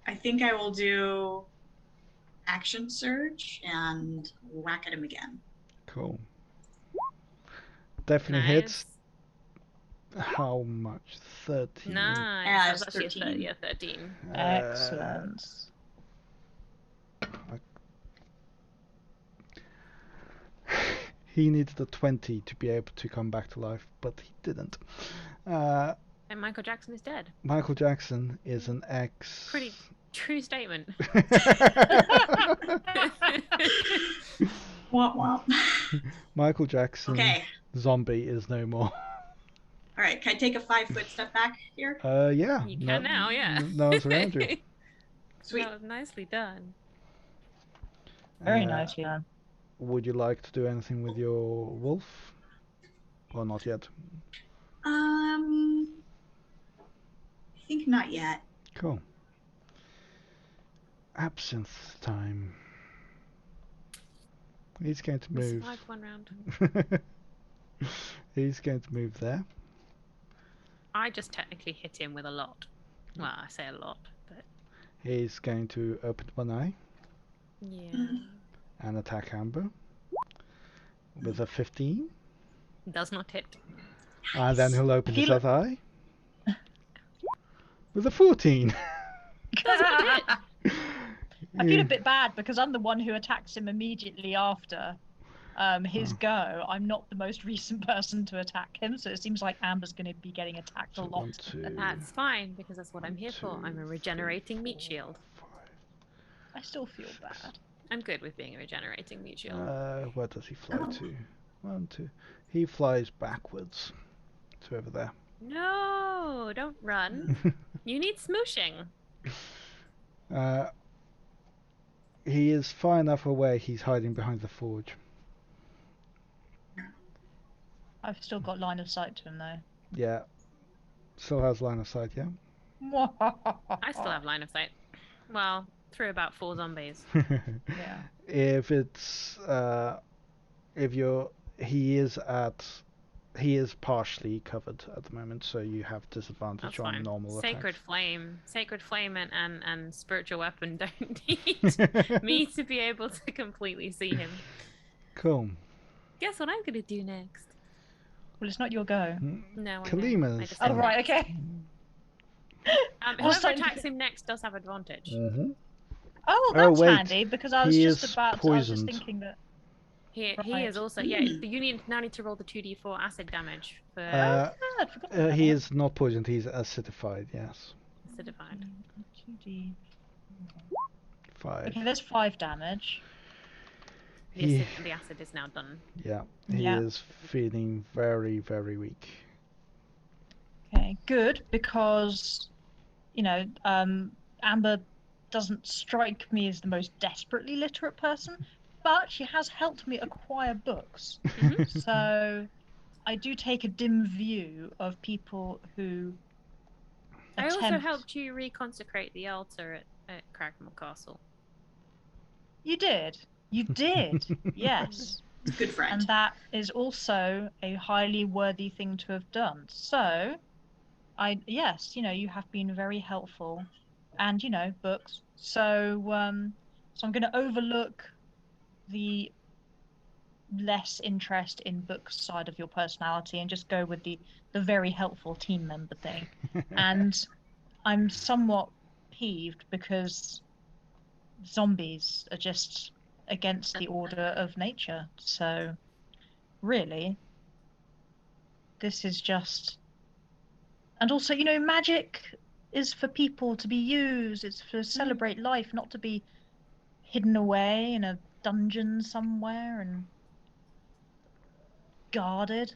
[SPEAKER 4] I think I will do action surge and whack at him again.
[SPEAKER 1] Cool. Definitely hits. How much? 13.
[SPEAKER 2] Nice.
[SPEAKER 4] Yeah,
[SPEAKER 2] That's
[SPEAKER 4] it's
[SPEAKER 2] actually
[SPEAKER 4] 13.
[SPEAKER 2] 13.
[SPEAKER 3] Excellent.
[SPEAKER 1] He needed a 20 to be able to come back to life, but he didn't.
[SPEAKER 2] And Michael Jackson is dead.
[SPEAKER 1] Michael Jackson is an ex.
[SPEAKER 2] Pretty true statement.
[SPEAKER 4] Womp womp.
[SPEAKER 1] Michael Jackson,
[SPEAKER 4] Okay.
[SPEAKER 1] zombie, is no more.
[SPEAKER 4] Alright, can I take a 5-foot step back here?
[SPEAKER 1] Yeah.
[SPEAKER 2] You can now, yeah.
[SPEAKER 1] No one's around you.
[SPEAKER 4] Sweet.
[SPEAKER 2] That was nicely done.
[SPEAKER 3] Very nicely done.
[SPEAKER 1] Would you like to do anything with your wolf? Or not yet?
[SPEAKER 4] I think not yet.
[SPEAKER 1] Cool. Absinthe time. He's going to
[SPEAKER 2] We
[SPEAKER 1] move.
[SPEAKER 2] survived one round.
[SPEAKER 1] He's going to move there.
[SPEAKER 2] I just technically hit him with a lot. Well, I say a lot, but
[SPEAKER 1] He's going to open one eye
[SPEAKER 2] yeah.
[SPEAKER 1] and attack Amber with a 15.
[SPEAKER 2] Does not hit.
[SPEAKER 1] And then he'll open his
[SPEAKER 3] Feel-
[SPEAKER 1] other eye with a 14.
[SPEAKER 2] Does not hit.
[SPEAKER 3] I feel a bit bad because I'm the one who attacks him immediately after his go. I'm not the most recent person to attack him, so it seems like Amber's going to be getting attacked a
[SPEAKER 1] So
[SPEAKER 3] lot.
[SPEAKER 1] 1, 2,
[SPEAKER 2] That's fine because that's what I'm here for. I'm a
[SPEAKER 1] 2,
[SPEAKER 2] regenerating meat shield.
[SPEAKER 1] 5.
[SPEAKER 3] I still feel bad.
[SPEAKER 2] I'm good with being a regenerating meat shield.
[SPEAKER 1] Where does he fly to? 1, 2. He flies backwards to over there.
[SPEAKER 2] No, don't run. You need smooshing.
[SPEAKER 1] He is far enough away. He's hiding behind the forge.
[SPEAKER 3] I've still got line of sight to him though.
[SPEAKER 1] Yeah. Still has line of sight, yeah?
[SPEAKER 2] I still have line of sight. Well, through about 4 zombies.
[SPEAKER 3] Yeah.
[SPEAKER 1] If it's he is partially covered at the moment, so you have disadvantage
[SPEAKER 2] That's
[SPEAKER 1] on
[SPEAKER 2] fine.
[SPEAKER 1] normal
[SPEAKER 2] Sacred
[SPEAKER 1] attacks.
[SPEAKER 2] flame and spiritual weapon don't need me to be able to completely see him.
[SPEAKER 1] Cool.
[SPEAKER 2] Guess what I'm gonna do next?
[SPEAKER 3] Well, it's not your go.
[SPEAKER 2] No, I know. I
[SPEAKER 1] Kalima's
[SPEAKER 2] just
[SPEAKER 3] Oh,
[SPEAKER 2] said
[SPEAKER 3] right,
[SPEAKER 2] next.
[SPEAKER 3] okay.
[SPEAKER 2] Whoever
[SPEAKER 3] starting to
[SPEAKER 2] attacks him next does have advantage.
[SPEAKER 1] Mm-hmm.
[SPEAKER 3] Oh, that's
[SPEAKER 1] wait.
[SPEAKER 3] handy because I was
[SPEAKER 1] He
[SPEAKER 3] just
[SPEAKER 1] is
[SPEAKER 3] about. I was just
[SPEAKER 1] poisoned.
[SPEAKER 3] thinking that.
[SPEAKER 2] He
[SPEAKER 3] Right.
[SPEAKER 2] is also you now need to roll the 2d4 acid damage for
[SPEAKER 3] I'd forgotten about
[SPEAKER 1] He
[SPEAKER 3] that.
[SPEAKER 1] is not poisoned, he's acidified, yes.
[SPEAKER 2] acidified.
[SPEAKER 3] 2D.
[SPEAKER 1] 5.
[SPEAKER 3] Okay, there's 5 damage.
[SPEAKER 2] The acid is now done.
[SPEAKER 1] Yeah, he
[SPEAKER 3] Yeah.
[SPEAKER 1] is feeling very, very weak.
[SPEAKER 3] Okay, good because, Amber doesn't strike me as the most desperately literate person, but she has helped me acquire books. So I do take a dim view of people who
[SPEAKER 2] I also
[SPEAKER 3] attempt...
[SPEAKER 2] helped you reconsecrate the altar at Crackmore Castle.
[SPEAKER 3] You did. You did. Yes.
[SPEAKER 4] Good friend.
[SPEAKER 3] And that is also a highly worthy thing to have done. So, yes, you have been very helpful, and books. So, so I'm going to overlook the less interest in books side of your personality and just go with the very helpful team member thing. And I'm somewhat peeved because zombies are just against the order of nature. So really, this is just... And also, magic is for people to be used. It's to celebrate life, not to be hidden away in a dungeon somewhere and guarded.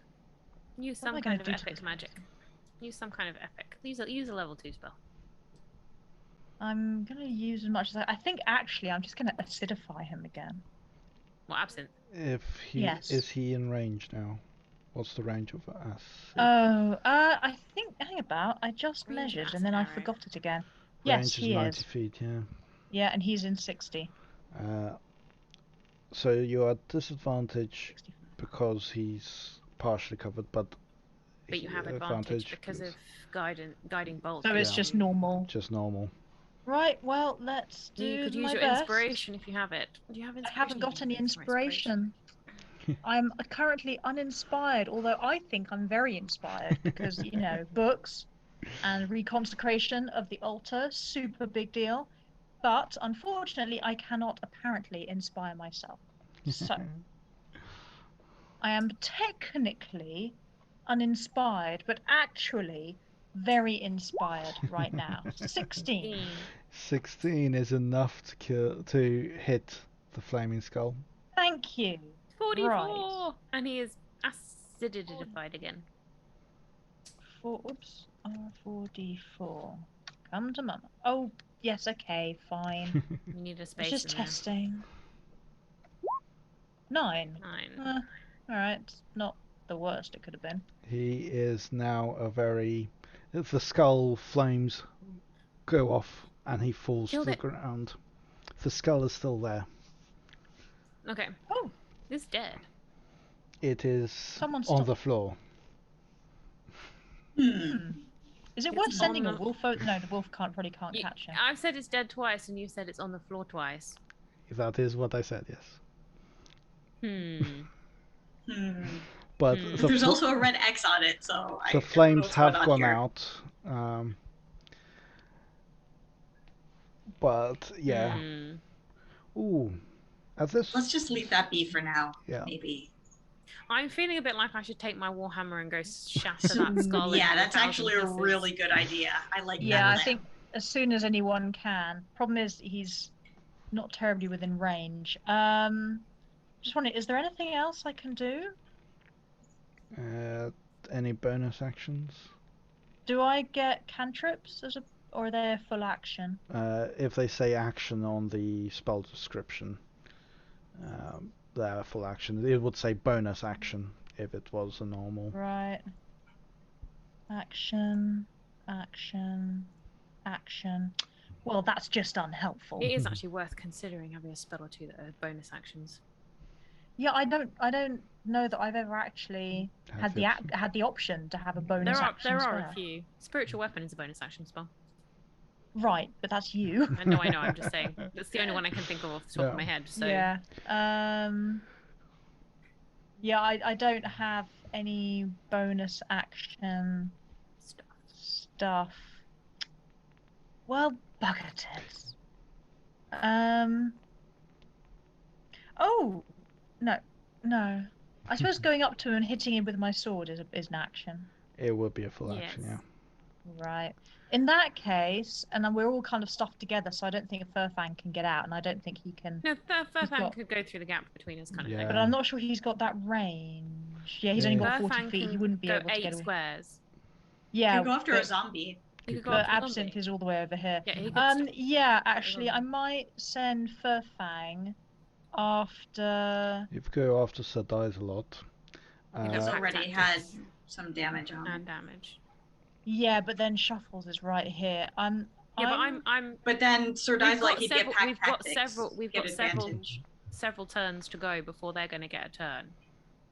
[SPEAKER 2] Use
[SPEAKER 3] What am I
[SPEAKER 2] some
[SPEAKER 3] gonna
[SPEAKER 2] kind of
[SPEAKER 3] do to
[SPEAKER 2] epic
[SPEAKER 3] this
[SPEAKER 2] magic. Use some kind of epic. Use a level 2 spell.
[SPEAKER 3] I'm gonna use as much as I think. Actually, I'm just gonna acidify him again.
[SPEAKER 2] Well, absinthe.
[SPEAKER 1] If he
[SPEAKER 3] Yes.
[SPEAKER 1] is he in range now? What's the range of us?
[SPEAKER 3] Oh, I think. Hang about. I just
[SPEAKER 2] Range of
[SPEAKER 3] measured
[SPEAKER 2] acid
[SPEAKER 3] and then I
[SPEAKER 2] arrow.
[SPEAKER 3] forgot it again.
[SPEAKER 1] Range
[SPEAKER 3] Yes,
[SPEAKER 1] is
[SPEAKER 3] he
[SPEAKER 1] 90
[SPEAKER 3] is.
[SPEAKER 1] feet, yeah.
[SPEAKER 3] Yeah, and he's in 60.
[SPEAKER 1] So you're at disadvantage
[SPEAKER 3] 60.
[SPEAKER 1] because he's partially covered, but
[SPEAKER 2] But you have advantage because of guiding bolt.
[SPEAKER 3] So it's
[SPEAKER 1] Yeah.
[SPEAKER 3] just normal.
[SPEAKER 1] just normal.
[SPEAKER 3] Right. Well, let's do
[SPEAKER 2] You could use
[SPEAKER 3] my
[SPEAKER 2] your
[SPEAKER 3] best.
[SPEAKER 2] inspiration if you have it. Do you have
[SPEAKER 3] I
[SPEAKER 2] inspiration?
[SPEAKER 3] haven't
[SPEAKER 2] You
[SPEAKER 3] got
[SPEAKER 2] don't
[SPEAKER 3] any
[SPEAKER 2] have
[SPEAKER 3] inspiration. I'm currently uninspired, although I think I'm very inspired because, books and reconsecration of the altar, super big deal. But unfortunately, I cannot apparently inspire myself. So, I am technically uninspired, but actually very inspired right now. 16.
[SPEAKER 1] 16 is enough to hit the flaming skull.
[SPEAKER 3] Thank you.
[SPEAKER 2] 44!
[SPEAKER 3] Right.
[SPEAKER 2] And he is acidified again.
[SPEAKER 3] Oops. 4d4. Come to mama. Oh, yes, okay, fine.
[SPEAKER 2] You need a
[SPEAKER 3] It's
[SPEAKER 2] space
[SPEAKER 3] just
[SPEAKER 2] in there.
[SPEAKER 3] testing. 9.
[SPEAKER 2] 9.
[SPEAKER 3] Alright, not the worst it could have been.
[SPEAKER 1] He is now the skull flames go off and he falls
[SPEAKER 2] Killed
[SPEAKER 1] to the
[SPEAKER 2] it.
[SPEAKER 1] ground. The skull is still there.
[SPEAKER 2] Okay.
[SPEAKER 3] Oh,
[SPEAKER 2] It's dead.
[SPEAKER 1] It is
[SPEAKER 3] Someone
[SPEAKER 1] on
[SPEAKER 3] stop.
[SPEAKER 1] the floor.
[SPEAKER 3] Is it
[SPEAKER 2] It's
[SPEAKER 3] worth sending
[SPEAKER 2] on
[SPEAKER 3] a
[SPEAKER 2] the-
[SPEAKER 3] wolf out? No, the wolf probably can't catch him.
[SPEAKER 2] I've said it's dead twice, and you said it's on the floor twice.
[SPEAKER 1] That is what I said, yes. But
[SPEAKER 2] Hmm.
[SPEAKER 4] There's also a red X on it, so I
[SPEAKER 1] the
[SPEAKER 4] don't know
[SPEAKER 1] flames
[SPEAKER 4] what's
[SPEAKER 1] have
[SPEAKER 4] going on
[SPEAKER 1] gone
[SPEAKER 4] here.
[SPEAKER 1] out. But yeah. Ooh. At this.
[SPEAKER 4] Let's just leave that be for now.
[SPEAKER 1] Yeah.
[SPEAKER 4] Maybe.
[SPEAKER 2] I'm feeling a bit like I should take my warhammer and go shatter that skull.
[SPEAKER 4] Yeah,
[SPEAKER 2] into
[SPEAKER 4] that's
[SPEAKER 2] 1,000
[SPEAKER 4] actually a
[SPEAKER 2] pieces.
[SPEAKER 4] really good idea. I like
[SPEAKER 3] Yeah,
[SPEAKER 4] that
[SPEAKER 3] I
[SPEAKER 4] plan.
[SPEAKER 3] think as soon as anyone can. Problem is, he's not terribly within range. Just wondering, is there anything else I can do?
[SPEAKER 1] Any bonus actions?
[SPEAKER 3] Do I get cantrips or are they a full action?
[SPEAKER 1] If they say action on the spell description, they're full action. It would say bonus action if it was a normal.
[SPEAKER 3] Right. Action, action, action. Well, that's just unhelpful.
[SPEAKER 2] It is actually worth considering having a spell or two that are bonus actions.
[SPEAKER 3] Yeah, I don't know that I've ever actually had the option to have a bonus action
[SPEAKER 2] There
[SPEAKER 3] spell.
[SPEAKER 2] are a few. Spiritual weapon is a bonus action spell.
[SPEAKER 3] Right, but that's you.
[SPEAKER 2] I know. I'm just saying. That's the only one I can think of off the top of my head. So.
[SPEAKER 3] Yeah. Yeah, I don't have any bonus action stuff. Well, bugger tits. Oh, no. I suppose going up to him and hitting him with my sword is an action.
[SPEAKER 1] It would be a full action, yeah.
[SPEAKER 3] Right. In that case, and then we're all kind of stuffed together, so I don't think a Furfang can get out, and I don't think he can.
[SPEAKER 2] No, Furfang could go through the gap between us, kind of thing.
[SPEAKER 3] But I'm not sure he's got that range. Yeah, he's only got 40 feet. He wouldn't be able to get away.
[SPEAKER 2] Squares.
[SPEAKER 3] Yeah.
[SPEAKER 4] You go after a zombie.
[SPEAKER 2] You could go
[SPEAKER 3] But
[SPEAKER 2] up to the
[SPEAKER 3] Absinthe
[SPEAKER 2] zombie.
[SPEAKER 3] is all the way over here.
[SPEAKER 2] Yeah, he could
[SPEAKER 3] Yeah, actually, I might send Furfang after.
[SPEAKER 1] If you go after Sir Dies a lot.
[SPEAKER 4] It's
[SPEAKER 2] Pack
[SPEAKER 4] already
[SPEAKER 2] tactics.
[SPEAKER 4] had some damage on it.
[SPEAKER 2] And damage.
[SPEAKER 3] Yeah, but then Shuffles is right here.
[SPEAKER 2] Yeah, but I'm.
[SPEAKER 4] But then Sir Dies like he'd get pack
[SPEAKER 2] We've got
[SPEAKER 4] tactics.
[SPEAKER 2] several. We've
[SPEAKER 4] get
[SPEAKER 2] got several.
[SPEAKER 4] advantage.
[SPEAKER 2] Several turns to go before they're going to get a turn.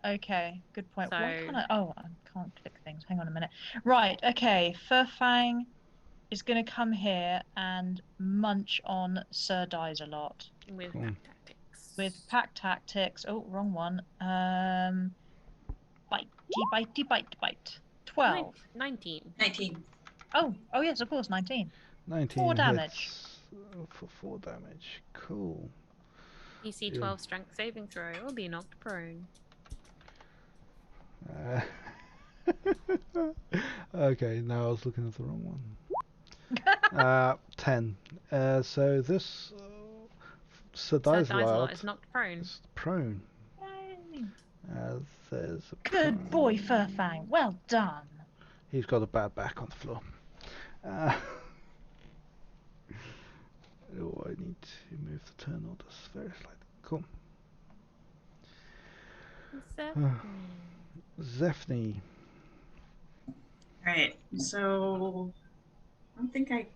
[SPEAKER 3] Okay, good point. Why
[SPEAKER 2] So-
[SPEAKER 3] can't I? Oh, I can't click things. Hang on a minute. Right. Okay. Furfang is going to come here and munch on Sir Dies a lot
[SPEAKER 2] With
[SPEAKER 1] Cool.
[SPEAKER 2] pack tactics.
[SPEAKER 3] with pack tactics. Oh, wrong one. Bite. 12.
[SPEAKER 2] 19.
[SPEAKER 4] 19.
[SPEAKER 3] Oh yes, of course, 19.
[SPEAKER 1] 19
[SPEAKER 3] 4
[SPEAKER 1] hits
[SPEAKER 3] damage.
[SPEAKER 1] for 4 damage. Cool.
[SPEAKER 2] DC
[SPEAKER 1] Yeah.
[SPEAKER 2] 12 strength saving throw or be knocked prone.
[SPEAKER 1] Okay, now I was looking at the wrong one. 10. So this Sir
[SPEAKER 2] So
[SPEAKER 1] Dies
[SPEAKER 2] Dizelot is knocked prone.
[SPEAKER 1] is prone.
[SPEAKER 3] Yay.
[SPEAKER 1] There's a
[SPEAKER 3] Good boy, Furfang. Well done.
[SPEAKER 1] He's got a bad back on the floor. Oh, I need to move the turn orders very slightly. Cool. Zephne.
[SPEAKER 4] Right. So I don't think I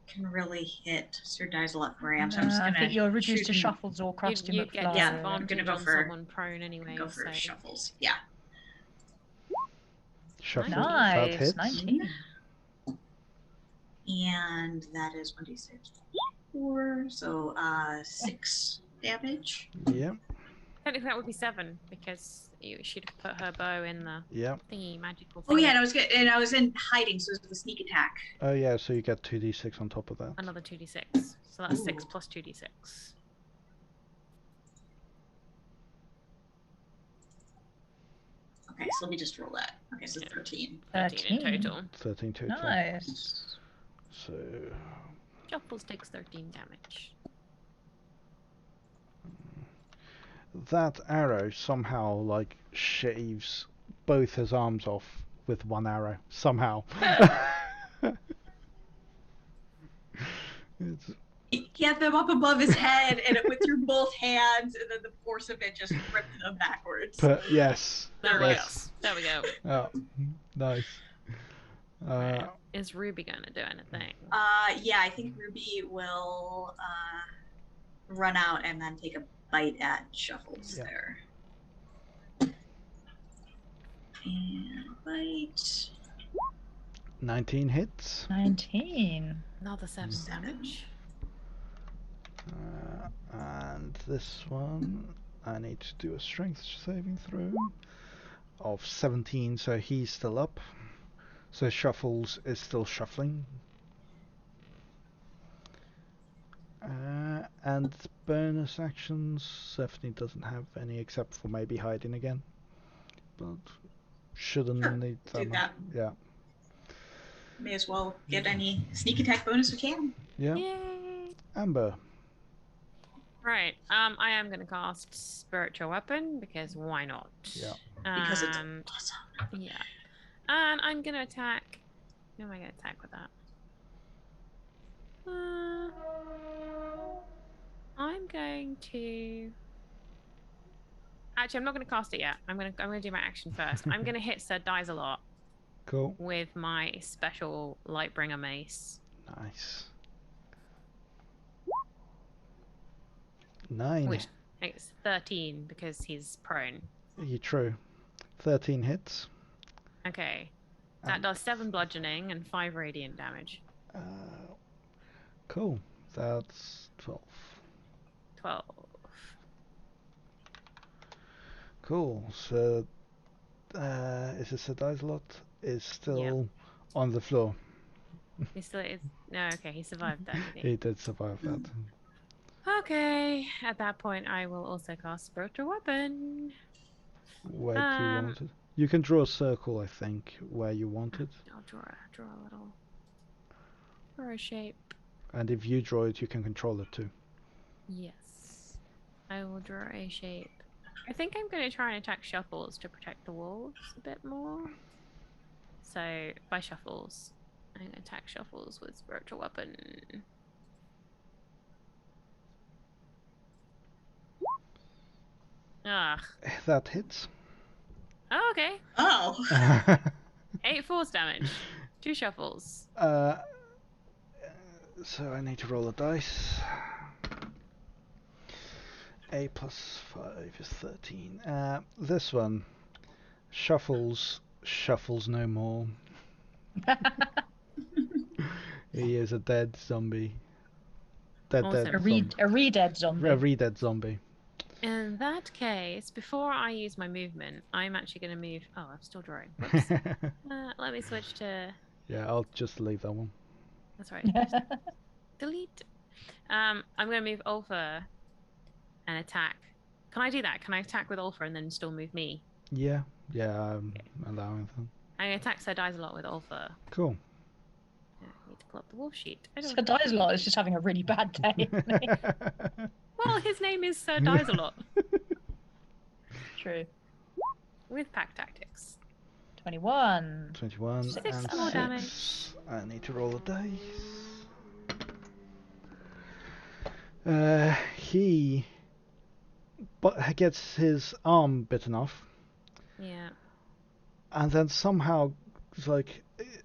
[SPEAKER 4] can really hit Sir Dies a lot for Ram, so I'm just
[SPEAKER 3] I
[SPEAKER 4] gonna
[SPEAKER 3] think you're reduced to
[SPEAKER 4] shoot him-
[SPEAKER 3] Shuffles or Krusty
[SPEAKER 2] You'd get
[SPEAKER 3] McFly.
[SPEAKER 4] Yeah, I'm
[SPEAKER 2] disadvantage
[SPEAKER 4] gonna go
[SPEAKER 2] on
[SPEAKER 4] for-
[SPEAKER 2] someone prone anyway.
[SPEAKER 4] Go for
[SPEAKER 2] so.
[SPEAKER 4] shuffles. Yeah.
[SPEAKER 1] Shuffle.
[SPEAKER 2] Nice.
[SPEAKER 1] That
[SPEAKER 3] Nice.
[SPEAKER 1] hits.
[SPEAKER 3] 19.
[SPEAKER 4] And that is 1d6 4, so 6 damage.
[SPEAKER 1] Yep.
[SPEAKER 2] Technically, that would be 7 because she'd have put her bow in the
[SPEAKER 1] Yep.
[SPEAKER 2] thingy magical.
[SPEAKER 4] Oh
[SPEAKER 2] thingy.
[SPEAKER 4] yeah, and I was in hiding, so it was the sneak attack.
[SPEAKER 1] Oh yeah, so you get 2d6 on top of that.
[SPEAKER 2] Another 2d6. So that's 6
[SPEAKER 4] Ooh.
[SPEAKER 2] plus 2d6.
[SPEAKER 4] Okay, so let me just roll that. Okay, so 13.
[SPEAKER 2] 13 in
[SPEAKER 3] 13.
[SPEAKER 2] total.
[SPEAKER 1] 13 total.
[SPEAKER 3] Nice.
[SPEAKER 1] So
[SPEAKER 2] Shuffles takes 13 damage.
[SPEAKER 1] that arrow somehow like shaves both his arms off with one arrow. Somehow. It's,
[SPEAKER 4] He had them up above his head, and it went through both hands, and then the force of it just ripped them backwards.
[SPEAKER 1] but yes.
[SPEAKER 2] There we go.
[SPEAKER 1] Yes.
[SPEAKER 2] There we go.
[SPEAKER 1] Oh, nice.
[SPEAKER 2] Is Ruby going to do anything?
[SPEAKER 4] Yeah, I think Ruby will run out and then take a bite at Shuffles
[SPEAKER 1] Yeah.
[SPEAKER 4] there. And bite.
[SPEAKER 1] 19 hits.
[SPEAKER 3] 19.
[SPEAKER 2] Another 7 damage.
[SPEAKER 1] And this one, I need to do a strength saving throw of 17, so he's still up. So Shuffles is still shuffling. And bonus actions, Stephanie doesn't have any except for maybe hiding again. But shouldn't
[SPEAKER 4] Sure,
[SPEAKER 1] need
[SPEAKER 4] do
[SPEAKER 1] that.
[SPEAKER 4] that.
[SPEAKER 1] Yeah.
[SPEAKER 4] May as well get any sneak attack bonus we can.
[SPEAKER 1] Yeah.
[SPEAKER 2] Yay!
[SPEAKER 1] Amber.
[SPEAKER 2] Right. I am going to cast Spiritual Weapon because why not?
[SPEAKER 1] Yeah.
[SPEAKER 4] Because it's
[SPEAKER 2] And-
[SPEAKER 4] awesome.
[SPEAKER 2] Yeah. And I'm going to attack. Who am I going to attack with that? I'm going to. Actually, I'm not going to cast it yet. I'm going to do my action first. I'm going to hit Sir Dies a lot
[SPEAKER 1] Cool.
[SPEAKER 2] with my special Lightbringer mace.
[SPEAKER 1] Nice. 9.
[SPEAKER 2] Which it's 13 because he's prone.
[SPEAKER 1] You true. 13 hits.
[SPEAKER 2] Okay. That does 7 bludgeoning and 5 radiant damage.
[SPEAKER 1] Cool. That's 12.
[SPEAKER 2] 12.
[SPEAKER 1] Cool. So, is it Sir Dizelot? Is still on the floor.
[SPEAKER 2] He still is. No, okay, he survived that. Did
[SPEAKER 1] He
[SPEAKER 2] he?
[SPEAKER 1] did survive that.
[SPEAKER 2] Okay. At that point, I will also cast Spiritual Weapon.
[SPEAKER 1] Where do you want it? You can draw a circle, I think, where you want it.
[SPEAKER 2] I'll draw a little. Draw a shape.
[SPEAKER 1] And if you draw it, you can control it too.
[SPEAKER 2] Yes. I will draw a shape. I think I'm going to try and attack Shuffles to protect the wolves a bit more. So, by Shuffles, I'm gonna attack Shuffles with spiritual weapon. Ah.
[SPEAKER 1] That hits.
[SPEAKER 2] Oh, okay.
[SPEAKER 4] Oh.
[SPEAKER 2] 8 force damage. 2 Shuffles.
[SPEAKER 1] So I need to roll a dice. 8 plus 5 is 13. This one, Shuffles no more. He is a dead zombie. Dead
[SPEAKER 2] Awesome.
[SPEAKER 1] zombie.
[SPEAKER 3] A re-dead zombie.
[SPEAKER 1] A re-dead zombie.
[SPEAKER 2] In that case, before I use my movement, I'm actually going to move. Oh, I'm still drawing. Whoops. Let me switch to.
[SPEAKER 1] Yeah, I'll just leave that one.
[SPEAKER 2] That's right. Delete. I'm going to move Ulfa and attack. Can I do that? Can I attack with Ulfa and then still move me?
[SPEAKER 1] Yeah, I'm allowing them.
[SPEAKER 2] I'm going to attack Sir Dice-a-Lot with Ulfa.
[SPEAKER 1] Cool.
[SPEAKER 2] Yeah, I need to pull up the wolf sheet.
[SPEAKER 3] Sir Dice-a-Lot is just having a really bad day. Isn't he?
[SPEAKER 2] Well, his name is Sir Dice-a-Lot.
[SPEAKER 3] True.
[SPEAKER 2] With pack tactics.
[SPEAKER 3] 21.
[SPEAKER 1] 21
[SPEAKER 2] 6
[SPEAKER 1] and
[SPEAKER 2] more
[SPEAKER 1] 6.
[SPEAKER 2] damage.
[SPEAKER 1] I need to roll a dice. He gets his arm bitten off,
[SPEAKER 2] Yeah.
[SPEAKER 1] and then somehow it's like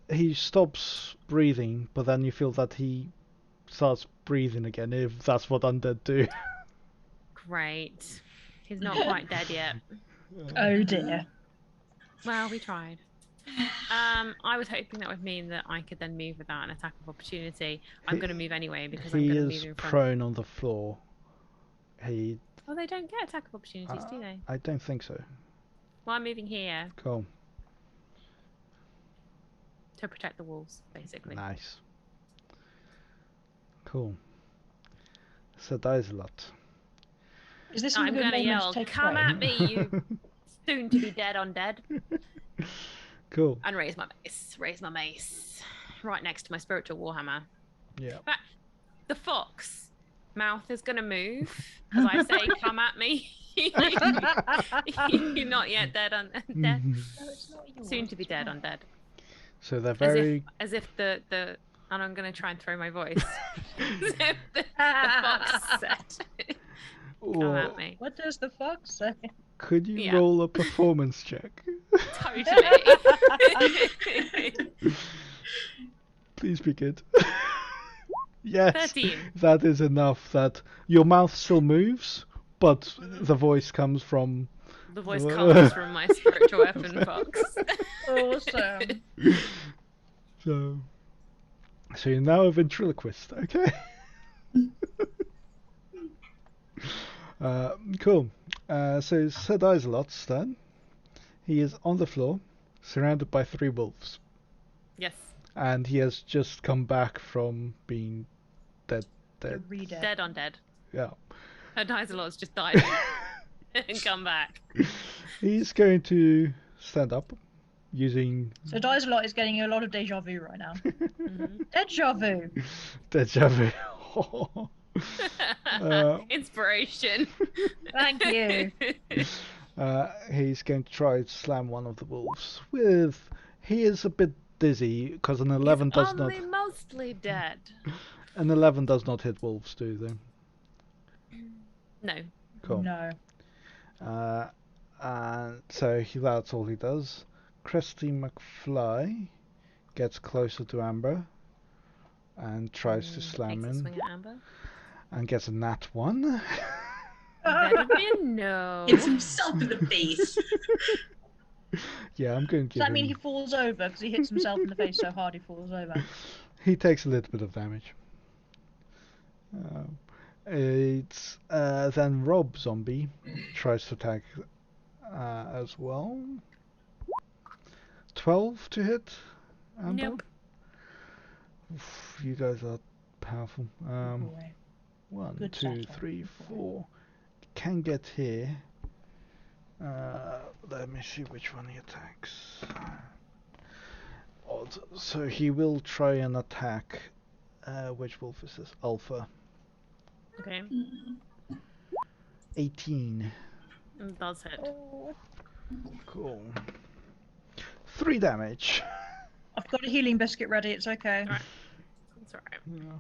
[SPEAKER 1] he stops breathing, but then you feel that he starts breathing again, if that's what undead do.
[SPEAKER 2] Great. He's not quite dead yet.
[SPEAKER 3] Oh dear.
[SPEAKER 2] Well, we tried. I was hoping that would mean that I could then move without an attack of opportunity. I'm going to move anyway because I'm
[SPEAKER 1] He
[SPEAKER 2] going to
[SPEAKER 1] is
[SPEAKER 2] move in front.
[SPEAKER 1] prone on the floor.
[SPEAKER 2] Oh, they don't get attack of opportunities, do they?
[SPEAKER 1] I don't think so.
[SPEAKER 2] Well, I'm moving here
[SPEAKER 1] Cool.
[SPEAKER 2] to protect the walls, basically.
[SPEAKER 1] Nice. Cool. So dies a lot.
[SPEAKER 3] Is this
[SPEAKER 2] I'm
[SPEAKER 3] a good
[SPEAKER 2] going to
[SPEAKER 3] moment
[SPEAKER 2] yell,
[SPEAKER 3] to take
[SPEAKER 2] "Come
[SPEAKER 3] away?
[SPEAKER 2] at me, you soon to be dead undead!"
[SPEAKER 1] Cool.
[SPEAKER 2] And raise my mace. Raise my mace. Right next to my spiritual warhammer.
[SPEAKER 1] Yeah.
[SPEAKER 2] But the fox mouth is going to move as I say, "Come at me." You're not yet dead undead.
[SPEAKER 3] No, it's not yours,
[SPEAKER 2] Soon to be
[SPEAKER 3] it's
[SPEAKER 2] dead
[SPEAKER 3] mine.
[SPEAKER 2] undead.
[SPEAKER 1] So they're very.
[SPEAKER 2] As if the and I'm going to try and throw my voice. As if the fox said, "Come at me."
[SPEAKER 3] What does the fox say?
[SPEAKER 1] Could you
[SPEAKER 2] Yeah.
[SPEAKER 1] roll a performance check?
[SPEAKER 2] Totally.
[SPEAKER 1] Please be good. Yes.
[SPEAKER 2] 13.
[SPEAKER 1] That is enough. That your mouth still moves, but the voice comes from.
[SPEAKER 2] The voice comes from my spiritual weapon fox.
[SPEAKER 3] Awesome.
[SPEAKER 1] So you're now a ventriloquist, okay? Cool. So Sir Dice-a-Lot's turn. He is on the floor, surrounded by 3 wolves,
[SPEAKER 2] Yes.
[SPEAKER 1] and he has just come back from being dead.
[SPEAKER 3] You're re-dead.
[SPEAKER 2] Dead undead.
[SPEAKER 1] Yeah.
[SPEAKER 2] Her Dice-a-Lot's just died and come back.
[SPEAKER 1] He's going to stand up using
[SPEAKER 3] So Dice-a-Lot is getting a lot of deja vu right now.
[SPEAKER 2] Mhm.
[SPEAKER 3] Deja vu.
[SPEAKER 1] deja vu.
[SPEAKER 2] Inspiration.
[SPEAKER 3] Thank you.
[SPEAKER 1] He's going to try to slam one of the wolves with. He is a bit dizzy because an 11 does not.
[SPEAKER 2] Only mostly dead.
[SPEAKER 1] An 11 does not hit wolves, do they?
[SPEAKER 2] No.
[SPEAKER 1] Cool.
[SPEAKER 3] No.
[SPEAKER 1] And so that's all he does. Cresty McFly gets closer to Amber and tries to slam
[SPEAKER 2] Takes a
[SPEAKER 1] in
[SPEAKER 2] swing at Amber.
[SPEAKER 1] and gets a nat 1.
[SPEAKER 2] That would be a no.
[SPEAKER 4] Hits himself in the face.
[SPEAKER 1] Yeah, I'm going to
[SPEAKER 3] Does
[SPEAKER 1] give
[SPEAKER 3] that mean
[SPEAKER 1] him.
[SPEAKER 3] he falls over because he hits himself in the face so hard he falls over?
[SPEAKER 1] He takes a little bit of damage. It's then Rob Zombie tries to attack as well. 12 to hit. Amber?
[SPEAKER 2] Nope.
[SPEAKER 1] Oof, you guys are powerful.
[SPEAKER 3] Boy.
[SPEAKER 1] 1,
[SPEAKER 3] Good
[SPEAKER 1] 2,
[SPEAKER 3] satire.
[SPEAKER 1] 3, 4. Can get here. Let me see which one he attacks. Odd. So he will try and attack. Which wolf is this? Alpha.
[SPEAKER 2] Okay.
[SPEAKER 1] 18.
[SPEAKER 2] Does hit.
[SPEAKER 3] Oh.
[SPEAKER 1] Cool. 3 damage.
[SPEAKER 3] I've got a healing biscuit ready. It's okay.
[SPEAKER 2] Alright. That's alright.
[SPEAKER 1] Yeah.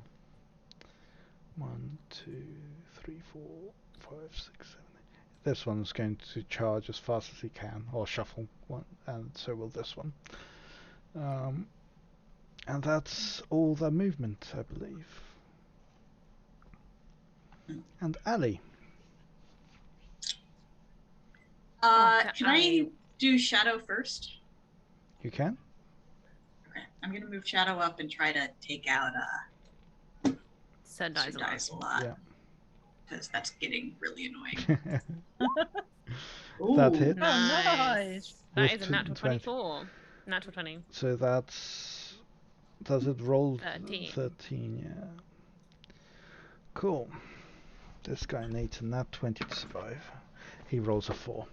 [SPEAKER 1] 1, 2, 3, 4, 5, 6, 7, 8. This one's going to charge as fast as he can, or shuffle one, and so will this one. And that's all their movement, I believe. And Ali.
[SPEAKER 4] Can I do Shadow first?
[SPEAKER 1] You can?
[SPEAKER 4] Okay, I'm gonna move Shadow up and try to take out
[SPEAKER 2] Sir dies a lot.
[SPEAKER 4] dies a lot.
[SPEAKER 1] Yeah.
[SPEAKER 4] Because that's getting really annoying.
[SPEAKER 1] That
[SPEAKER 4] Ooh.
[SPEAKER 1] hit.
[SPEAKER 3] Nice.
[SPEAKER 2] That
[SPEAKER 1] With
[SPEAKER 2] is a natural
[SPEAKER 1] 20.
[SPEAKER 2] 24. Natural 20.
[SPEAKER 1] So that's... Does it roll
[SPEAKER 2] 13.
[SPEAKER 1] 13, yeah. Cool. This guy needs a nat 20 to survive. He rolls a 4.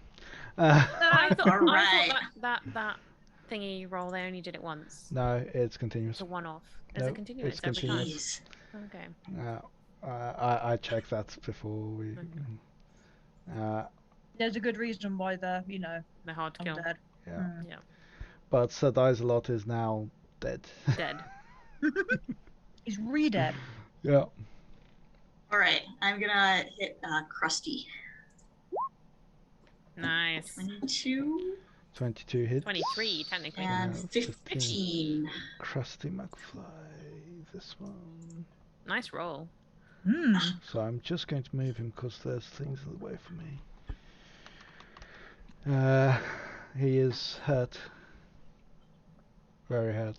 [SPEAKER 2] I thought
[SPEAKER 4] Alright.
[SPEAKER 2] that thingy roll, they only did it once.
[SPEAKER 1] No, it's continuous.
[SPEAKER 2] It's a one-off. Is
[SPEAKER 1] No,
[SPEAKER 2] it continuous
[SPEAKER 1] it's
[SPEAKER 2] every time?
[SPEAKER 1] continuous.
[SPEAKER 4] Jeez.
[SPEAKER 2] Okay.
[SPEAKER 1] I checked that before we...
[SPEAKER 3] There's a good reason why they're,
[SPEAKER 2] They're hard to kill.
[SPEAKER 3] undead.
[SPEAKER 1] yeah.
[SPEAKER 3] Mm.
[SPEAKER 2] Yeah.
[SPEAKER 1] But Sir Dice-a-Lot is now dead.
[SPEAKER 2] Dead.
[SPEAKER 3] He's re-dead.
[SPEAKER 1] Yeah.
[SPEAKER 4] Alright, I'm gonna hit Krusty.
[SPEAKER 2] Nice.
[SPEAKER 4] 22
[SPEAKER 1] 22 hits.
[SPEAKER 2] 23, technically.
[SPEAKER 4] and 15.
[SPEAKER 1] Krusty McFly. This one.
[SPEAKER 2] Nice roll.
[SPEAKER 3] Mm.
[SPEAKER 1] So I'm just going to move him because there's things in the way for me. He is hurt. Very hurt.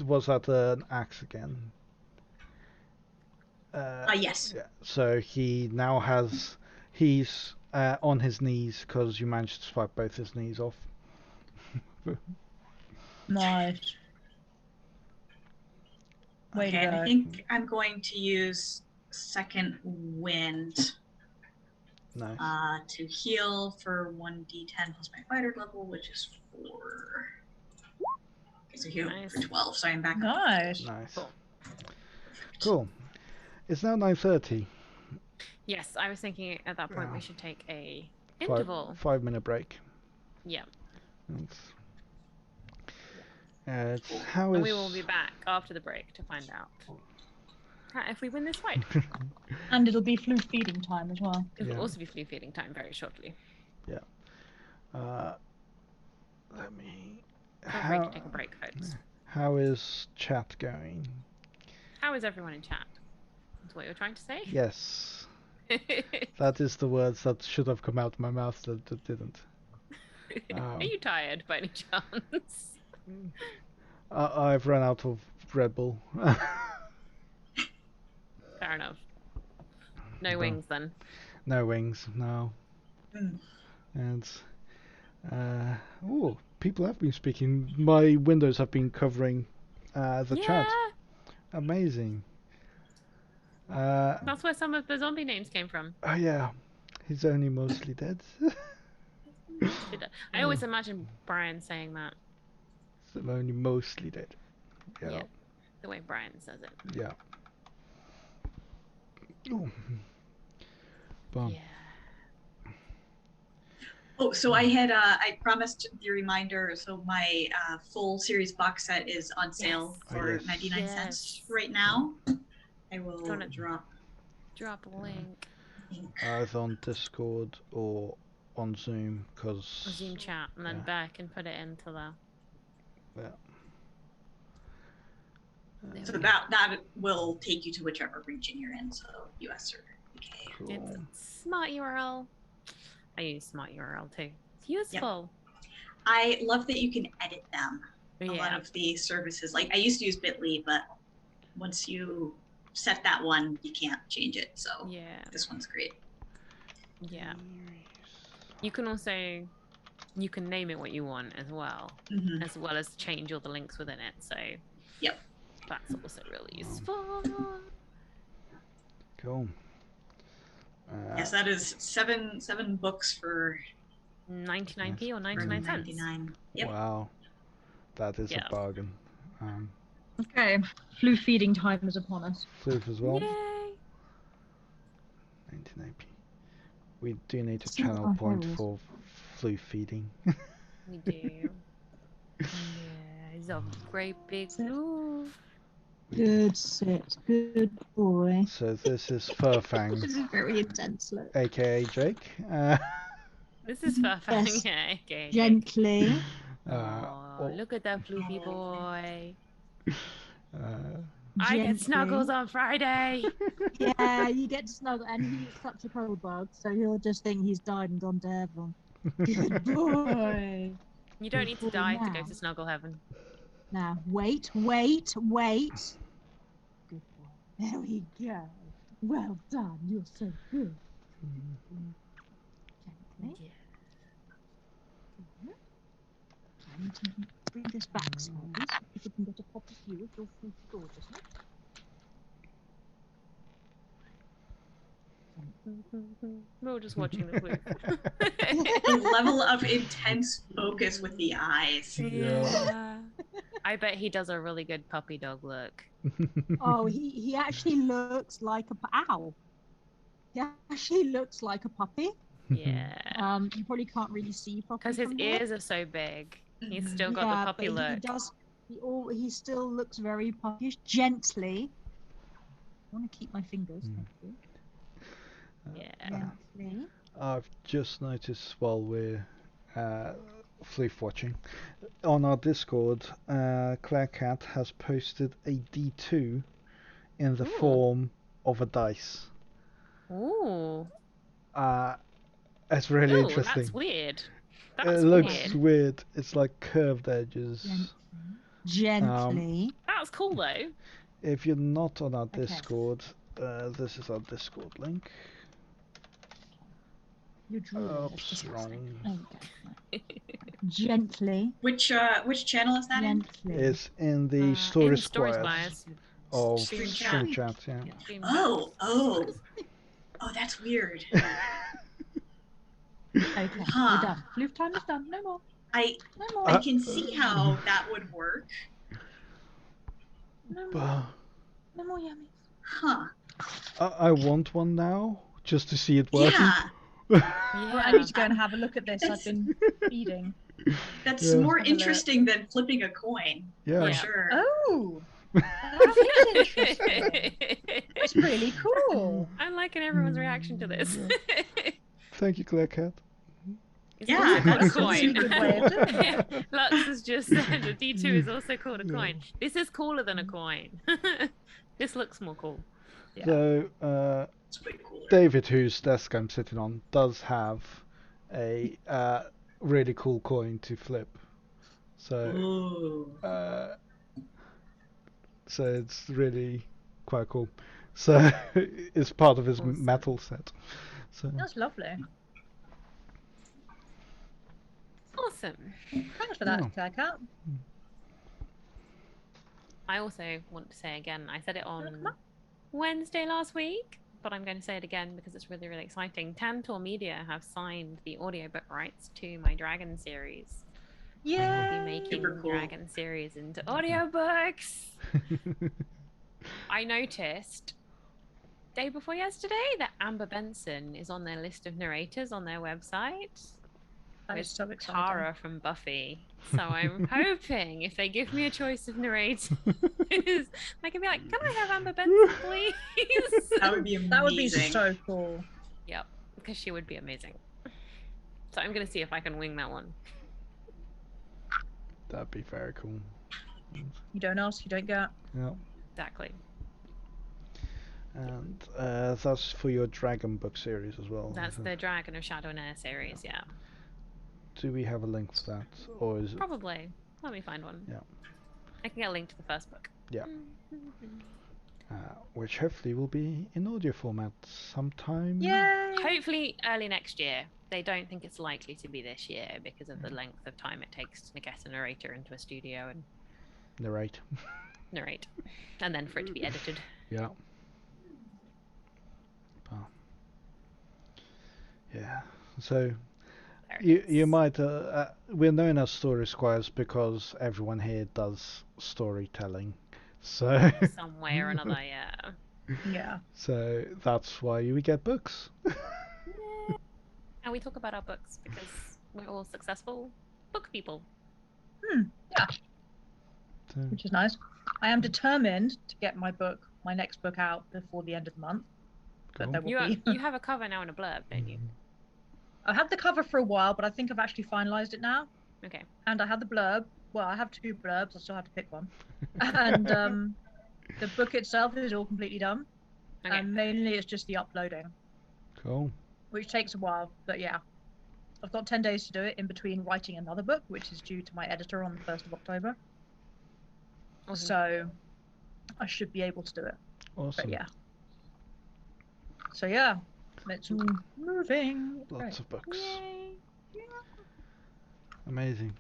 [SPEAKER 1] Was that an axe again?
[SPEAKER 4] Yes.
[SPEAKER 1] Yeah. So he now has... He's on his knees because you managed to swipe both his knees off.
[SPEAKER 3] Nice. Way
[SPEAKER 4] Okay,
[SPEAKER 3] to
[SPEAKER 4] and
[SPEAKER 3] go.
[SPEAKER 4] I think I'm going to use Second Wind
[SPEAKER 1] Nice.
[SPEAKER 4] to heal for 1d10 plus my fighter level, which is 4. Okay, so heal
[SPEAKER 2] Nice.
[SPEAKER 4] for 12, so I'm back up.
[SPEAKER 3] Nice.
[SPEAKER 1] Nice.
[SPEAKER 2] Cool.
[SPEAKER 1] Cool. It's now 9:30.
[SPEAKER 2] Yes, I was thinking at that point we should take a
[SPEAKER 1] 5
[SPEAKER 2] interval.
[SPEAKER 1] 5-minute break.
[SPEAKER 2] Yeah.
[SPEAKER 1] How
[SPEAKER 2] And
[SPEAKER 1] is...
[SPEAKER 2] we will be back after the break to find out if we win this fight.
[SPEAKER 3] And it'll be flu feeding time as well.
[SPEAKER 2] It
[SPEAKER 1] Yeah.
[SPEAKER 2] will also be flea feeding time very shortly.
[SPEAKER 1] Let me...
[SPEAKER 2] Feel free to take a break, folks.
[SPEAKER 1] How is chat going?
[SPEAKER 2] How is everyone in chat? That's what you're trying to say?
[SPEAKER 1] Yes. That is the words that should have come out of my mouth that didn't.
[SPEAKER 2] Are you tired by any chance?
[SPEAKER 1] I've run out of Red Bull.
[SPEAKER 2] Fair enough. No
[SPEAKER 1] Well.
[SPEAKER 2] wings then.
[SPEAKER 1] No wings, no.
[SPEAKER 4] Mm.
[SPEAKER 1] And people have been speaking. My windows have been covering the chat. Amazing.
[SPEAKER 2] That's where some of the zombie names came from.
[SPEAKER 1] Oh yeah, he's only mostly dead.
[SPEAKER 2] I always imagine Brian saying that.
[SPEAKER 1] I'm only mostly dead.
[SPEAKER 2] Yeah. The way Brian says it.
[SPEAKER 1] Yeah. Ooh. Bum.
[SPEAKER 2] Yeah.
[SPEAKER 4] Oh, so I had I promised the reminder. So my full series box set is on sale
[SPEAKER 2] Yes.
[SPEAKER 4] for
[SPEAKER 1] Yes.
[SPEAKER 4] 99
[SPEAKER 2] Yes.
[SPEAKER 4] cents right now. I will
[SPEAKER 2] Gonna-
[SPEAKER 4] drop.
[SPEAKER 2] Drop a link.
[SPEAKER 1] Either on Discord or on Zoom, because
[SPEAKER 2] Zoom chat, and then
[SPEAKER 1] Yeah.
[SPEAKER 2] Bear can put it into the.
[SPEAKER 4] So that will take you to whichever region you're in. So US or UK.
[SPEAKER 1] cool.
[SPEAKER 2] It's a smart URL. I use smart URL too. It's useful.
[SPEAKER 4] I love that you can edit them. A lot
[SPEAKER 2] Yeah.
[SPEAKER 4] of the services, like I used to use Bitly, but once you set that one, you can't change it. So
[SPEAKER 2] Yeah.
[SPEAKER 4] this one's great.
[SPEAKER 2] Yeah. You can also name it what you want as well as change all the links within it. So
[SPEAKER 4] Yep.
[SPEAKER 2] that's also really useful.
[SPEAKER 1] Cool.
[SPEAKER 4] Yes, that is seven books for
[SPEAKER 2] 99p or
[SPEAKER 4] for
[SPEAKER 2] 99 cents.
[SPEAKER 4] 99. Yep.
[SPEAKER 1] Wow, that is
[SPEAKER 2] Yeah.
[SPEAKER 1] a bargain.
[SPEAKER 3] Okay, flu feeding time is upon us.
[SPEAKER 1] Floof as well.
[SPEAKER 2] Yay!
[SPEAKER 1] 99p. We do need a
[SPEAKER 5] See
[SPEAKER 1] channel
[SPEAKER 5] what
[SPEAKER 1] point
[SPEAKER 5] happens.
[SPEAKER 1] for floof feeding.
[SPEAKER 2] We do. Yeah, he's a great big blue.
[SPEAKER 5] Good sit. Good boy.
[SPEAKER 1] So this is
[SPEAKER 5] This
[SPEAKER 1] Furfang,
[SPEAKER 5] is a very intense look.
[SPEAKER 1] aka Jake.
[SPEAKER 2] This is Furfang.
[SPEAKER 5] Yes.
[SPEAKER 2] Yeah, okay.
[SPEAKER 5] Gently.
[SPEAKER 2] Oh, look at that floopy boy.
[SPEAKER 1] uh,
[SPEAKER 2] I get
[SPEAKER 5] Gently.
[SPEAKER 2] snuggles on Friday.
[SPEAKER 5] Yeah, you get to snuggle, and he's such a cold bug, so he'll just think he's died and gone to heaven. Good boy.
[SPEAKER 2] You don't need to die to go
[SPEAKER 5] Now.
[SPEAKER 2] to Snuggle Heaven.
[SPEAKER 5] Now, wait. Good boy. There we go. Well done. You're so good. Gently. I need to bring this back slightly so people can get a proper view of your fruit gorgeousness.
[SPEAKER 2] We're all just watching the flute.
[SPEAKER 4] The level of intense focus with the eyes.
[SPEAKER 2] Yeah. I bet he does a really good puppy dog look.
[SPEAKER 5] Oh, he actually looks like ow. He actually looks like a puppy.
[SPEAKER 2] Yeah.
[SPEAKER 5] You probably can't really see properly
[SPEAKER 2] Because his
[SPEAKER 5] from here.
[SPEAKER 2] ears are so big. He's still got
[SPEAKER 5] Yeah,
[SPEAKER 2] the puppy
[SPEAKER 5] but
[SPEAKER 2] look.
[SPEAKER 5] he does. He still looks very puppyish. Gently. I want to keep my fingers. Thank you.
[SPEAKER 2] Yeah.
[SPEAKER 5] Gently.
[SPEAKER 1] I've just noticed while we're floof watching on our Discord, Claire Cat has posted a D2 in the
[SPEAKER 2] Ooh.
[SPEAKER 1] form of a dice.
[SPEAKER 2] Ooh.
[SPEAKER 1] It's really
[SPEAKER 2] Ooh,
[SPEAKER 1] interesting.
[SPEAKER 2] that's weird.
[SPEAKER 1] It
[SPEAKER 2] That's
[SPEAKER 1] looks
[SPEAKER 2] weird.
[SPEAKER 1] weird. It's like curved edges.
[SPEAKER 5] Gently.
[SPEAKER 2] That's cool though.
[SPEAKER 1] If you're not on our
[SPEAKER 5] Okay.
[SPEAKER 1] Discord, this is our Discord link.
[SPEAKER 5] You're drooling. That's
[SPEAKER 1] Oops,
[SPEAKER 5] disgusting.
[SPEAKER 1] wrong.
[SPEAKER 5] There you go. Gently.
[SPEAKER 4] Which channel is that in?
[SPEAKER 5] Gently.
[SPEAKER 1] It's in the
[SPEAKER 2] In
[SPEAKER 1] Story
[SPEAKER 2] Story
[SPEAKER 1] Squires
[SPEAKER 2] Squires.
[SPEAKER 1] of
[SPEAKER 4] Stream
[SPEAKER 1] Stream
[SPEAKER 4] Chat.
[SPEAKER 1] Chat, yeah.
[SPEAKER 2] Stream
[SPEAKER 4] Oh, that's weird.
[SPEAKER 5] Okay,
[SPEAKER 4] Huh.
[SPEAKER 5] we're done. Floof time is done. No more.
[SPEAKER 4] I
[SPEAKER 5] No more.
[SPEAKER 4] I can see how that would work.
[SPEAKER 5] No more.
[SPEAKER 1] But
[SPEAKER 5] No more yummies.
[SPEAKER 4] Huh.
[SPEAKER 1] I want one now, just to see it working.
[SPEAKER 4] Yeah,
[SPEAKER 3] Well,
[SPEAKER 2] Yeah.
[SPEAKER 3] I need to go and have a look at this. I've been feeding.
[SPEAKER 4] that's
[SPEAKER 1] Yeah.
[SPEAKER 4] more
[SPEAKER 3] Have a look.
[SPEAKER 4] interesting than flipping a coin,
[SPEAKER 1] Yeah.
[SPEAKER 4] for
[SPEAKER 2] Yeah.
[SPEAKER 4] sure.
[SPEAKER 3] Oh, that is interesting. That's really cool.
[SPEAKER 2] I'm liking everyone's reaction to this.
[SPEAKER 1] Thank you, Claire Cat.
[SPEAKER 2] It's
[SPEAKER 4] Yeah,
[SPEAKER 2] also called
[SPEAKER 3] that's
[SPEAKER 2] a
[SPEAKER 3] a really
[SPEAKER 2] coin.
[SPEAKER 3] good way of doing it.
[SPEAKER 2] Yeah, Lux has just said a D2 is also called a
[SPEAKER 1] Yeah.
[SPEAKER 2] coin. This is cooler than a coin. This looks more cool.
[SPEAKER 3] Yeah.
[SPEAKER 1] So,
[SPEAKER 4] It's way cooler.
[SPEAKER 1] David, whose desk I'm sitting on, does have a really cool coin to flip. So,
[SPEAKER 4] Ooh.
[SPEAKER 1] so it's really quite cool. So it's part of his
[SPEAKER 2] Awesome.
[SPEAKER 1] metal set. So
[SPEAKER 3] That's lovely.
[SPEAKER 2] Awesome.
[SPEAKER 3] Thanks for that,
[SPEAKER 1] Yeah.
[SPEAKER 3] Claire Cat.
[SPEAKER 2] I also want to say again, I said it on
[SPEAKER 3] come on.
[SPEAKER 2] Wednesday last week, but I'm going to say it again because it's really, really exciting. Tantor Media have signed the audiobook rights to my Dragon series. I will
[SPEAKER 3] Yeah.
[SPEAKER 2] be making
[SPEAKER 4] Super cool.
[SPEAKER 2] Dragon series into audiobooks. I noticed day before yesterday that Amber Benson is on their list of narrators on their website.
[SPEAKER 3] That
[SPEAKER 2] With
[SPEAKER 3] is so exciting.
[SPEAKER 2] Tara from Buffy. So I'm hoping if they give me a choice of narrators, I can be like, can I have Amber Benson, please?
[SPEAKER 4] That would be amazing.
[SPEAKER 3] That would be so cool.
[SPEAKER 2] Yep, because she would be amazing. So I'm going to see if I can wing that one.
[SPEAKER 1] that'd be very cool.
[SPEAKER 3] You don't ask, you don't get.
[SPEAKER 1] Yeah.
[SPEAKER 2] Exactly.
[SPEAKER 1] And that's for your Dragon book series as well.
[SPEAKER 2] That's
[SPEAKER 1] isn't
[SPEAKER 2] the
[SPEAKER 1] it?
[SPEAKER 2] Dragon of Shadow and Air series, yeah.
[SPEAKER 1] Do we have a link for that, or is it?
[SPEAKER 2] Probably. Let me find one.
[SPEAKER 1] Yeah.
[SPEAKER 2] I can get a link to the first book.
[SPEAKER 1] Yeah. Which hopefully will be in audio format sometime.
[SPEAKER 3] Yay!
[SPEAKER 2] Hopefully early next year. They don't think it's likely to be this year because of the length of time it takes to get a narrator into a studio and
[SPEAKER 1] Narrate.
[SPEAKER 2] narrate. And then for it to be edited.
[SPEAKER 1] Yeah. Yeah. So
[SPEAKER 2] There it
[SPEAKER 1] you
[SPEAKER 2] is.
[SPEAKER 1] might we're known as Story Squires because everyone here does storytelling. So
[SPEAKER 2] Some way or another, yeah.
[SPEAKER 3] Yeah.
[SPEAKER 1] so that's why we get books.
[SPEAKER 2] And we talk about our books because we're all successful book people.
[SPEAKER 3] Yeah,
[SPEAKER 1] So,
[SPEAKER 3] which is nice. I am determined to get my next book out before the end of the month. But
[SPEAKER 1] cool.
[SPEAKER 3] there will be.
[SPEAKER 2] You have a cover now and a blurb, don't you?
[SPEAKER 3] I've had the cover for a while, but I think I've actually finalized it now.
[SPEAKER 2] Okay.
[SPEAKER 3] And I had the blurb. Well, I have 2 blurbs. I still have to pick one. And the book itself is all completely done.
[SPEAKER 2] Okay.
[SPEAKER 3] And mainly it's just the uploading,
[SPEAKER 1] Cool.
[SPEAKER 3] which takes a while. But yeah, I've got 10 days to do it in between writing another book, which is due to my editor on the 1st of October.
[SPEAKER 2] Awesome.
[SPEAKER 3] So I should be able to do it.
[SPEAKER 1] Awesome.
[SPEAKER 3] But yeah. So yeah, it's all moving.
[SPEAKER 1] Lots
[SPEAKER 3] Great.
[SPEAKER 1] of books.
[SPEAKER 3] Yay.
[SPEAKER 1] Amazing.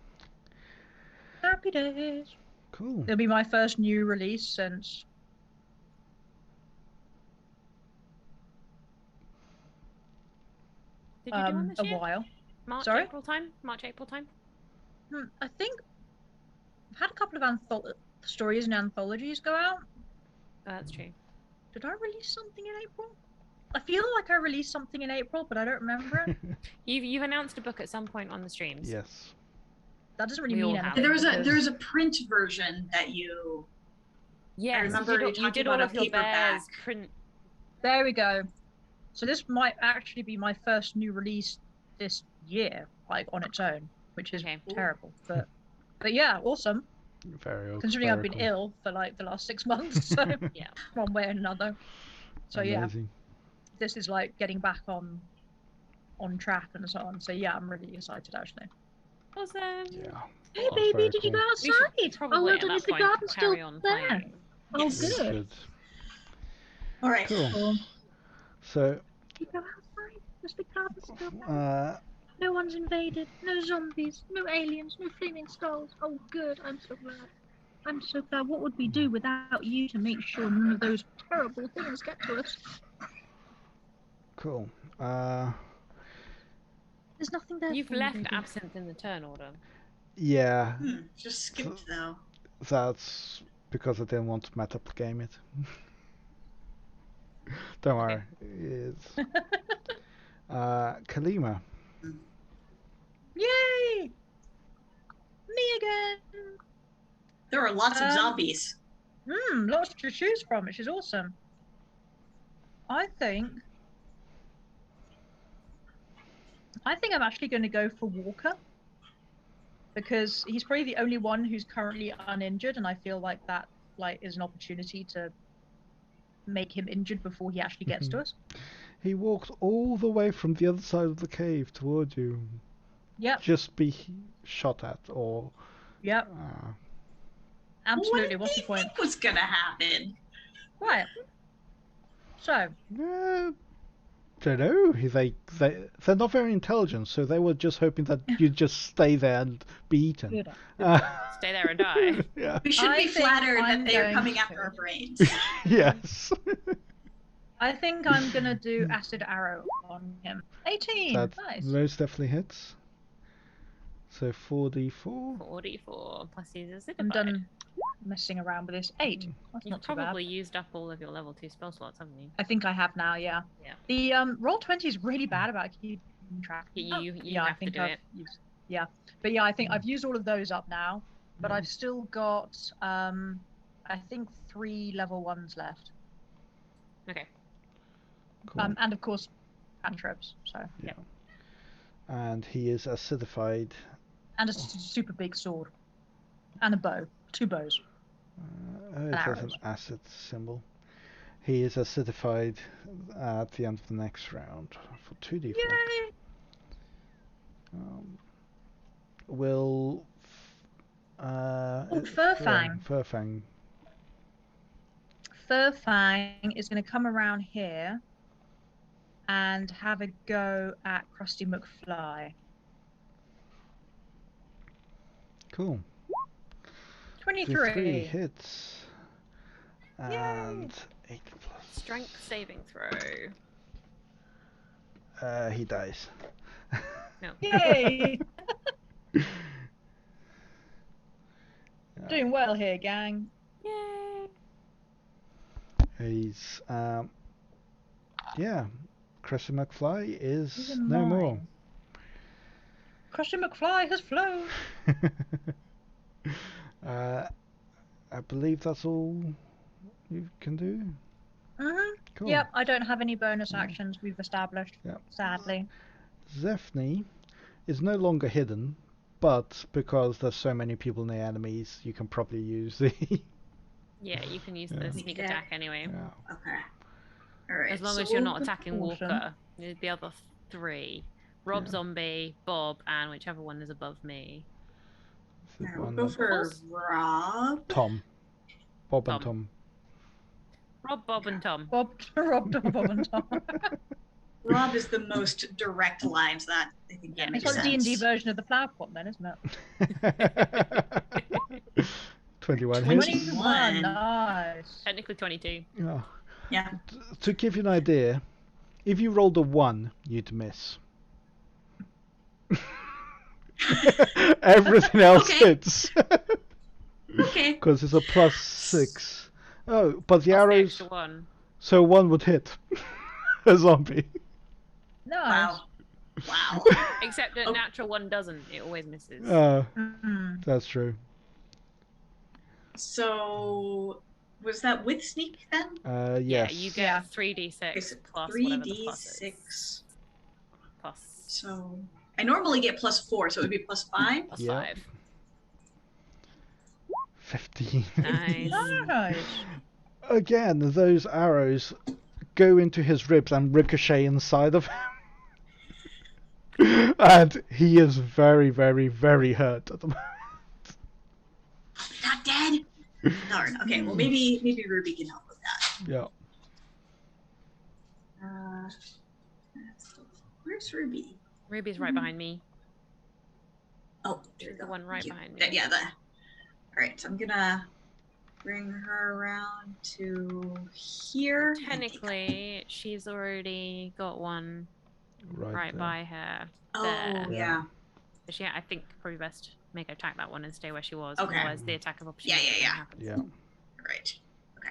[SPEAKER 3] Happy days.
[SPEAKER 1] Cool.
[SPEAKER 3] It'll be my first new release since
[SPEAKER 2] Did you do one this
[SPEAKER 3] a
[SPEAKER 2] year?
[SPEAKER 3] while.
[SPEAKER 2] March,
[SPEAKER 3] Sorry?
[SPEAKER 2] April time? March, April time?
[SPEAKER 3] I think I've had a couple of stories and anthologies go out.
[SPEAKER 2] That's true.
[SPEAKER 3] Did I release something in April? I feel like I released something in April, but I don't remember it.
[SPEAKER 2] You've announced a book at some point on the streams.
[SPEAKER 1] Yes.
[SPEAKER 3] That doesn't really
[SPEAKER 2] We all
[SPEAKER 3] mean
[SPEAKER 2] have.
[SPEAKER 3] anything.
[SPEAKER 4] There was a print version that you.
[SPEAKER 2] Yes,
[SPEAKER 4] remember
[SPEAKER 2] you
[SPEAKER 4] you
[SPEAKER 2] did,
[SPEAKER 4] talked
[SPEAKER 2] you did
[SPEAKER 4] about
[SPEAKER 2] all
[SPEAKER 4] a
[SPEAKER 2] of your
[SPEAKER 4] paperback.
[SPEAKER 2] bears print.
[SPEAKER 3] There we go. So this might actually be my first new release this year, like on its own, which is
[SPEAKER 2] Okay.
[SPEAKER 3] terrible. But yeah, awesome.
[SPEAKER 1] Very
[SPEAKER 3] Considering I've been
[SPEAKER 1] cool.
[SPEAKER 3] ill for like the last 6 months, so
[SPEAKER 2] Yeah.
[SPEAKER 3] one way or another. So yeah,
[SPEAKER 1] Amazing.
[SPEAKER 3] this is like getting back on track and so on. So yeah, I'm really excited actually.
[SPEAKER 2] Awesome.
[SPEAKER 1] Yeah.
[SPEAKER 3] Hey
[SPEAKER 1] That's
[SPEAKER 3] baby,
[SPEAKER 1] very
[SPEAKER 3] did you
[SPEAKER 1] cool.
[SPEAKER 3] go
[SPEAKER 2] We should
[SPEAKER 3] outside?
[SPEAKER 2] probably
[SPEAKER 3] Oh, well
[SPEAKER 2] at
[SPEAKER 3] done.
[SPEAKER 2] that
[SPEAKER 3] Is the
[SPEAKER 2] point
[SPEAKER 3] garden still
[SPEAKER 2] carry on
[SPEAKER 3] there?
[SPEAKER 2] playing.
[SPEAKER 3] Oh,
[SPEAKER 4] Yes.
[SPEAKER 1] Good,
[SPEAKER 3] good.
[SPEAKER 1] good.
[SPEAKER 4] All right.
[SPEAKER 1] Cool.
[SPEAKER 3] Cool.
[SPEAKER 1] So,
[SPEAKER 3] Did you go outside? Is the garden still there? No one's invaded. No zombies. No aliens. No flaming skulls. Oh, good. I'm so glad. I'm so glad. What would we do without you to make sure none of those terrible things get to us?
[SPEAKER 1] cool.
[SPEAKER 3] There's nothing there.
[SPEAKER 2] You've
[SPEAKER 3] for you,
[SPEAKER 2] left
[SPEAKER 3] baby.
[SPEAKER 2] absinthe in the turn order.
[SPEAKER 1] Yeah,
[SPEAKER 4] Just skipped though.
[SPEAKER 1] that's because I didn't want to meta game it. Don't worry. It's Kalima.
[SPEAKER 3] Yay! Me again.
[SPEAKER 4] There are lots of zombies.
[SPEAKER 3] Lots to choose from, which is awesome. I think I'm actually going to go for Walker because he's probably the only one who's currently uninjured, and I feel like that is an opportunity to make him injured before he actually gets to us.
[SPEAKER 1] He walked all the way from the other side of the cave toward you.
[SPEAKER 3] Yep.
[SPEAKER 1] Just be shot at or.
[SPEAKER 3] Yep. Absolutely.
[SPEAKER 4] What
[SPEAKER 3] What's
[SPEAKER 4] do
[SPEAKER 3] the
[SPEAKER 4] you
[SPEAKER 3] point?
[SPEAKER 4] think was gonna happen?
[SPEAKER 3] Right. So.
[SPEAKER 1] Don't know. They're not very intelligent, so they were just hoping that you'd just stay there and be eaten.
[SPEAKER 3] Good.
[SPEAKER 2] Stay there and die.
[SPEAKER 1] Yeah.
[SPEAKER 4] We should
[SPEAKER 3] I
[SPEAKER 4] be
[SPEAKER 3] think
[SPEAKER 4] flattered
[SPEAKER 3] I'm
[SPEAKER 4] that they are
[SPEAKER 3] going
[SPEAKER 4] coming
[SPEAKER 3] to-
[SPEAKER 4] after our brains.
[SPEAKER 1] Yes.
[SPEAKER 3] I think I'm gonna do acid arrow on him. 18.
[SPEAKER 1] That
[SPEAKER 3] Nice.
[SPEAKER 1] most definitely hits. So 4d4.
[SPEAKER 2] 44 plus his acidified.
[SPEAKER 3] I'm done messing around with this. 8. That's
[SPEAKER 2] You've
[SPEAKER 3] not too
[SPEAKER 2] probably
[SPEAKER 3] bad.
[SPEAKER 2] used up all of your level 2 spell slots, haven't you?
[SPEAKER 3] I think I have now. Yeah.
[SPEAKER 2] Yeah.
[SPEAKER 3] The roll 20 is really bad about keeping track.
[SPEAKER 2] You
[SPEAKER 3] yeah, I
[SPEAKER 2] have to
[SPEAKER 3] think
[SPEAKER 2] do
[SPEAKER 3] I've
[SPEAKER 2] it.
[SPEAKER 3] used. Yeah, but yeah, I think I've used all of those up now. But I've still got I think 3 level 1s left.
[SPEAKER 2] Okay.
[SPEAKER 1] Cool.
[SPEAKER 3] And of course, cantrips. So
[SPEAKER 1] Yeah. And he is acidified.
[SPEAKER 3] and a super big sword, and a bow. 2 bows.
[SPEAKER 1] It has an
[SPEAKER 3] arrows.
[SPEAKER 1] acid symbol. He is acidified at the end of the next round for 2d4.
[SPEAKER 3] Yay!
[SPEAKER 1] Will.
[SPEAKER 3] Furfang.
[SPEAKER 1] Furfang.
[SPEAKER 3] Furfang is going to come around here and have a go at Krusty McFly.
[SPEAKER 1] Cool.
[SPEAKER 3] 23.
[SPEAKER 1] 3 hits. And 8 plus.
[SPEAKER 2] Strength saving throw.
[SPEAKER 1] He dies.
[SPEAKER 2] No.
[SPEAKER 3] Yay! Doing well here, gang.
[SPEAKER 2] Yay!
[SPEAKER 1] He's yeah. Krusty McFly is
[SPEAKER 3] He's a
[SPEAKER 1] no more.
[SPEAKER 3] mine. Krusty McFly has flown.
[SPEAKER 1] I believe that's all you can do. Cool.
[SPEAKER 3] Yep, I don't have any bonus actions we've established,
[SPEAKER 1] Yep.
[SPEAKER 3] sadly.
[SPEAKER 1] Zephne is no longer hidden, but because there's so many people near enemies, you can probably use the...
[SPEAKER 2] Yeah, you can use
[SPEAKER 1] Yeah.
[SPEAKER 2] the sneak attack anyway.
[SPEAKER 1] Yeah.
[SPEAKER 4] Okay. All right.
[SPEAKER 2] As long
[SPEAKER 4] so
[SPEAKER 2] as you're not
[SPEAKER 4] we'll-
[SPEAKER 2] attacking
[SPEAKER 3] Awesome.
[SPEAKER 2] Walker. The other three. Rob
[SPEAKER 1] Yeah.
[SPEAKER 2] Zombie, Bob, and whichever one is above me.
[SPEAKER 1] The
[SPEAKER 4] All right, we'll
[SPEAKER 1] one
[SPEAKER 4] go
[SPEAKER 1] that-
[SPEAKER 4] for Rob.
[SPEAKER 1] Tom. Bob and
[SPEAKER 2] Tom.
[SPEAKER 1] Tom.
[SPEAKER 2] Rob, Bob, and Tom.
[SPEAKER 3] Bob, and Tom.
[SPEAKER 4] Rob is the most direct line, so that I think that
[SPEAKER 2] Yeah,
[SPEAKER 4] makes
[SPEAKER 3] It's like
[SPEAKER 4] sense.
[SPEAKER 3] D&D version of the flower pot then, isn't it?
[SPEAKER 1] 21 hits.
[SPEAKER 3] 21, nice.
[SPEAKER 2] Technically 22.
[SPEAKER 1] Yeah.
[SPEAKER 4] Yeah.
[SPEAKER 1] To give you an idea, if you rolled a 1, you'd miss. Everything else
[SPEAKER 4] Okay.
[SPEAKER 1] hits.
[SPEAKER 4] Okay.
[SPEAKER 1] Because it's a +6. Oh, but the
[SPEAKER 2] Plus
[SPEAKER 1] arrows...
[SPEAKER 2] extra one.
[SPEAKER 1] So 1 would hit a zombie.
[SPEAKER 3] Nice.
[SPEAKER 4] Wow. Wow.
[SPEAKER 2] Except that
[SPEAKER 4] Oh.
[SPEAKER 2] natural one doesn't. It always misses.
[SPEAKER 3] Mm.
[SPEAKER 1] That's true.
[SPEAKER 4] So, was that with sneak then?
[SPEAKER 2] Yeah,
[SPEAKER 1] Yes.
[SPEAKER 2] you get
[SPEAKER 3] Yeah.
[SPEAKER 2] 3d6
[SPEAKER 4] Is it
[SPEAKER 2] plus whatever the plus is.
[SPEAKER 4] 3d6.
[SPEAKER 2] Plus,
[SPEAKER 4] So, I normally get +4, so it would be +5.
[SPEAKER 2] plus
[SPEAKER 1] Yeah.
[SPEAKER 2] 5.
[SPEAKER 1] 15.
[SPEAKER 2] Nice.
[SPEAKER 3] Nice.
[SPEAKER 1] Again, those arrows go into his ribs and ricochet inside of him. And he is very, very, very hurt at the moment.
[SPEAKER 4] Not dead. Darn. Okay. Well, maybe Ruby can help with that.
[SPEAKER 1] Yeah.
[SPEAKER 4] Where's Ruby?
[SPEAKER 2] Ruby's right behind me.
[SPEAKER 4] Oh, there you
[SPEAKER 2] The
[SPEAKER 4] go.
[SPEAKER 2] one right
[SPEAKER 4] Thank you.
[SPEAKER 2] behind me.
[SPEAKER 4] Yeah. All right. So I'm gonna bring her around to here.
[SPEAKER 2] Technically, she's already got one right
[SPEAKER 1] there.
[SPEAKER 2] by her.
[SPEAKER 4] Oh
[SPEAKER 2] there.
[SPEAKER 4] yeah.
[SPEAKER 2] So she, I think, probably best make her attack that one and stay where she was.
[SPEAKER 4] Okay.
[SPEAKER 2] Otherwise, the attack of opportunity
[SPEAKER 4] Yeah.
[SPEAKER 2] happens.
[SPEAKER 1] Yeah.
[SPEAKER 4] Right. Okay.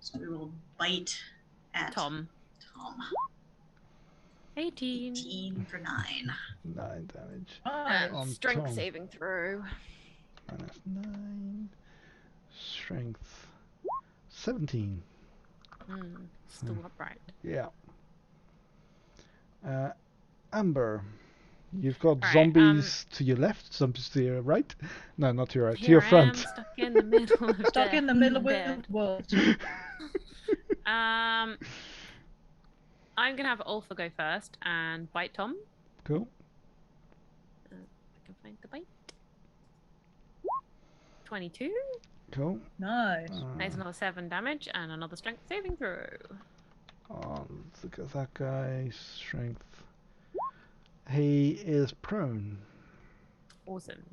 [SPEAKER 4] So we will bite at
[SPEAKER 2] Tom,
[SPEAKER 4] Tom.
[SPEAKER 2] 18.
[SPEAKER 4] 18 for 9.
[SPEAKER 1] 9 damage.
[SPEAKER 3] Nice.
[SPEAKER 1] On
[SPEAKER 2] Strength
[SPEAKER 1] Tom.
[SPEAKER 2] saving throw.
[SPEAKER 1] -9. Strength. 17.
[SPEAKER 2] Still upright.
[SPEAKER 1] Yeah. Amber. You've got
[SPEAKER 2] Alright,
[SPEAKER 1] zombies to your left, zombies to your right. No, not to your right, to
[SPEAKER 2] Here
[SPEAKER 1] your
[SPEAKER 2] I
[SPEAKER 1] front.
[SPEAKER 2] am, stuck in the middle of
[SPEAKER 3] Stuck in the middle of
[SPEAKER 2] death.
[SPEAKER 3] the world.
[SPEAKER 2] I'm gonna have Ulfa go first and bite Tom.
[SPEAKER 1] Cool.
[SPEAKER 2] I can find the bite. 22.
[SPEAKER 1] Cool.
[SPEAKER 3] Nice.
[SPEAKER 2] There's another 7 damage and another strength saving throw.
[SPEAKER 1] Look at that guy. Strength. He is prone.
[SPEAKER 2] Awesome.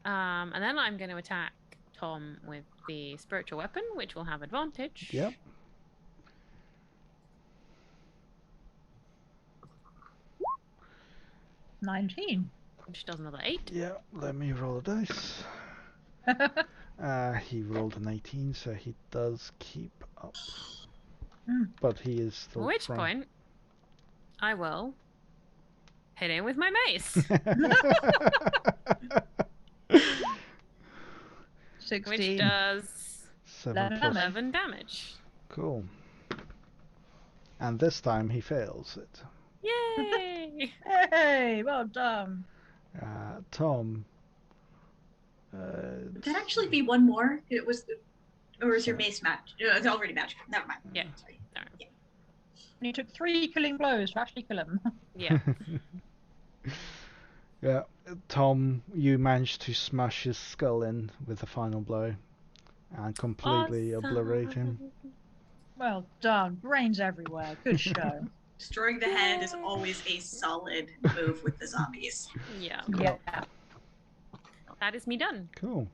[SPEAKER 2] And then I'm going to attack Tom with the spiritual weapon, which will have advantage.
[SPEAKER 1] Yep.
[SPEAKER 3] $19.
[SPEAKER 2] Which does another 8.
[SPEAKER 1] Yeah, let me roll a dice. He rolled an 18, so he does keep up. But he is still
[SPEAKER 2] At which
[SPEAKER 1] prone.
[SPEAKER 2] point, I will hit him with my mace,
[SPEAKER 3] 16.
[SPEAKER 2] which does
[SPEAKER 1] 7 plus.
[SPEAKER 2] 11 damage.
[SPEAKER 1] Cool. And this time he fails it.
[SPEAKER 2] Yay!
[SPEAKER 3] Hey, well done.
[SPEAKER 1] Tom.
[SPEAKER 4] Would that actually be one more? It was, or is your mace match? It's already matched. Never mind.
[SPEAKER 2] Yeah.
[SPEAKER 4] Sorry.
[SPEAKER 2] Sorry.
[SPEAKER 4] Yeah.
[SPEAKER 3] And you took 3 killing blows to actually kill him.
[SPEAKER 2] Yeah.
[SPEAKER 1] Yeah, Tom, you managed to smash his skull in with the final blow and completely obliterate him.
[SPEAKER 3] Well done. Brains everywhere. Good show.
[SPEAKER 4] Destroying the head is always a solid move with the zombies.
[SPEAKER 2] Yeah.
[SPEAKER 3] Yeah.
[SPEAKER 2] That is me done.
[SPEAKER 1] Cool.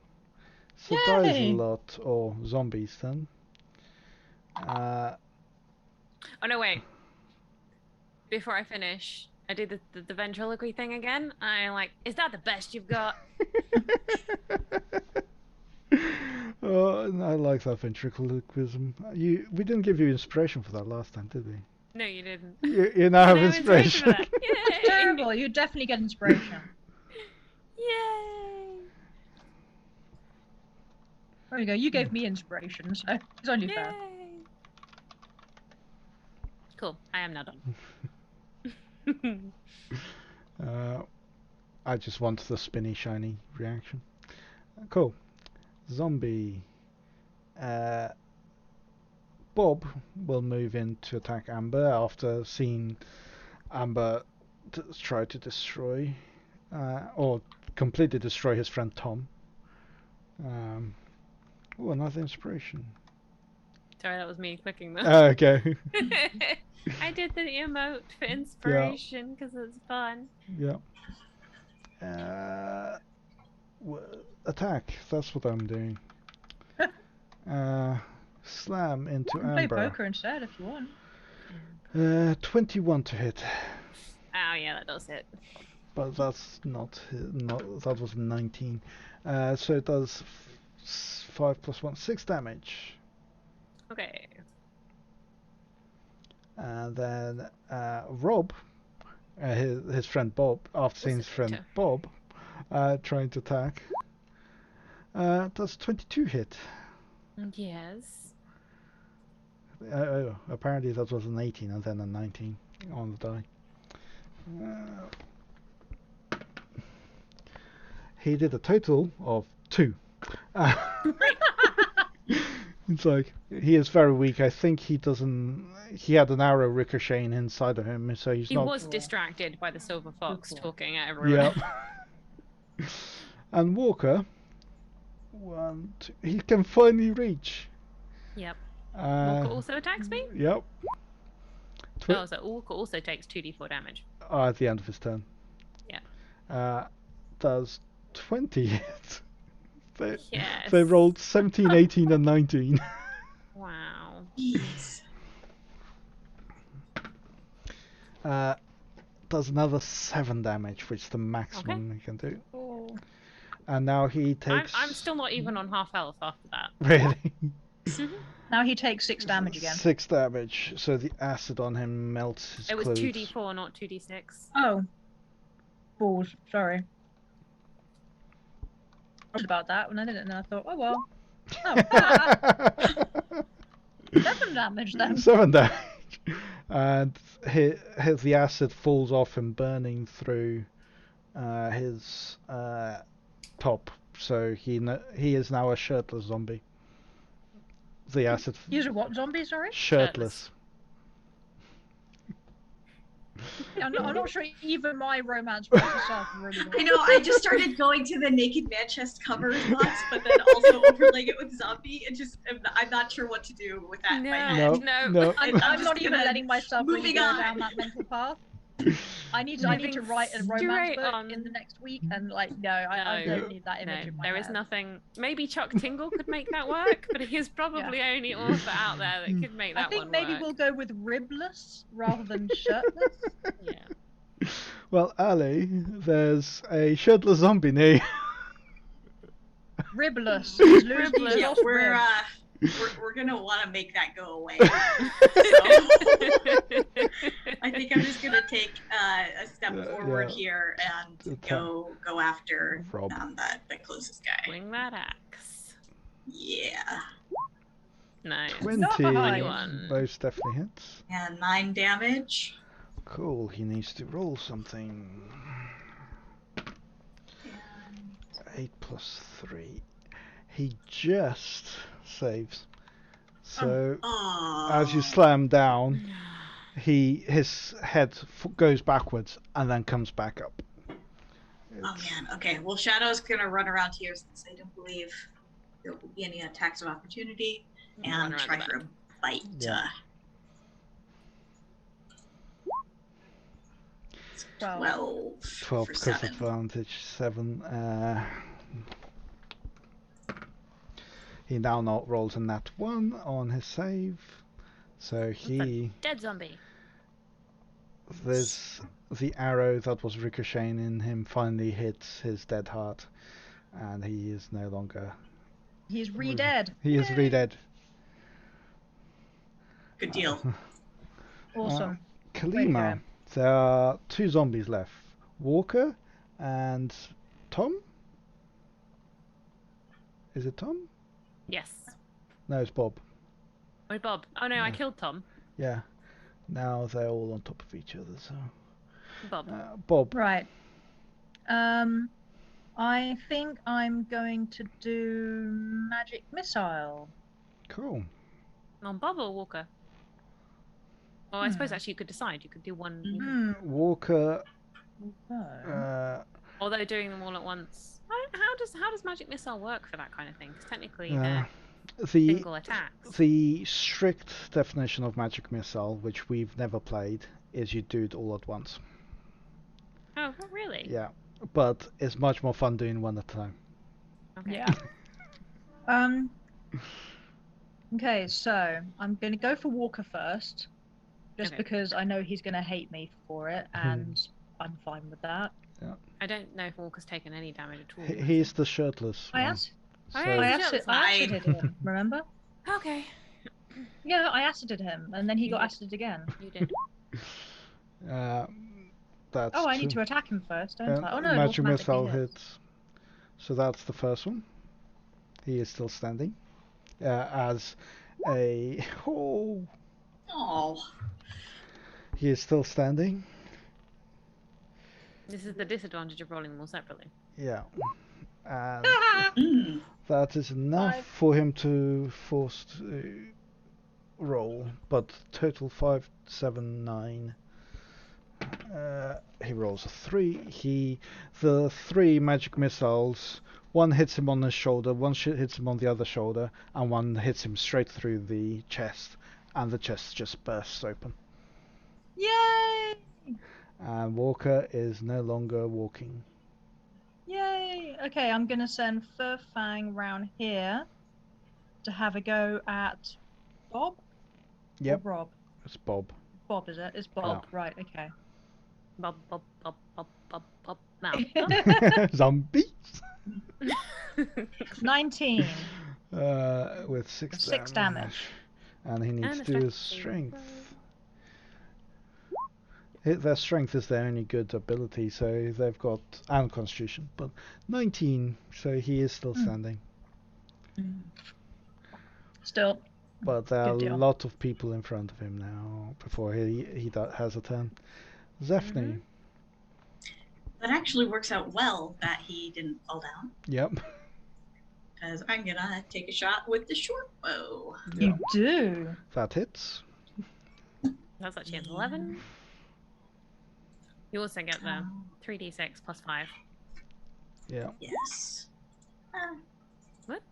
[SPEAKER 1] So that is a
[SPEAKER 3] Yay!
[SPEAKER 1] lot, or zombies then.
[SPEAKER 2] Oh no, wait. Before I finish, I did the ventriloquy thing again. I'm like, is that the best you've got?
[SPEAKER 1] Oh, and I like that ventriloquism. We didn't give you inspiration for that last time, did we?
[SPEAKER 2] No, you didn't.
[SPEAKER 1] You now have
[SPEAKER 2] No
[SPEAKER 1] inspiration.
[SPEAKER 2] for that. Yay!
[SPEAKER 3] Terrible. You definitely get inspiration.
[SPEAKER 2] Yay!
[SPEAKER 3] There you go. You gave me inspiration, so it's only fair.
[SPEAKER 2] Yay! Cool. I am now done.
[SPEAKER 1] I just want the spinny, shiny reaction. Cool. Zombie. Bob will move in to attack Amber after seeing Amber try to destroy, or completely destroy his friend Tom. Oh, another inspiration.
[SPEAKER 2] Sorry, that was me clicking that.
[SPEAKER 1] Okay.
[SPEAKER 2] I did the emote for inspiration because it's fun.
[SPEAKER 1] Yeah. Attack. That's what I'm doing. Slam into
[SPEAKER 3] You can play
[SPEAKER 1] Amber.
[SPEAKER 3] poker instead if you want.
[SPEAKER 1] 21 to hit.
[SPEAKER 2] Oh yeah, that does hit.
[SPEAKER 1] But that's not that was 19. So it does 5 plus 1, 6 damage.
[SPEAKER 2] Okay.
[SPEAKER 1] And then Rob, his friend Bob, after seeing his friend Bob trying to attack, does 22 hit.
[SPEAKER 2] Yes.
[SPEAKER 1] Apparently that was an 18 and then a 19 on the die. He did a total of 2. It's like, he is very weak. I think he had an arrow ricocheting inside of him, so he's
[SPEAKER 2] He
[SPEAKER 1] not...
[SPEAKER 2] was distracted by the silver fox talking at everyone.
[SPEAKER 1] Yep. And Walker, he can finally reach.
[SPEAKER 2] Yep. Walker also attacks me?
[SPEAKER 1] Yep.
[SPEAKER 2] Oh, so Walker also takes 2d4 damage.
[SPEAKER 1] At the end of his turn.
[SPEAKER 2] Yeah.
[SPEAKER 1] Does 20 hit.
[SPEAKER 2] Yes.
[SPEAKER 1] They rolled 17, 18 and 19.
[SPEAKER 2] Wow.
[SPEAKER 4] Jeez.
[SPEAKER 1] Does another 7 damage, which is the maximum he can do.
[SPEAKER 3] Oh.
[SPEAKER 1] And now he takes...
[SPEAKER 2] I'm still not even on half health after that.
[SPEAKER 1] Really?
[SPEAKER 3] Now he takes 6 damage again.
[SPEAKER 1] 6 damage, so the acid on him melts his
[SPEAKER 2] It was
[SPEAKER 1] clothes.
[SPEAKER 2] 2d4, not 2d6.
[SPEAKER 3] Oh. Balls. Sorry. I was about that when I did it, and I thought, oh well. Oh, 7 damage then.
[SPEAKER 1] 7 damage. And the acid falls off him, burning through his top. So he is now a shirtless zombie. The acid...
[SPEAKER 3] He's a what zombie, sorry?
[SPEAKER 1] Shirtless.
[SPEAKER 3] I'm not sure even my romance books itself really
[SPEAKER 4] I know, I just started going to the Naked Man chest cover thoughts, but then also overlaying it with zombie. I'm not sure what to do with that in my head.
[SPEAKER 1] No.
[SPEAKER 3] I'm not even letting myself really
[SPEAKER 4] moving
[SPEAKER 3] go
[SPEAKER 4] on.
[SPEAKER 3] down that mental path. I need to write a romance book in the next week, and I don't need that image in my
[SPEAKER 2] There
[SPEAKER 3] head.
[SPEAKER 2] is nothing. Maybe Chuck Tingle could make that work, but he's probably only author out there that could make that
[SPEAKER 3] I think
[SPEAKER 2] one
[SPEAKER 3] maybe
[SPEAKER 2] work.
[SPEAKER 3] we'll go with ribless rather than shirtless.
[SPEAKER 2] Yeah.
[SPEAKER 1] Well, Ali, there's a shirtless zombie near you.
[SPEAKER 3] Ribless.
[SPEAKER 2] Ribless.
[SPEAKER 4] Yeah,
[SPEAKER 3] Lost
[SPEAKER 4] we're
[SPEAKER 3] ribs.
[SPEAKER 4] we're gonna want to make that go away. So, I think I'm just gonna take a step forward here and go after
[SPEAKER 1] Rob.
[SPEAKER 4] the closest guy.
[SPEAKER 2] Swing that axe.
[SPEAKER 4] Yeah,
[SPEAKER 2] Nice.
[SPEAKER 1] 20.
[SPEAKER 3] Nice.
[SPEAKER 1] Those definitely hits.
[SPEAKER 4] and 9 damage.
[SPEAKER 1] Cool, he needs to roll something. 8 plus 3. He just saves. So as you slam down, his head goes backwards and then comes back up.
[SPEAKER 4] Oh man. Okay. Well, Shadow's gonna run around here since I don't believe there will be any attacks of opportunity, and
[SPEAKER 2] Run
[SPEAKER 4] try
[SPEAKER 2] around
[SPEAKER 4] for a bite.
[SPEAKER 1] Yeah.
[SPEAKER 4] 12.
[SPEAKER 1] 12
[SPEAKER 4] for
[SPEAKER 1] because
[SPEAKER 4] 7.
[SPEAKER 1] advantage, 7. He now not rolls a nat 1 on his save. So he...
[SPEAKER 2] Dead zombie.
[SPEAKER 1] There's the arrow that was ricocheting in him finally hits his dead heart. And he is no longer...
[SPEAKER 3] He's re-dead.
[SPEAKER 1] He is re-dead.
[SPEAKER 4] Good deal.
[SPEAKER 3] Awesome.
[SPEAKER 1] Kalima, there are 2 zombies left. Walker and Tom? Is it Tom?
[SPEAKER 2] Yes.
[SPEAKER 1] No, it's Bob.
[SPEAKER 2] Oh, Bob. Oh no, I killed Tom.
[SPEAKER 1] Yeah. Now they're all on top of each other. So.
[SPEAKER 2] Bob.
[SPEAKER 1] Bob.
[SPEAKER 3] Right. I think I'm going to do magic missile.
[SPEAKER 1] Cool.
[SPEAKER 2] On Bob or Walker? Well, I suppose actually you could decide. You could do one. You could...
[SPEAKER 1] Walker.
[SPEAKER 2] Although doing them all at once. How does magic missile work for that kind of thing? Because technically they're single attacks.
[SPEAKER 1] The strict definition of magic missile, which we've never played, is you do it all at once.
[SPEAKER 2] Oh, really?
[SPEAKER 1] Yeah, but it's much more fun doing one at a time.
[SPEAKER 2] Okay.
[SPEAKER 3] Yeah. Okay, so I'm going to go for Walker first, just because I know he's going to hate me for it, and I'm fine with that.
[SPEAKER 1] Yeah.
[SPEAKER 2] I don't know if Walker's taken any damage at all.
[SPEAKER 1] He's the shirtless one.
[SPEAKER 3] I acided him, remember?
[SPEAKER 2] Okay.
[SPEAKER 3] Yeah, I acided him, and then he got acided again.
[SPEAKER 2] You did.
[SPEAKER 1] That's
[SPEAKER 3] I need to attack him first, don't I? Oh no,
[SPEAKER 1] magic
[SPEAKER 3] it
[SPEAKER 1] missile
[SPEAKER 3] automatically
[SPEAKER 1] hits. So that's the first one. He is still standing. As a he is still standing.
[SPEAKER 2] This is the disadvantage of rolling them all separately.
[SPEAKER 1] Yeah. And that is enough for him to force to roll, but total 5, 7, 9. He rolls a 3. The 3 magic missiles, one hits him on his shoulder, one hits him on the other shoulder, and one hits him straight through the chest, and the chest just bursts open.
[SPEAKER 3] Yay!
[SPEAKER 1] And Walker is no longer walking.
[SPEAKER 3] Yay! Okay, I'm gonna send Furfang round here to have a go at Bob.
[SPEAKER 1] Yep.
[SPEAKER 3] Or Rob.
[SPEAKER 1] It's Bob.
[SPEAKER 3] Bob, is it? It's Bob. Yeah. Right. Okay.
[SPEAKER 2] Bob. Now.
[SPEAKER 1] Zombies.
[SPEAKER 3] 19.
[SPEAKER 1] With 6
[SPEAKER 3] damage.
[SPEAKER 1] And he needs to do his strength. Their strength is their only good ability, so they've got, and constitution, but 19, so he is still standing.
[SPEAKER 3] Still.
[SPEAKER 1] But there are a lot of people in front of him now before he has a turn. Zephany.
[SPEAKER 4] That actually works out well that he didn't fall down.
[SPEAKER 1] Yep.
[SPEAKER 4] Because I'm gonna take a shot with the short bow.
[SPEAKER 3] You do.
[SPEAKER 1] That hits.
[SPEAKER 2] That's actually an 11. You also get the 3d6 plus 5.
[SPEAKER 1] Yeah.
[SPEAKER 4] Yes.
[SPEAKER 2] What?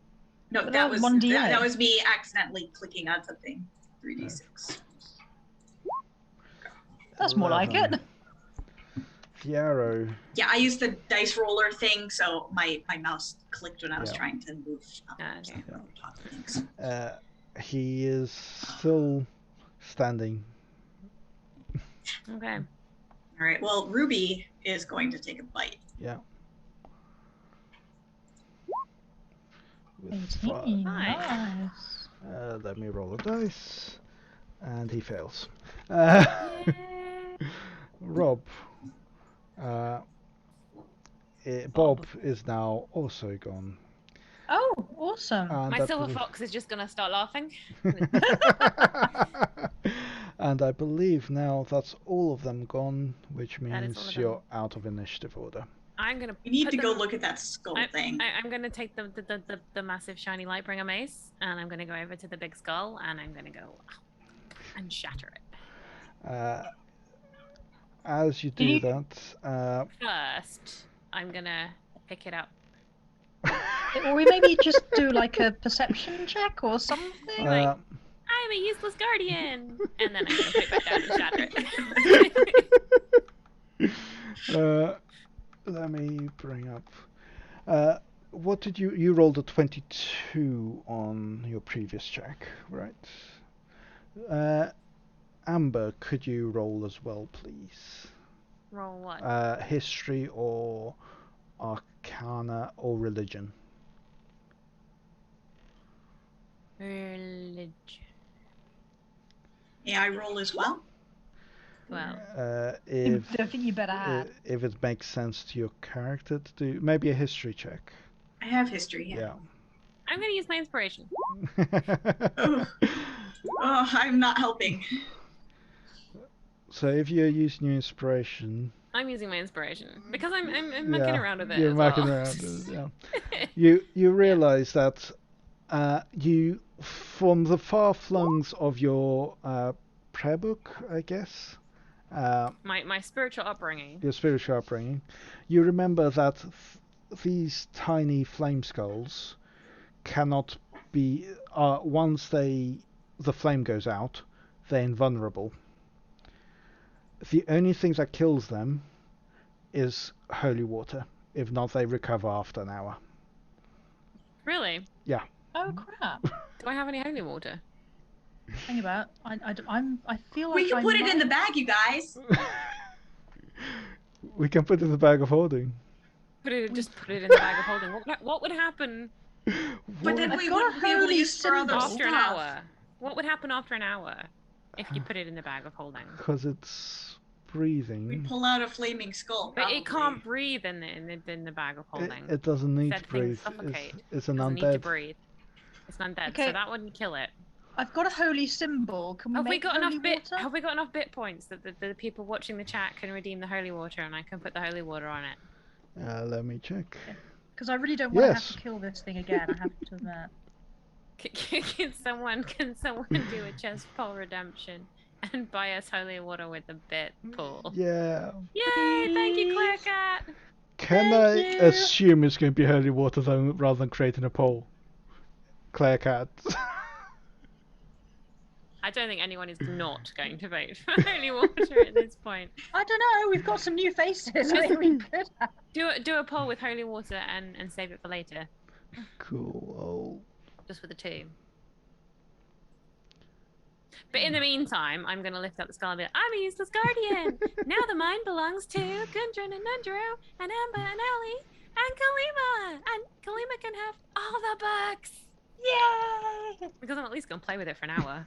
[SPEAKER 4] No, that was
[SPEAKER 3] 1d8.
[SPEAKER 4] that was me accidentally clicking on something. 3d6.
[SPEAKER 3] That's more like it.
[SPEAKER 1] Fiero.
[SPEAKER 4] Yeah, I used the dice roller thing, so my mouse clicked when I was trying to move.
[SPEAKER 2] Okay.
[SPEAKER 1] He is still standing.
[SPEAKER 2] Okay.
[SPEAKER 4] All right. Well, Ruby is going to take a bite.
[SPEAKER 1] Yeah.
[SPEAKER 3] Nice.
[SPEAKER 1] Let me roll a dice, and he fails. Rob. Bob is now also gone.
[SPEAKER 3] Oh, awesome.
[SPEAKER 2] My silver fox is just going to start laughing.
[SPEAKER 1] And I believe now that's all of them gone, which means you're out of initiative order.
[SPEAKER 2] I'm gonna.
[SPEAKER 4] We need to go look at that skull thing.
[SPEAKER 2] I'm gonna take the massive shiny Lightbringer mace, and I'm gonna go over to the big skull, and I'm gonna go and shatter it.
[SPEAKER 1] As you do that,
[SPEAKER 2] first I'm gonna pick it up.
[SPEAKER 3] Or we maybe just do like a perception check or something.
[SPEAKER 2] I'm a useless guardian, and then I'm gonna put it back down and shatter it.
[SPEAKER 1] Let me bring up. What did you rolled a 22 on your previous check, right? Amber, could you roll as well, please?
[SPEAKER 2] Roll what?
[SPEAKER 1] History or Arcana or religion.
[SPEAKER 2] Religion.
[SPEAKER 4] May I roll as well?
[SPEAKER 2] Well,
[SPEAKER 3] I think you better have.
[SPEAKER 1] If it makes sense to your character to do maybe a history check.
[SPEAKER 4] I have history. Yeah.
[SPEAKER 2] I'm going to use my inspiration.
[SPEAKER 4] Oh, I'm not helping.
[SPEAKER 1] So if you're using your inspiration,
[SPEAKER 2] I'm using my inspiration because I'm mucking around with it.
[SPEAKER 1] you're
[SPEAKER 2] as
[SPEAKER 1] mucking
[SPEAKER 2] well.
[SPEAKER 1] around with it, yeah. You realise that you, from the far flungs of your prayer book, I guess,
[SPEAKER 2] My spiritual upbringing.
[SPEAKER 1] your spiritual upbringing, you remember that these tiny flame skulls cannot be, once the flame goes out, they're invulnerable. The only thing that kills them is holy water. If not, they recover after an hour.
[SPEAKER 2] Really?
[SPEAKER 1] Yeah.
[SPEAKER 3] Oh crap!
[SPEAKER 2] Do I have any holy water?
[SPEAKER 3] Hang about. I feel like
[SPEAKER 4] We can
[SPEAKER 3] I
[SPEAKER 4] put it in the
[SPEAKER 3] might-
[SPEAKER 4] bag, you guys.
[SPEAKER 1] We can put it in the bag of holding.
[SPEAKER 2] Just put it in the bag of holding. What would happen
[SPEAKER 4] But then
[SPEAKER 3] I've
[SPEAKER 4] we
[SPEAKER 3] got a
[SPEAKER 4] wouldn't be able to
[SPEAKER 3] holy
[SPEAKER 4] use for other
[SPEAKER 3] symbol.
[SPEAKER 2] after an
[SPEAKER 4] stuff.
[SPEAKER 2] hour? What would happen after an hour if you put it in the bag of holding?
[SPEAKER 1] Because it's
[SPEAKER 4] We
[SPEAKER 1] breathing.
[SPEAKER 4] pull out a flaming skull.
[SPEAKER 2] But it
[SPEAKER 4] probably.
[SPEAKER 2] can't breathe in the bag of holding.
[SPEAKER 1] It doesn't need
[SPEAKER 2] Said
[SPEAKER 1] to
[SPEAKER 2] things
[SPEAKER 1] breathe.
[SPEAKER 2] suffocate.
[SPEAKER 1] It's an
[SPEAKER 2] Doesn't need to
[SPEAKER 1] undead.
[SPEAKER 2] breathe. It's an undead,
[SPEAKER 3] Okay.
[SPEAKER 2] so that wouldn't kill it.
[SPEAKER 3] I've got a holy symbol. Can we
[SPEAKER 2] Have we
[SPEAKER 3] make
[SPEAKER 2] got
[SPEAKER 3] holy
[SPEAKER 2] enough bit?
[SPEAKER 3] water?
[SPEAKER 2] Have we got enough bit points that the people watching the chat can redeem the holy water, and I can put the holy water on it?
[SPEAKER 1] Let me check.
[SPEAKER 3] Because I really don't want to
[SPEAKER 1] Yes.
[SPEAKER 3] have to kill this thing again. I have to admit.
[SPEAKER 2] Can someone do a chest pull redemption and buy us holy water with a bit pull?
[SPEAKER 1] Yeah.
[SPEAKER 2] Yay! Thank you, Claire Cat.
[SPEAKER 1] Can
[SPEAKER 3] Thank
[SPEAKER 1] I
[SPEAKER 3] you.
[SPEAKER 1] assume it's going to be holy water though, rather than creating a poll? Claire Cat.
[SPEAKER 2] I don't think anyone is not going to vote for holy water at this point.
[SPEAKER 3] I don't know. We've got some new faces. I think we could have.
[SPEAKER 2] Do a poll with holy water and save it for later,
[SPEAKER 1] Cool.
[SPEAKER 2] just for the two. But in the meantime, I'm going to lift up the skull and be like, I'm a useless guardian. Now the mine belongs to Gundren and Nundro and Amber and Ellie and Kalima. And Kalima can have all the books.
[SPEAKER 3] Yay!
[SPEAKER 2] Because I'm at least going to play with it for an hour.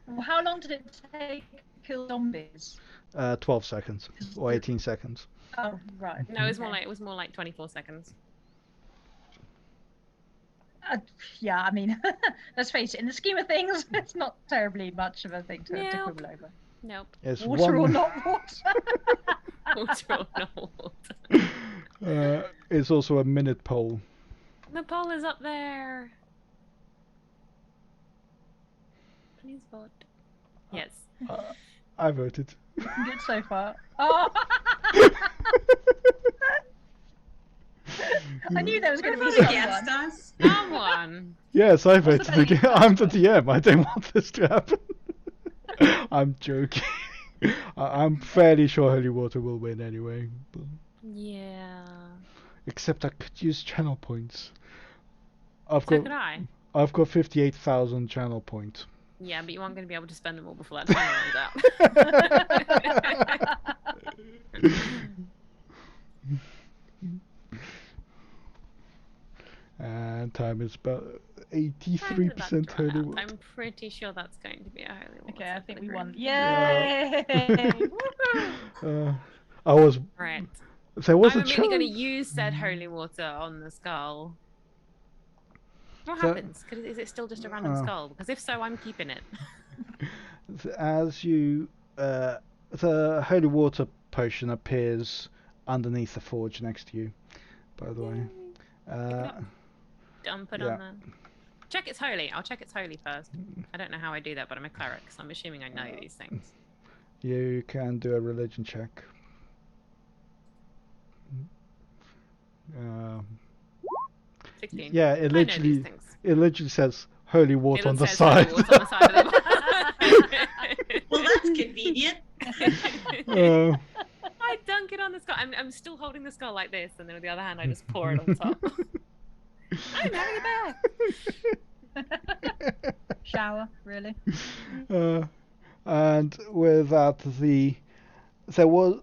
[SPEAKER 3] Well, how long did it take to kill zombies?
[SPEAKER 1] 12 seconds or 18 seconds.
[SPEAKER 3] Oh, right.
[SPEAKER 2] No, it
[SPEAKER 3] okay.
[SPEAKER 2] was more like 24 seconds.
[SPEAKER 3] Yeah, I mean, let's face it. In the scheme of things, it's not terribly much of a thing to
[SPEAKER 2] Nope.
[SPEAKER 3] quibble over.
[SPEAKER 2] Nope.
[SPEAKER 1] It's
[SPEAKER 3] Water or
[SPEAKER 1] one.
[SPEAKER 3] not water?
[SPEAKER 2] Water or no water.
[SPEAKER 1] It's also a minute poll.
[SPEAKER 2] The poll is up there. Please vote. Yes.
[SPEAKER 1] I voted.
[SPEAKER 3] Good so far. Oh! I knew there was going to be
[SPEAKER 4] Vote
[SPEAKER 3] someone.
[SPEAKER 4] against us.
[SPEAKER 2] Someone.
[SPEAKER 1] Yes, I
[SPEAKER 3] What's the
[SPEAKER 1] voted again.
[SPEAKER 3] vote?
[SPEAKER 1] I'm the DM. I don't want this to happen. I'm joking. I'm fairly sure holy water will win anyway. But...
[SPEAKER 2] Yeah.
[SPEAKER 1] Except I could use channel points.
[SPEAKER 2] So could I.
[SPEAKER 1] I've got 58,000 channel points.
[SPEAKER 2] Yeah, but you aren't going to be able to spend them all before that time runs out.
[SPEAKER 1] And time is about
[SPEAKER 2] Time's
[SPEAKER 1] 83%
[SPEAKER 2] about to run
[SPEAKER 1] holy
[SPEAKER 2] out.
[SPEAKER 1] water.
[SPEAKER 2] I'm pretty sure that's going to be a holy water.
[SPEAKER 3] Okay, I think
[SPEAKER 2] for the
[SPEAKER 3] we won.
[SPEAKER 2] group.
[SPEAKER 3] Yay! Woohoo!
[SPEAKER 1] I was.
[SPEAKER 2] Right.
[SPEAKER 1] There was
[SPEAKER 2] I'm
[SPEAKER 1] a
[SPEAKER 2] immediately going to
[SPEAKER 1] chance.
[SPEAKER 2] use said holy water on the skull. What
[SPEAKER 1] So-
[SPEAKER 2] happens? Is it still just a random skull? Because if so, I'm keeping it.
[SPEAKER 1] As you, the holy water potion appears underneath the forge next to you. By the way,
[SPEAKER 2] Dump it
[SPEAKER 1] yeah.
[SPEAKER 2] on there. Check it's holy. I'll check it's holy first. I don't know how I do that, but I'm a cleric, so I'm assuming I know these things.
[SPEAKER 1] you can do a religion check.
[SPEAKER 2] 16.
[SPEAKER 1] Yeah,
[SPEAKER 2] I know these things.
[SPEAKER 1] it literally says holy water on the
[SPEAKER 2] says holy
[SPEAKER 1] side.
[SPEAKER 2] water on the side of the
[SPEAKER 4] Well, that's convenient.
[SPEAKER 2] I dunk it on the skull. I'm still holding the skull like this, and then with the other hand, I just pour it on top. I'm having a bath.
[SPEAKER 3] Shower, really?
[SPEAKER 1] And with that,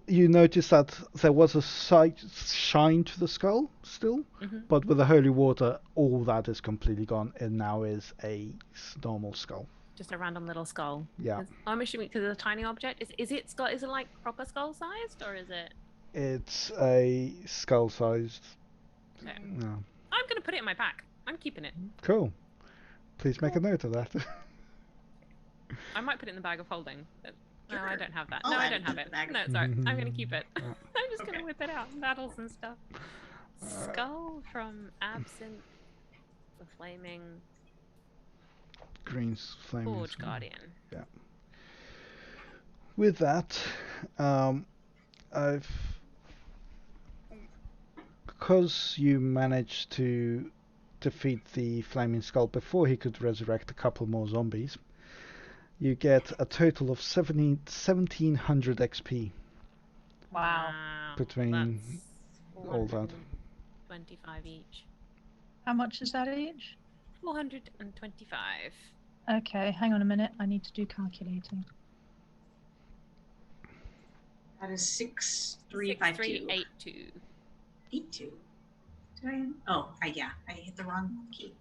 [SPEAKER 1] you notice that there was a slight shine to the skull still, but with the holy water, all that is completely gone, and now is a normal skull.
[SPEAKER 2] Just a random little skull.
[SPEAKER 1] Yeah.
[SPEAKER 2] I'm assuming because it's a tiny object. Is it skull? Is it like proper skull sized, or is it?
[SPEAKER 1] It's a skull-sized.
[SPEAKER 2] So
[SPEAKER 1] No.
[SPEAKER 2] I'm going to put it in my pack. I'm keeping it.
[SPEAKER 1] Cool. Please make a note of that.
[SPEAKER 2] I might put it in the bag of holding. But no, I
[SPEAKER 4] Sure.
[SPEAKER 2] don't have that.
[SPEAKER 4] I'll
[SPEAKER 2] No, I
[SPEAKER 4] add
[SPEAKER 2] don't
[SPEAKER 4] it
[SPEAKER 2] have
[SPEAKER 4] to
[SPEAKER 2] it.
[SPEAKER 4] the bag of
[SPEAKER 2] No, it's alright. I'm going to keep it. I'm just going
[SPEAKER 4] Okay.
[SPEAKER 2] to whip it out in battles and stuff. Skull from Absinthe, the Flaming
[SPEAKER 1] Green flaming.
[SPEAKER 2] Forge
[SPEAKER 1] skull.
[SPEAKER 2] Guardian.
[SPEAKER 1] With that, I've because you managed to defeat the flaming skull before he could resurrect a couple more zombies, you get a total of 1700 XP
[SPEAKER 3] Wow.
[SPEAKER 1] between
[SPEAKER 2] That's
[SPEAKER 1] all that.
[SPEAKER 2] 425 each.
[SPEAKER 3] How much is that each?
[SPEAKER 2] 425.
[SPEAKER 3] Okay, hang on a minute. I need to do calculating.
[SPEAKER 4] That is 6352.
[SPEAKER 2] 6382.
[SPEAKER 4] 82. Did I? Oh, yeah. I hit the wrong key.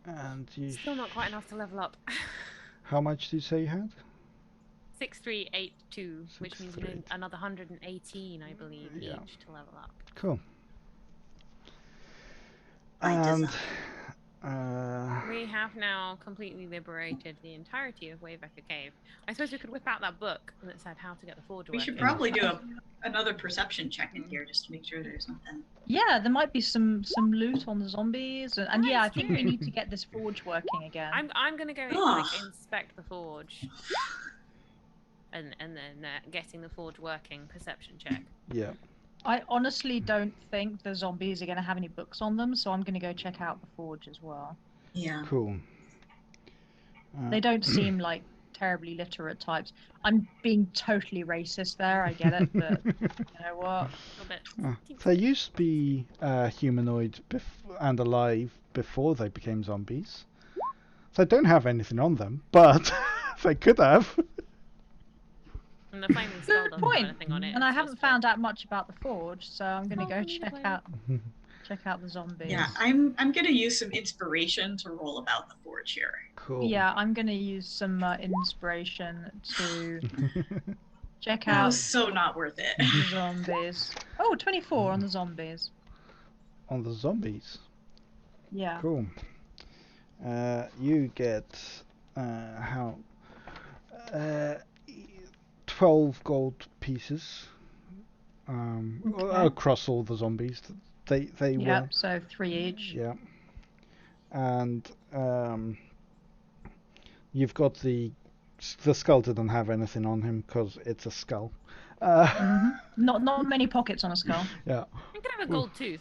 [SPEAKER 1] And you
[SPEAKER 2] Still not quite enough to level up.
[SPEAKER 1] how much did you say you had?
[SPEAKER 2] 6382, which means you need
[SPEAKER 1] 6382.
[SPEAKER 2] another 118, I believe,
[SPEAKER 1] Yeah.
[SPEAKER 2] each to level up.
[SPEAKER 1] Cool.
[SPEAKER 4] By
[SPEAKER 1] And
[SPEAKER 4] design.
[SPEAKER 2] We have now completely liberated the entirety of Waybacker Cave. I suppose we could whip out that book that said how to get the forge
[SPEAKER 4] We
[SPEAKER 2] working.
[SPEAKER 4] should probably do another perception check in here just to make sure there's nothing.
[SPEAKER 3] Yeah, there might be some loot on the zombies, and yeah, I
[SPEAKER 2] That's
[SPEAKER 3] think
[SPEAKER 2] true.
[SPEAKER 3] we need to get this forge working again.
[SPEAKER 2] I'm gonna go
[SPEAKER 4] Ugh.
[SPEAKER 2] inspect the forge, and then getting the forge working. Perception check.
[SPEAKER 1] yeah.
[SPEAKER 3] I honestly don't think the zombies are going to have any books on them, so I'm going to go check out the forge as well.
[SPEAKER 4] Yeah.
[SPEAKER 1] Cool.
[SPEAKER 3] They don't seem like terribly literate types. I'm being totally racist there, I get it, but you know what?
[SPEAKER 2] A little bit.
[SPEAKER 1] They used to be humanoid and alive before they became zombies. So they don't have anything on them, but they could have.
[SPEAKER 2] And the flaming skull
[SPEAKER 3] Good
[SPEAKER 2] doesn't have
[SPEAKER 3] point.
[SPEAKER 2] anything on it.
[SPEAKER 3] And I
[SPEAKER 2] it's
[SPEAKER 3] haven't
[SPEAKER 2] just
[SPEAKER 3] found out much about the forge, so I'm going to go
[SPEAKER 2] Probably.
[SPEAKER 3] check out the zombies.
[SPEAKER 4] Yeah, I'm gonna use some inspiration to roll about the forge here.
[SPEAKER 1] Cool.
[SPEAKER 3] Yeah, I'm going to use some inspiration to check
[SPEAKER 4] That
[SPEAKER 3] out
[SPEAKER 4] was so not worth it.
[SPEAKER 3] the zombies. Oh, 24 on the zombies.
[SPEAKER 1] On the zombies.
[SPEAKER 3] Yeah.
[SPEAKER 1] Cool. You get how 12 gold pieces
[SPEAKER 3] Okay.
[SPEAKER 1] across all the zombies. They
[SPEAKER 3] Yep,
[SPEAKER 1] were
[SPEAKER 3] so 3 each.
[SPEAKER 1] yeah, and you've got the skull didn't have anything on him because it's a skull.
[SPEAKER 3] Not many pockets on a skull.
[SPEAKER 1] Yeah,
[SPEAKER 2] You could have a gold tooth.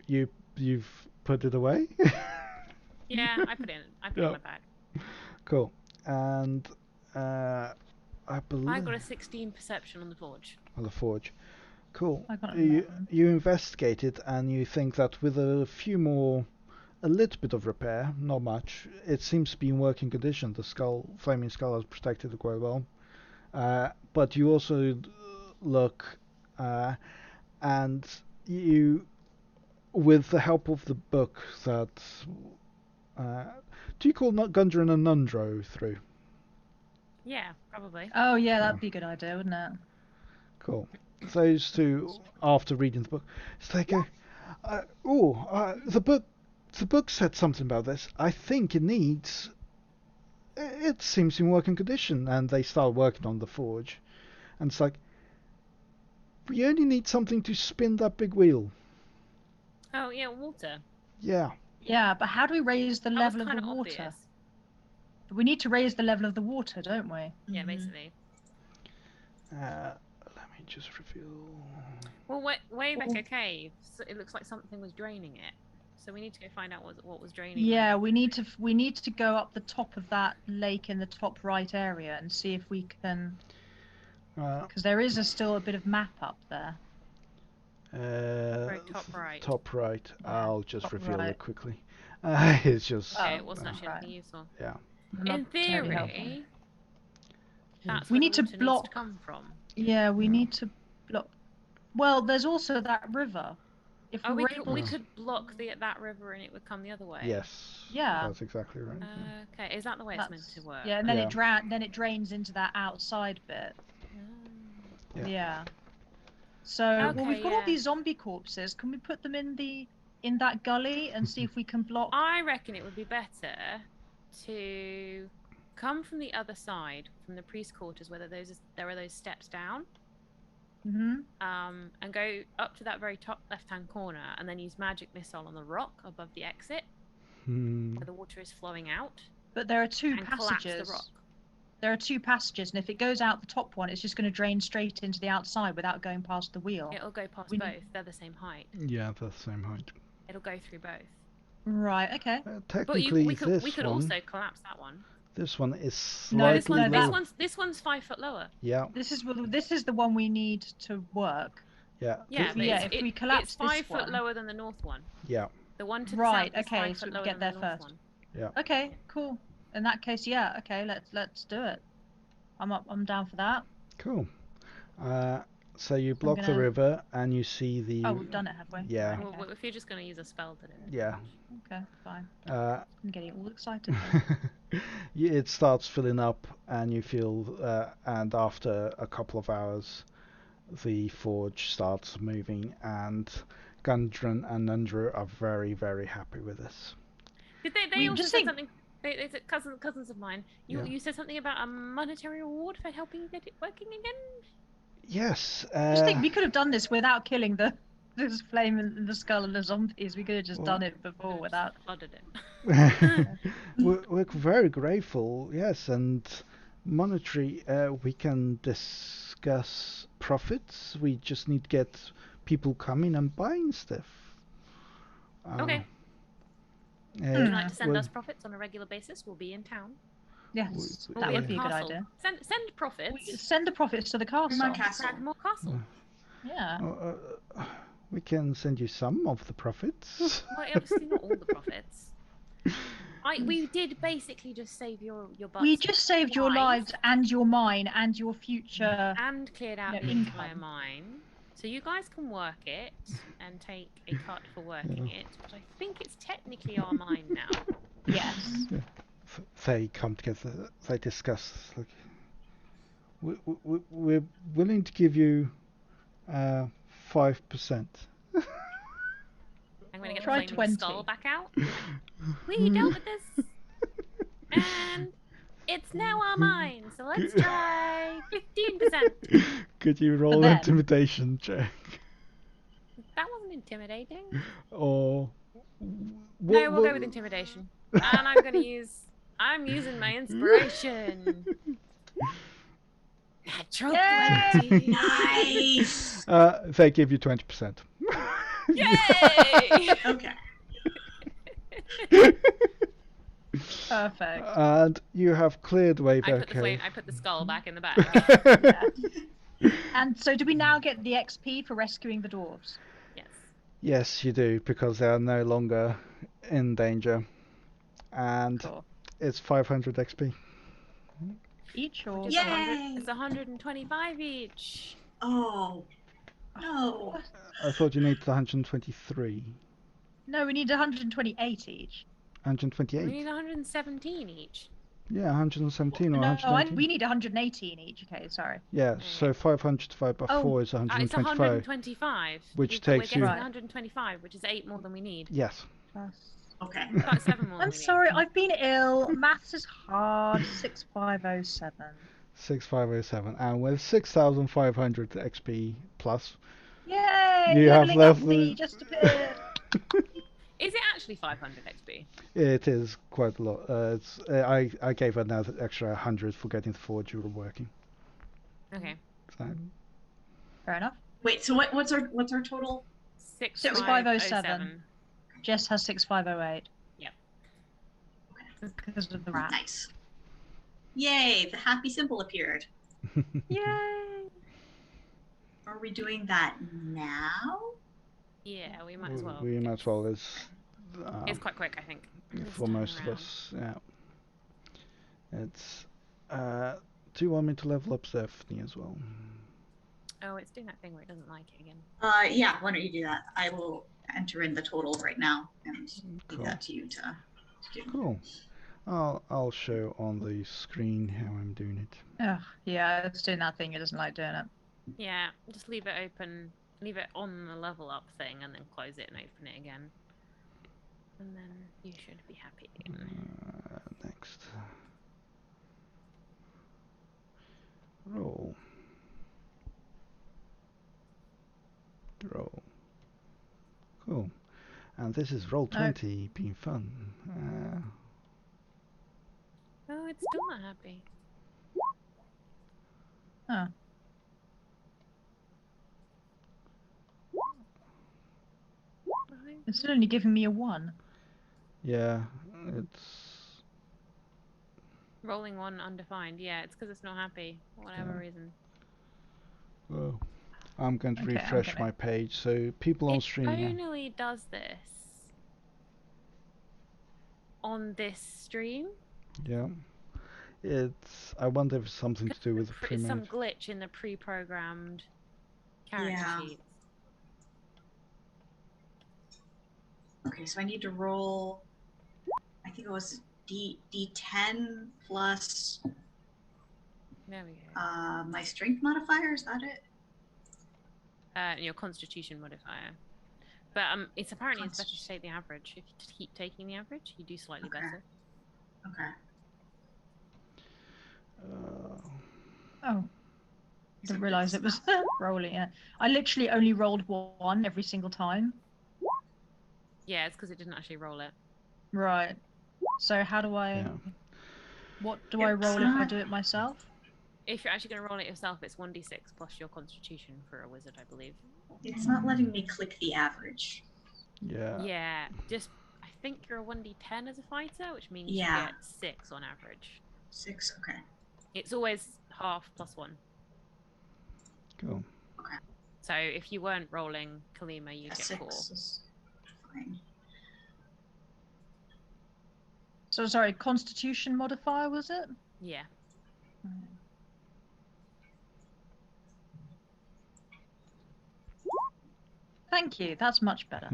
[SPEAKER 1] you've put it away.
[SPEAKER 2] Yeah, I put it in my bag.
[SPEAKER 1] Cool. And I believe
[SPEAKER 2] I got a 16 perception on the forge.
[SPEAKER 1] on the forge. Cool.
[SPEAKER 3] I got an
[SPEAKER 1] You
[SPEAKER 3] 11.
[SPEAKER 1] you investigate it and you think that with a little bit of repair, not much, it seems to be in working condition. The flaming skull has protected it quite well. But you also look, and you, with the help of the book that, do you call Gundren and Nundro through?
[SPEAKER 2] Yeah, probably.
[SPEAKER 3] Oh yeah, that'd be a good idea, wouldn't it?
[SPEAKER 1] Cool. Those two, after reading the book, it's like, the book said something about this. I think it needs. It seems in working condition, and they start working on the forge, and it's like, we only need something to spin that big wheel.
[SPEAKER 2] Oh yeah, water.
[SPEAKER 1] Yeah.
[SPEAKER 3] Yeah, but how do we raise the
[SPEAKER 2] That
[SPEAKER 3] level
[SPEAKER 2] was
[SPEAKER 3] of the
[SPEAKER 2] kind of
[SPEAKER 3] water?
[SPEAKER 2] obvious.
[SPEAKER 3] We need to raise the level of the water, don't we?
[SPEAKER 2] Yeah,
[SPEAKER 4] Mhm.
[SPEAKER 2] basically.
[SPEAKER 1] Let me just reveal.
[SPEAKER 2] Well, Waybacker Cave. So it looks like something was draining it. So we need to go find out what was draining.
[SPEAKER 3] Yeah,
[SPEAKER 2] it.
[SPEAKER 3] we need to go up the top of that lake in the top right area and see if we can, because there is still a bit of map up there.
[SPEAKER 2] Very top right.
[SPEAKER 1] Top right.
[SPEAKER 3] Yeah,
[SPEAKER 1] I'll just
[SPEAKER 3] top
[SPEAKER 1] reveal
[SPEAKER 3] right.
[SPEAKER 1] it quickly. It's just.
[SPEAKER 2] Okay, it wasn't actually
[SPEAKER 3] right.
[SPEAKER 2] anything useful.
[SPEAKER 1] Yeah.
[SPEAKER 3] Not
[SPEAKER 2] In
[SPEAKER 3] terribly helpful.
[SPEAKER 2] theory, that's
[SPEAKER 3] We
[SPEAKER 2] where
[SPEAKER 3] need
[SPEAKER 2] the
[SPEAKER 3] to
[SPEAKER 2] water needs
[SPEAKER 3] block-
[SPEAKER 2] to come from.
[SPEAKER 3] Yeah, we need to block. Well, there's also that river. If
[SPEAKER 2] Oh,
[SPEAKER 3] we
[SPEAKER 2] we
[SPEAKER 3] were
[SPEAKER 2] could,
[SPEAKER 3] able
[SPEAKER 2] we
[SPEAKER 3] to...
[SPEAKER 2] could block that river and it would come the other way.
[SPEAKER 1] Yes.
[SPEAKER 3] Yeah.
[SPEAKER 1] That's exactly right.
[SPEAKER 2] Okay, is that the way it's meant to work?
[SPEAKER 3] Yeah, and then
[SPEAKER 1] Yeah.
[SPEAKER 3] then it drains into that outside bit.
[SPEAKER 2] Ah.
[SPEAKER 1] Yeah.
[SPEAKER 3] Yeah. So, well, we've
[SPEAKER 2] Okay,
[SPEAKER 3] got all
[SPEAKER 2] yeah.
[SPEAKER 3] these zombie corpses. Can we put them in that gully and see if we can block?
[SPEAKER 2] I reckon it would be better to come from the other side, from the priest quarters, where there are those steps down,
[SPEAKER 3] Mm-hmm.
[SPEAKER 2] and go up to that very top left-hand corner, and then use magic missile on the rock above the exit, where the water is flowing out,
[SPEAKER 3] But there are two
[SPEAKER 2] and collapse
[SPEAKER 3] passages.
[SPEAKER 2] the rock.
[SPEAKER 3] There are two passages, and if it goes out the top one, it's just going to drain straight into the outside without going past the wheel.
[SPEAKER 2] It'll go past
[SPEAKER 3] We need-
[SPEAKER 2] both. They're the same height.
[SPEAKER 1] Yeah, they're the same height.
[SPEAKER 2] It'll go through both.
[SPEAKER 3] Right. Okay.
[SPEAKER 2] But
[SPEAKER 1] Technically,
[SPEAKER 2] we could
[SPEAKER 1] this one,
[SPEAKER 2] also collapse that one.
[SPEAKER 1] this one is
[SPEAKER 3] No,
[SPEAKER 1] slightly
[SPEAKER 2] This one,
[SPEAKER 1] lower.
[SPEAKER 2] this one's 5 foot lower.
[SPEAKER 1] Yeah,
[SPEAKER 3] This is the one we need to work.
[SPEAKER 1] yeah.
[SPEAKER 2] Yeah, but
[SPEAKER 3] Yeah,
[SPEAKER 2] it's,
[SPEAKER 3] if we collapse
[SPEAKER 2] it's 5
[SPEAKER 3] this
[SPEAKER 2] foot
[SPEAKER 3] one-
[SPEAKER 2] lower than the north one.
[SPEAKER 1] Yeah.
[SPEAKER 2] The one to the
[SPEAKER 3] Right,
[SPEAKER 2] south is
[SPEAKER 3] okay,
[SPEAKER 2] 5
[SPEAKER 3] so
[SPEAKER 2] foot
[SPEAKER 3] we
[SPEAKER 2] lower
[SPEAKER 3] get
[SPEAKER 2] than
[SPEAKER 3] there
[SPEAKER 2] the north
[SPEAKER 3] first.
[SPEAKER 2] one.
[SPEAKER 3] Okay. Cool. In that case, yeah. Okay. Let's do it. I'm down for that.
[SPEAKER 1] Cool. So you block the
[SPEAKER 3] gonna-
[SPEAKER 1] river and you see the.
[SPEAKER 3] Oh, we've done it, have we?
[SPEAKER 1] Yeah.
[SPEAKER 3] Right,
[SPEAKER 2] Well,
[SPEAKER 3] okay.
[SPEAKER 2] if you're just going to use a spell to do it.
[SPEAKER 1] Yeah.
[SPEAKER 3] Okay. Fine.
[SPEAKER 1] Uh,
[SPEAKER 3] I'm getting all excited. Then.
[SPEAKER 1] it starts filling up, and you feel, and after a couple of hours, the forge starts moving, and Gundren and Nundra are very, very happy with this.
[SPEAKER 2] Did they
[SPEAKER 3] We
[SPEAKER 2] also
[SPEAKER 3] just
[SPEAKER 2] said
[SPEAKER 3] think-
[SPEAKER 2] something? They said cousins of mine.
[SPEAKER 1] Yeah.
[SPEAKER 2] You said something about a monetary reward for helping you get it working again.
[SPEAKER 1] Yes.
[SPEAKER 3] I just think we could have done this without killing this flame in the skull and the zombies. We could have just done it before
[SPEAKER 2] Just
[SPEAKER 3] without.
[SPEAKER 2] flooded it.
[SPEAKER 1] we're very grateful. Yes, and monetary. We can discuss profits. We just need to get people coming and buying stuff.
[SPEAKER 2] Okay.
[SPEAKER 1] Uh,
[SPEAKER 2] Would you like to send
[SPEAKER 1] well,
[SPEAKER 2] us profits on a regular basis? We'll be in town.
[SPEAKER 3] Yes,
[SPEAKER 1] We-
[SPEAKER 2] We'll
[SPEAKER 3] that
[SPEAKER 2] be
[SPEAKER 3] would
[SPEAKER 2] at
[SPEAKER 3] be
[SPEAKER 2] the
[SPEAKER 3] a good
[SPEAKER 2] castle.
[SPEAKER 3] idea.
[SPEAKER 2] Send profits.
[SPEAKER 3] Send the profits to the castle.
[SPEAKER 4] My castle.
[SPEAKER 2] Cragmore Castle.
[SPEAKER 3] Yeah.
[SPEAKER 1] we can send you some of the profits.
[SPEAKER 2] Well, obviously not all the profits. We did basically just save your butts.
[SPEAKER 3] We just saved your
[SPEAKER 2] lives
[SPEAKER 3] lives and your mine and your future.
[SPEAKER 2] and cleared out
[SPEAKER 3] No,
[SPEAKER 2] the
[SPEAKER 3] income.
[SPEAKER 2] entire mine. So you guys can work it and take a cut for working it. But I think it's technically our mine now.
[SPEAKER 3] Yes.
[SPEAKER 1] They come together. They discuss. Like, we're willing to give you 5%.
[SPEAKER 2] I'm going to get
[SPEAKER 3] Try
[SPEAKER 2] the flaming
[SPEAKER 3] 20.
[SPEAKER 2] skull back out. We dealt with this. And it's now our mine. So let's try 15%.
[SPEAKER 1] Could you roll an
[SPEAKER 3] then-
[SPEAKER 1] intimidation check?
[SPEAKER 2] That wasn't intimidating.
[SPEAKER 1] Or
[SPEAKER 2] No, we'll go with intimidation. And I'm using my inspiration. Natural
[SPEAKER 3] Yay!
[SPEAKER 2] 20.
[SPEAKER 4] Nice.
[SPEAKER 1] They give you 20%.
[SPEAKER 2] Yay!
[SPEAKER 4] Okay.
[SPEAKER 3] Perfect.
[SPEAKER 1] And you have cleared way
[SPEAKER 2] I
[SPEAKER 1] back.
[SPEAKER 2] put the skull back in the back.
[SPEAKER 3] And so, do we now get the XP for rescuing the dwarves?
[SPEAKER 2] Yes.
[SPEAKER 1] Yes, you do, because they are no longer in danger. And
[SPEAKER 3] Cool.
[SPEAKER 1] it's 500 XP.
[SPEAKER 3] Each or
[SPEAKER 2] Just
[SPEAKER 4] Yay!
[SPEAKER 2] 100 it's 125 each.
[SPEAKER 4] Oh. No.
[SPEAKER 1] I thought you needed 123.
[SPEAKER 3] No, we need 128 each.
[SPEAKER 1] 128.
[SPEAKER 2] We need 117 each.
[SPEAKER 1] Yeah, 117 or
[SPEAKER 3] No,
[SPEAKER 1] 118.
[SPEAKER 3] we need 118 each. Okay, sorry.
[SPEAKER 1] Yeah, so 500 divided by
[SPEAKER 3] Oh,
[SPEAKER 1] 4 is
[SPEAKER 2] It's
[SPEAKER 1] 125.
[SPEAKER 2] 125.
[SPEAKER 1] Which
[SPEAKER 2] We're
[SPEAKER 1] takes
[SPEAKER 2] getting
[SPEAKER 1] you-
[SPEAKER 2] 125, which is 8 more than we need.
[SPEAKER 1] Yes.
[SPEAKER 4] Okay.
[SPEAKER 2] About 7 more than
[SPEAKER 3] I'm
[SPEAKER 2] we
[SPEAKER 3] sorry, I've been ill. Maths is hard. 6507.
[SPEAKER 1] 6507. And with 6,500 XP plus,
[SPEAKER 3] Yay!
[SPEAKER 1] You have
[SPEAKER 3] leveling up
[SPEAKER 1] level-
[SPEAKER 3] me just a bit.
[SPEAKER 2] need. Is it actually 500 XP?
[SPEAKER 1] it is quite a lot. I gave another extra 100 for getting the forge you were working.
[SPEAKER 2] Okay.
[SPEAKER 1] So,
[SPEAKER 3] Fair enough.
[SPEAKER 4] Wait. So what's our total?
[SPEAKER 2] 6507.
[SPEAKER 3] Jess has 6508.
[SPEAKER 2] Yep.
[SPEAKER 3] Because of the rat.
[SPEAKER 4] Nice. Yay! The happy symbol appeared.
[SPEAKER 3] Yay!
[SPEAKER 4] Are we doing that now?
[SPEAKER 2] Yeah, we might as well.
[SPEAKER 1] we might as well. It's
[SPEAKER 2] quite quick, I think. this
[SPEAKER 1] for
[SPEAKER 2] time
[SPEAKER 1] most of
[SPEAKER 2] around.
[SPEAKER 1] us. Yeah. It's. Do you want me to level up Stephanie as well?
[SPEAKER 2] Oh, it's doing that thing where it doesn't like it again.
[SPEAKER 4] Yeah, why don't you do that? I will enter in the total right now and leave
[SPEAKER 1] Cool.
[SPEAKER 4] that to you to do.
[SPEAKER 1] Cool. I'll show on the screen how I'm doing it.
[SPEAKER 3] Ugh, yeah, it's doing that thing. It doesn't like doing it.
[SPEAKER 2] Yeah, just leave it open. Leave it on the level up thing, and then close it and open it again. And then you should be happy again.
[SPEAKER 1] Next. Roll. Roll. Cool. And this is roll 20, being fun.
[SPEAKER 2] Oh, it's still not happy.
[SPEAKER 3] Oh. It's only giving me a 1.
[SPEAKER 1] Yeah, it's...
[SPEAKER 2] Rolling 1 undefined. Yeah, it's because it's not happy for whatever reason.
[SPEAKER 1] Well, I'm going to refresh my page, so people on stream...
[SPEAKER 2] It only does this on this stream.
[SPEAKER 1] Yeah. I wonder if it's something to do with the
[SPEAKER 2] It's some glitch in the pre-programmed character sheets.
[SPEAKER 4] Okay, so I need to roll, I think it was D10 plus
[SPEAKER 2] there we go.
[SPEAKER 4] My strength modifier, is that it?
[SPEAKER 2] Your constitution modifier. But it's apparently it's better to take the average. If you keep taking the average, you do slightly better.
[SPEAKER 4] Okay.
[SPEAKER 3] Oh. Didn't realise it was rolling it. I literally only rolled 1 every single time.
[SPEAKER 2] Yeah, it's because it didn't actually roll it.
[SPEAKER 3] Right. So how do I...
[SPEAKER 1] Yeah.
[SPEAKER 3] What do I roll if I do it myself?
[SPEAKER 2] If you're actually going to roll it yourself, it's 1d6 plus your constitution for a wizard, I believe.
[SPEAKER 4] It's not letting me click the average.
[SPEAKER 1] Yeah.
[SPEAKER 2] Yeah, just... I think you're a 1d10 as a fighter, which means you get 6 on average.
[SPEAKER 4] 6, okay.
[SPEAKER 2] It's always half plus 1.
[SPEAKER 1] Cool.
[SPEAKER 4] Okay.
[SPEAKER 2] So if you weren't rolling Kalima, you'd get 4.
[SPEAKER 4] Is fine.
[SPEAKER 3] So sorry, constitution modifier was it?
[SPEAKER 2] Yeah.
[SPEAKER 3] Thank you, that's much better.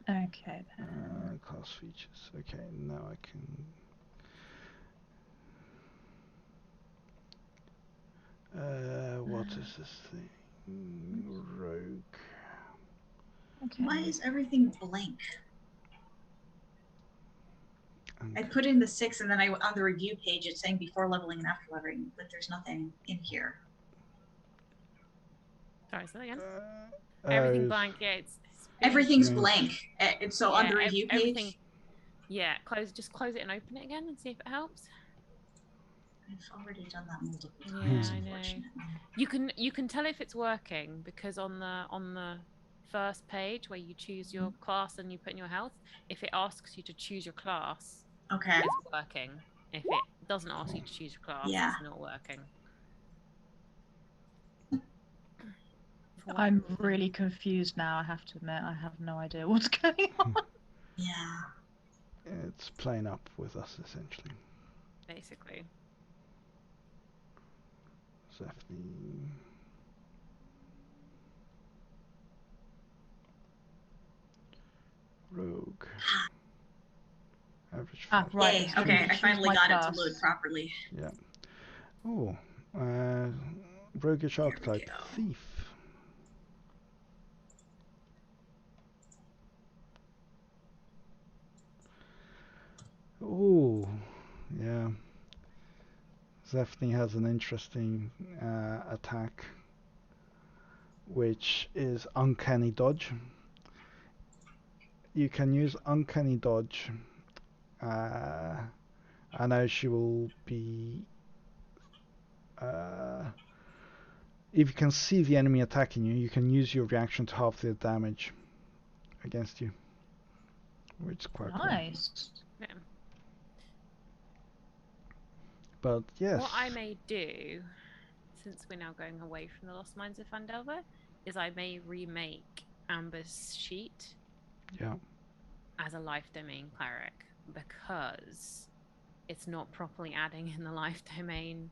[SPEAKER 3] Okay then.
[SPEAKER 1] Class features. Okay, now I can... what is this thing? Rogue.
[SPEAKER 3] Okay.
[SPEAKER 4] Why is everything blank? I put in the 6 and then on the review page it's saying before leveling and after leveling, but there's nothing in here.
[SPEAKER 2] Sorry, say that again. Everything blank, yeah,
[SPEAKER 4] everything's blank. And so on the review page.
[SPEAKER 2] Yeah, just close it and open it again and see if it helps.
[SPEAKER 4] I've already done that multiple
[SPEAKER 2] times. Yeah, I know. You can tell if it's working because on the first page where you choose your class and you put in your health, if it asks you to choose your class, it's working. If it doesn't ask you to choose your class, it's not working.
[SPEAKER 3] I'm really confused now, I have to admit. I have no idea what's going on.
[SPEAKER 4] Yeah.
[SPEAKER 1] It's playing up with us, essentially.
[SPEAKER 2] Basically.
[SPEAKER 1] Zephany. Rogue. Average.
[SPEAKER 4] Right. Okay, I finally got it to load properly.
[SPEAKER 1] Yeah. Oh, roguish archetype, thief. Oh, yeah. Zephany has an interesting attack, which is Uncanny Dodge. You can use Uncanny Dodge. I know she will be... if you can see the enemy attacking you, you can use your reaction to half their damage against you, which is quite
[SPEAKER 3] nice.
[SPEAKER 2] Cool. Yeah.
[SPEAKER 1] But yes.
[SPEAKER 2] What I may do, since we're now going away from the Lost Mines of Phandelver, is I may remake Amber's sheet
[SPEAKER 1] as
[SPEAKER 2] a life domain cleric, because it's not properly adding in the life domain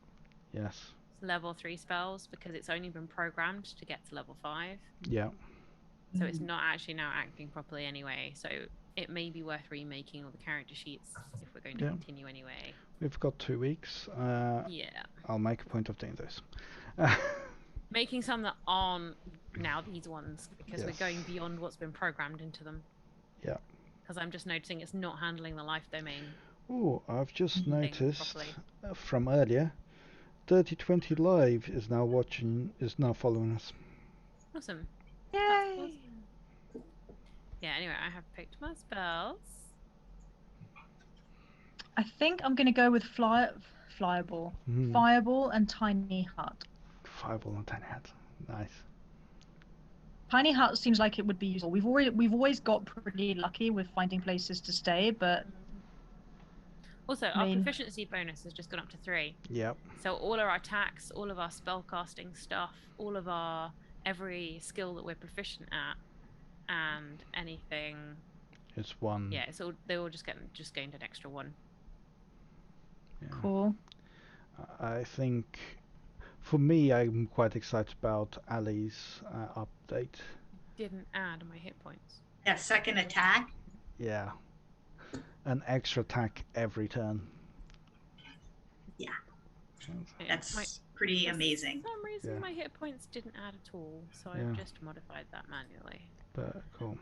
[SPEAKER 1] Yes.
[SPEAKER 2] level 3 spells because it's only been programmed to get to level 5.
[SPEAKER 1] Yeah.
[SPEAKER 2] So it's not actually now acting properly anyway. So it may be worth remaking all the character sheets if we're going to
[SPEAKER 1] Yeah.
[SPEAKER 2] continue anyway.
[SPEAKER 1] We've got 2 weeks.
[SPEAKER 2] Yeah.
[SPEAKER 1] I'll make a point of doing this.
[SPEAKER 2] Making some that aren't now these ones because we're
[SPEAKER 1] Yes.
[SPEAKER 2] going beyond what's been programmed into them.
[SPEAKER 1] Yeah.
[SPEAKER 2] Because I'm just noticing it's not handling the life domain.
[SPEAKER 1] Oh, I've just
[SPEAKER 2] thing
[SPEAKER 1] noticed
[SPEAKER 2] properly.
[SPEAKER 1] from earlier, 3020 Live is now following us.
[SPEAKER 2] Awesome.
[SPEAKER 3] Yay!
[SPEAKER 2] That's awesome. Yeah, anyway, I have picked my spells.
[SPEAKER 3] I think I'm going to go with Fireball. Fireball and Tiny Hut.
[SPEAKER 1] Fireball and Tiny Hat. Nice.
[SPEAKER 3] Tiny Hut seems like it would be useful. We've always got pretty lucky with finding places to stay, but
[SPEAKER 2] Also, our proficiency bonus has just gone up to 3.
[SPEAKER 1] Yep.
[SPEAKER 2] So all our attacks, all of our spellcasting stuff, all of our every skill that we're proficient at, and anything.
[SPEAKER 1] It's 1.
[SPEAKER 2] Yeah, it's all they all just gained an extra 1.
[SPEAKER 1] Yeah.
[SPEAKER 3] cool.
[SPEAKER 1] I think, for me, I'm quite excited about Ali's update.
[SPEAKER 2] Didn't add my hit points.
[SPEAKER 4] Yeah, second attack.
[SPEAKER 1] Yeah. An extra attack every turn.
[SPEAKER 4] Yeah,
[SPEAKER 2] Yeah,
[SPEAKER 4] that's pretty amazing.
[SPEAKER 2] For some reason,
[SPEAKER 1] Yeah.
[SPEAKER 2] my hit points didn't add at all, so
[SPEAKER 1] Yeah.
[SPEAKER 2] I've just modified that manually.
[SPEAKER 1] But cool.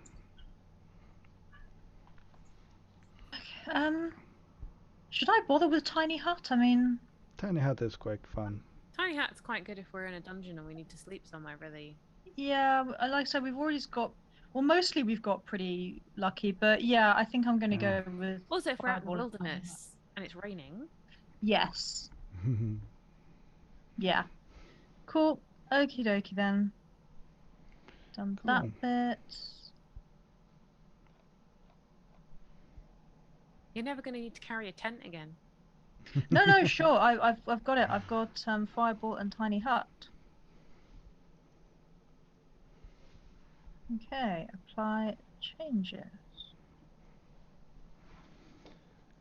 [SPEAKER 3] Should I bother with Tiny Hut? I mean,
[SPEAKER 1] Tiny Hat is quite fun.
[SPEAKER 2] Tiny Hat's quite good if we're in a dungeon and we need to sleep somewhere really.
[SPEAKER 3] yeah, like I said, we've always got. Well, mostly we've got pretty lucky, but yeah, I think I'm going to go with.
[SPEAKER 2] Also, if we're out in the
[SPEAKER 3] Fireball and Tiny Hut.
[SPEAKER 2] wilderness and it's raining.
[SPEAKER 3] Yes. Yeah. Cool. Okie dokie then. Done that
[SPEAKER 1] Cool.
[SPEAKER 3] bit.
[SPEAKER 2] You're never going to need to carry a tent again.
[SPEAKER 3] No, sure. I've got it. I've got Fireball and Tiny Hut. Okay, apply changes.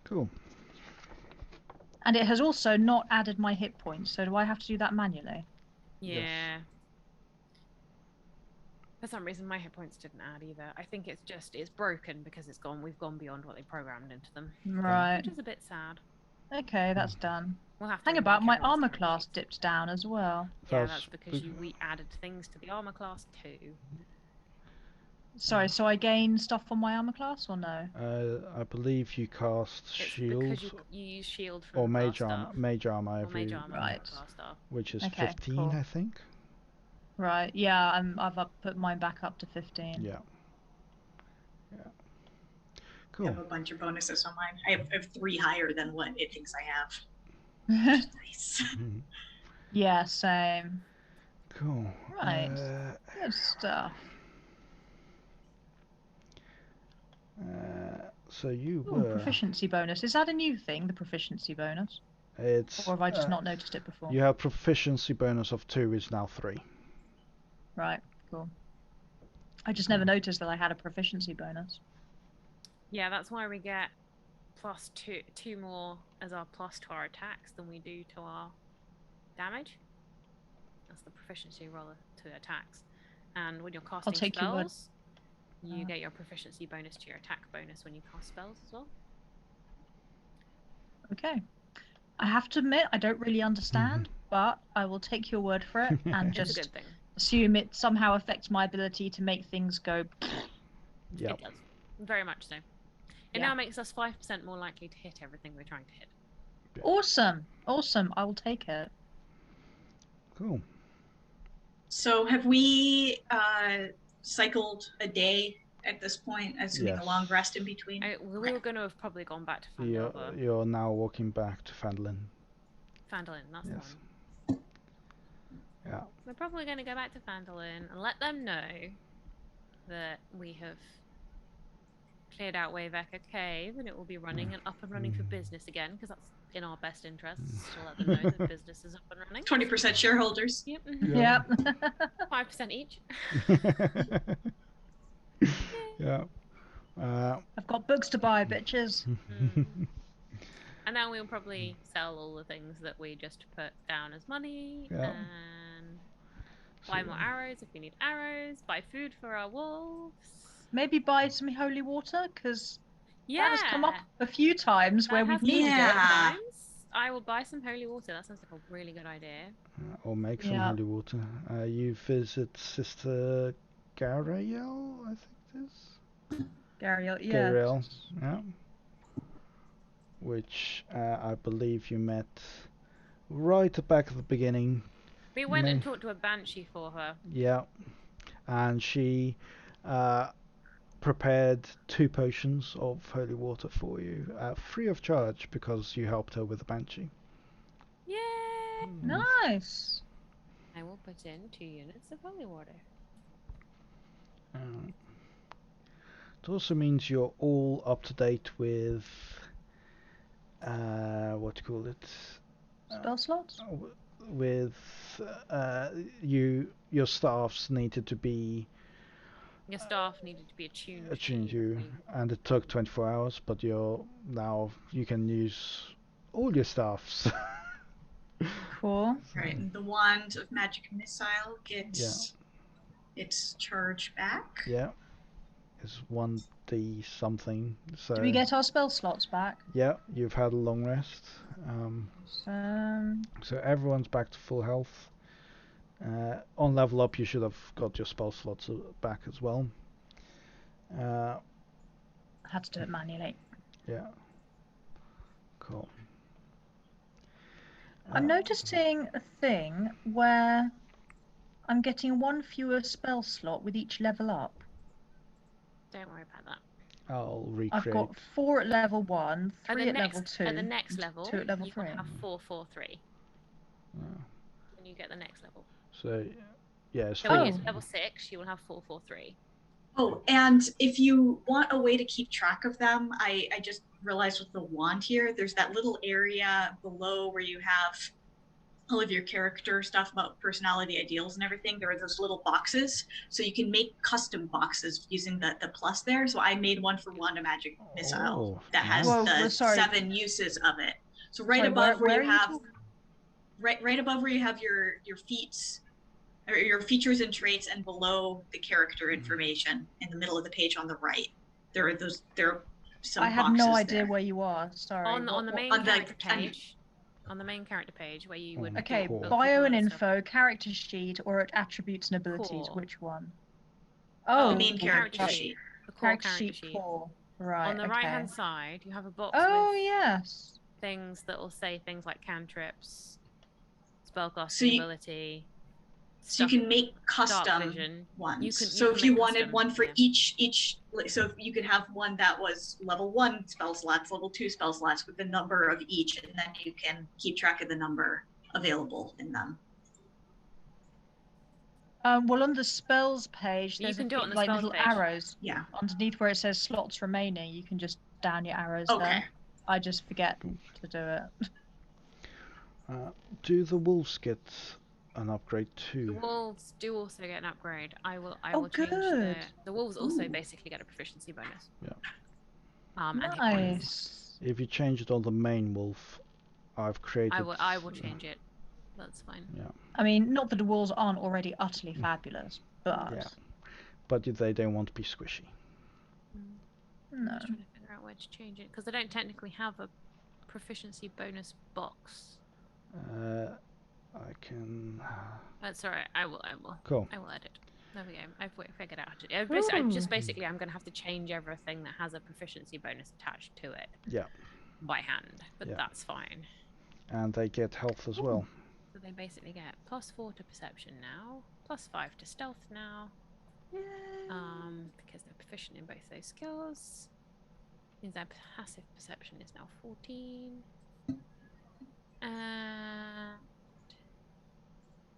[SPEAKER 1] Cool.
[SPEAKER 3] And it has also not added my hit points, so do I have to do that manually?
[SPEAKER 2] Yeah.
[SPEAKER 1] Yes.
[SPEAKER 2] For some reason, my hit points didn't add either. I think it's broken because we've gone beyond what they programmed into them.
[SPEAKER 3] Right.
[SPEAKER 2] Which is a bit sad.
[SPEAKER 3] Okay, that's done.
[SPEAKER 2] We'll have to
[SPEAKER 3] Hang about, my
[SPEAKER 2] remake everyone's
[SPEAKER 3] armor
[SPEAKER 2] character
[SPEAKER 3] class
[SPEAKER 2] sheets.
[SPEAKER 3] dipped down as well.
[SPEAKER 2] Yeah,
[SPEAKER 1] That's
[SPEAKER 2] that's because we added things to the armor class too.
[SPEAKER 3] Sorry, so I gain stuff on my armor class or no?
[SPEAKER 1] I believe you cast
[SPEAKER 2] It's
[SPEAKER 1] shield
[SPEAKER 2] because you use shield from
[SPEAKER 1] or
[SPEAKER 2] the
[SPEAKER 1] mage
[SPEAKER 2] class
[SPEAKER 1] armor,
[SPEAKER 2] staff,
[SPEAKER 1] mage armor
[SPEAKER 2] or
[SPEAKER 1] every,
[SPEAKER 2] mage armor from
[SPEAKER 3] Right.
[SPEAKER 2] the class staff.
[SPEAKER 1] which is
[SPEAKER 3] Okay,
[SPEAKER 1] 15,
[SPEAKER 3] cool.
[SPEAKER 1] I think.
[SPEAKER 3] Right, yeah, I've put mine back up to 15.
[SPEAKER 1] Yeah. Yeah.
[SPEAKER 4] I
[SPEAKER 1] Cool.
[SPEAKER 4] have a bunch of bonuses on mine. I have 3 higher than what it thinks I have. Nice.
[SPEAKER 1] Mhm.
[SPEAKER 3] Yeah, same.
[SPEAKER 1] Cool.
[SPEAKER 3] Right. Good stuff.
[SPEAKER 1] So you
[SPEAKER 3] Ooh,
[SPEAKER 1] were.
[SPEAKER 3] proficiency bonus. Is that a new thing, the proficiency bonus?
[SPEAKER 1] It's.
[SPEAKER 3] Or have I just not noticed it before?
[SPEAKER 1] You have proficiency bonus of 2 is now 3.
[SPEAKER 3] Right, cool. I just never noticed that I had a proficiency bonus.
[SPEAKER 2] Yeah, that's why we get plus two more as our plus to our attacks than we do to our damage. That's the proficiency roll to attacks. And when you're casting
[SPEAKER 3] take your word.
[SPEAKER 2] spells, you get your proficiency bonus to your attack bonus when you cast spells as well.
[SPEAKER 3] Okay. I have to admit, I don't really understand, but I will take your word for it and
[SPEAKER 2] It's a
[SPEAKER 3] just
[SPEAKER 2] good thing.
[SPEAKER 3] assume it somehow affects my ability to make things go.
[SPEAKER 1] Yep.
[SPEAKER 2] It does. Very much so. It
[SPEAKER 3] Yeah.
[SPEAKER 2] now makes us 5% more likely to hit everything we're trying to hit.
[SPEAKER 3] Awesome. Awesome. I will take it.
[SPEAKER 1] Cool.
[SPEAKER 4] So have we cycled a day at this point, assuming
[SPEAKER 1] Yes.
[SPEAKER 4] a long rest in between?
[SPEAKER 2] We were going to have probably gone back to
[SPEAKER 1] You're,
[SPEAKER 2] Phandelver.
[SPEAKER 1] you're now walking back to Phandalin.
[SPEAKER 2] Phandalin, that's the
[SPEAKER 1] Yes.
[SPEAKER 2] one.
[SPEAKER 1] Yeah.
[SPEAKER 2] We're probably going to go back to Phandalin and let them know that we have cleared out Wayvecker Cave and it will be running and up and running for business again, because that's in our best interests to let them know that business is up and running.
[SPEAKER 4] 20% shareholders.
[SPEAKER 2] Yep.
[SPEAKER 1] Yeah.
[SPEAKER 3] Yep.
[SPEAKER 2] 5% each.
[SPEAKER 1] Yeah.
[SPEAKER 3] I've got books to buy, bitches.
[SPEAKER 2] And And then we'll probably sell all the things that we just put down as money
[SPEAKER 1] Yeah.
[SPEAKER 2] and buy more arrows if we need arrows, buy food for our wolves.
[SPEAKER 3] Maybe buy some holy water, because
[SPEAKER 2] Yeah.
[SPEAKER 3] that has come up a few times where we've needed it.
[SPEAKER 4] Yeah.
[SPEAKER 2] I will buy some holy water. That sounds like a really good idea.
[SPEAKER 1] Or make some
[SPEAKER 3] Yeah.
[SPEAKER 1] holy water. You visit Sister Gariel, I think it is.
[SPEAKER 3] Gariel, yeah.
[SPEAKER 1] Gariel, yeah. Which I believe you met right back at the beginning.
[SPEAKER 2] We went and talked to a banshee for her.
[SPEAKER 1] Yeah. And she prepared 2 potions of holy water for you, free of charge, because you helped her with the banshee.
[SPEAKER 2] Yay!
[SPEAKER 3] Nice.
[SPEAKER 2] I will put in 2 units of holy water.
[SPEAKER 1] It also means you're all up to date with what do you call it?
[SPEAKER 3] Spell slots?
[SPEAKER 1] With your staffs needed to be
[SPEAKER 2] Your staff needed to be attuned
[SPEAKER 1] attuned
[SPEAKER 2] to
[SPEAKER 1] you, and it took 24 hours, but you can use all your staffs.
[SPEAKER 3] Cool.
[SPEAKER 4] Right, and the wand of magic missile gets its charge back.
[SPEAKER 1] Yeah, it's 1d something. So
[SPEAKER 3] Do we get our spell slots back?
[SPEAKER 1] yeah, you've had a long rest. So everyone's back to full health. On level up, you should have got your spell slots back as well.
[SPEAKER 3] Had to do it manually.
[SPEAKER 1] Yeah. Cool.
[SPEAKER 3] I'm noticing a thing where I'm getting 1 fewer spell slot with each level up.
[SPEAKER 2] Don't worry about that.
[SPEAKER 1] I'll recreate.
[SPEAKER 3] I've got 4 at level 1, 3 at level 2,
[SPEAKER 2] At the next level,
[SPEAKER 3] 2 at level
[SPEAKER 2] you
[SPEAKER 3] 3.
[SPEAKER 2] will have 4, 4, 3.
[SPEAKER 1] Oh.
[SPEAKER 2] When you get the next level.
[SPEAKER 1] So, yeah.
[SPEAKER 2] So when you get to level 6, you will have 4, 4, 3.
[SPEAKER 4] Oh, and if you want a way to keep track of them, I just realized with the wand here, there's that little area below where you have all of your character stuff about personality ideals and everything. There are those little boxes, so you can make custom boxes using the plus there. So I made one for Wand of Magic Missile that has the 7 uses of it. So right above where you have right above where you have your feats or your features and traits, and below the character information in the middle of the page on the right, there are some.
[SPEAKER 3] I have no idea where you are. Sorry.
[SPEAKER 2] On the main character page. On the main character page where you would.
[SPEAKER 3] Okay, bio and info, character sheet, or at attributes and abilities.
[SPEAKER 2] Core.
[SPEAKER 3] Which one?
[SPEAKER 4] The main character sheet.
[SPEAKER 2] The core
[SPEAKER 3] character sheet. Core. Right.
[SPEAKER 2] On the right-hand side, you have a box
[SPEAKER 3] with
[SPEAKER 2] things that will say things like cantrips, spellcasting ability.
[SPEAKER 4] So you can make custom ones. So if you wanted one for each, so you could have one that was level 1 spell slots, level 2 spell slots with the number of each, and then you can keep track of the number available in them.
[SPEAKER 3] Well, on the spells page, there's like little arrows.
[SPEAKER 4] Yeah.
[SPEAKER 3] Underneath where it says slots remaining, you can just down your arrows there. I just forget to do it.
[SPEAKER 1] Do the wolves get an upgrade too?
[SPEAKER 2] The wolves do also get an upgrade. I will change the wolves also basically get a proficiency bonus.
[SPEAKER 1] Yeah.
[SPEAKER 3] Nice.
[SPEAKER 1] If you change it on the main wolf, I've created.
[SPEAKER 2] I will change it. That's fine.
[SPEAKER 3] Yeah. I mean, not that the wolves aren't already utterly fabulous, but
[SPEAKER 1] but they don't want to be squishy.
[SPEAKER 3] No.
[SPEAKER 2] I'm just trying to figure out where to change it because I don't technically have a proficiency bonus box.
[SPEAKER 1] I can.
[SPEAKER 2] That's alright. I will.
[SPEAKER 1] Cool.
[SPEAKER 2] I will edit. There we go. I've figured out how to. Basically, I'm going to have to change everything that has a proficiency bonus attached to it.
[SPEAKER 1] Yeah.
[SPEAKER 2] By hand, but that's fine.
[SPEAKER 1] And they get health as well.
[SPEAKER 2] So they basically get +4 to perception now, +5 to stealth now.
[SPEAKER 3] Yay.
[SPEAKER 2] Because they're proficient in both those skills. Means their passive perception is now 14. And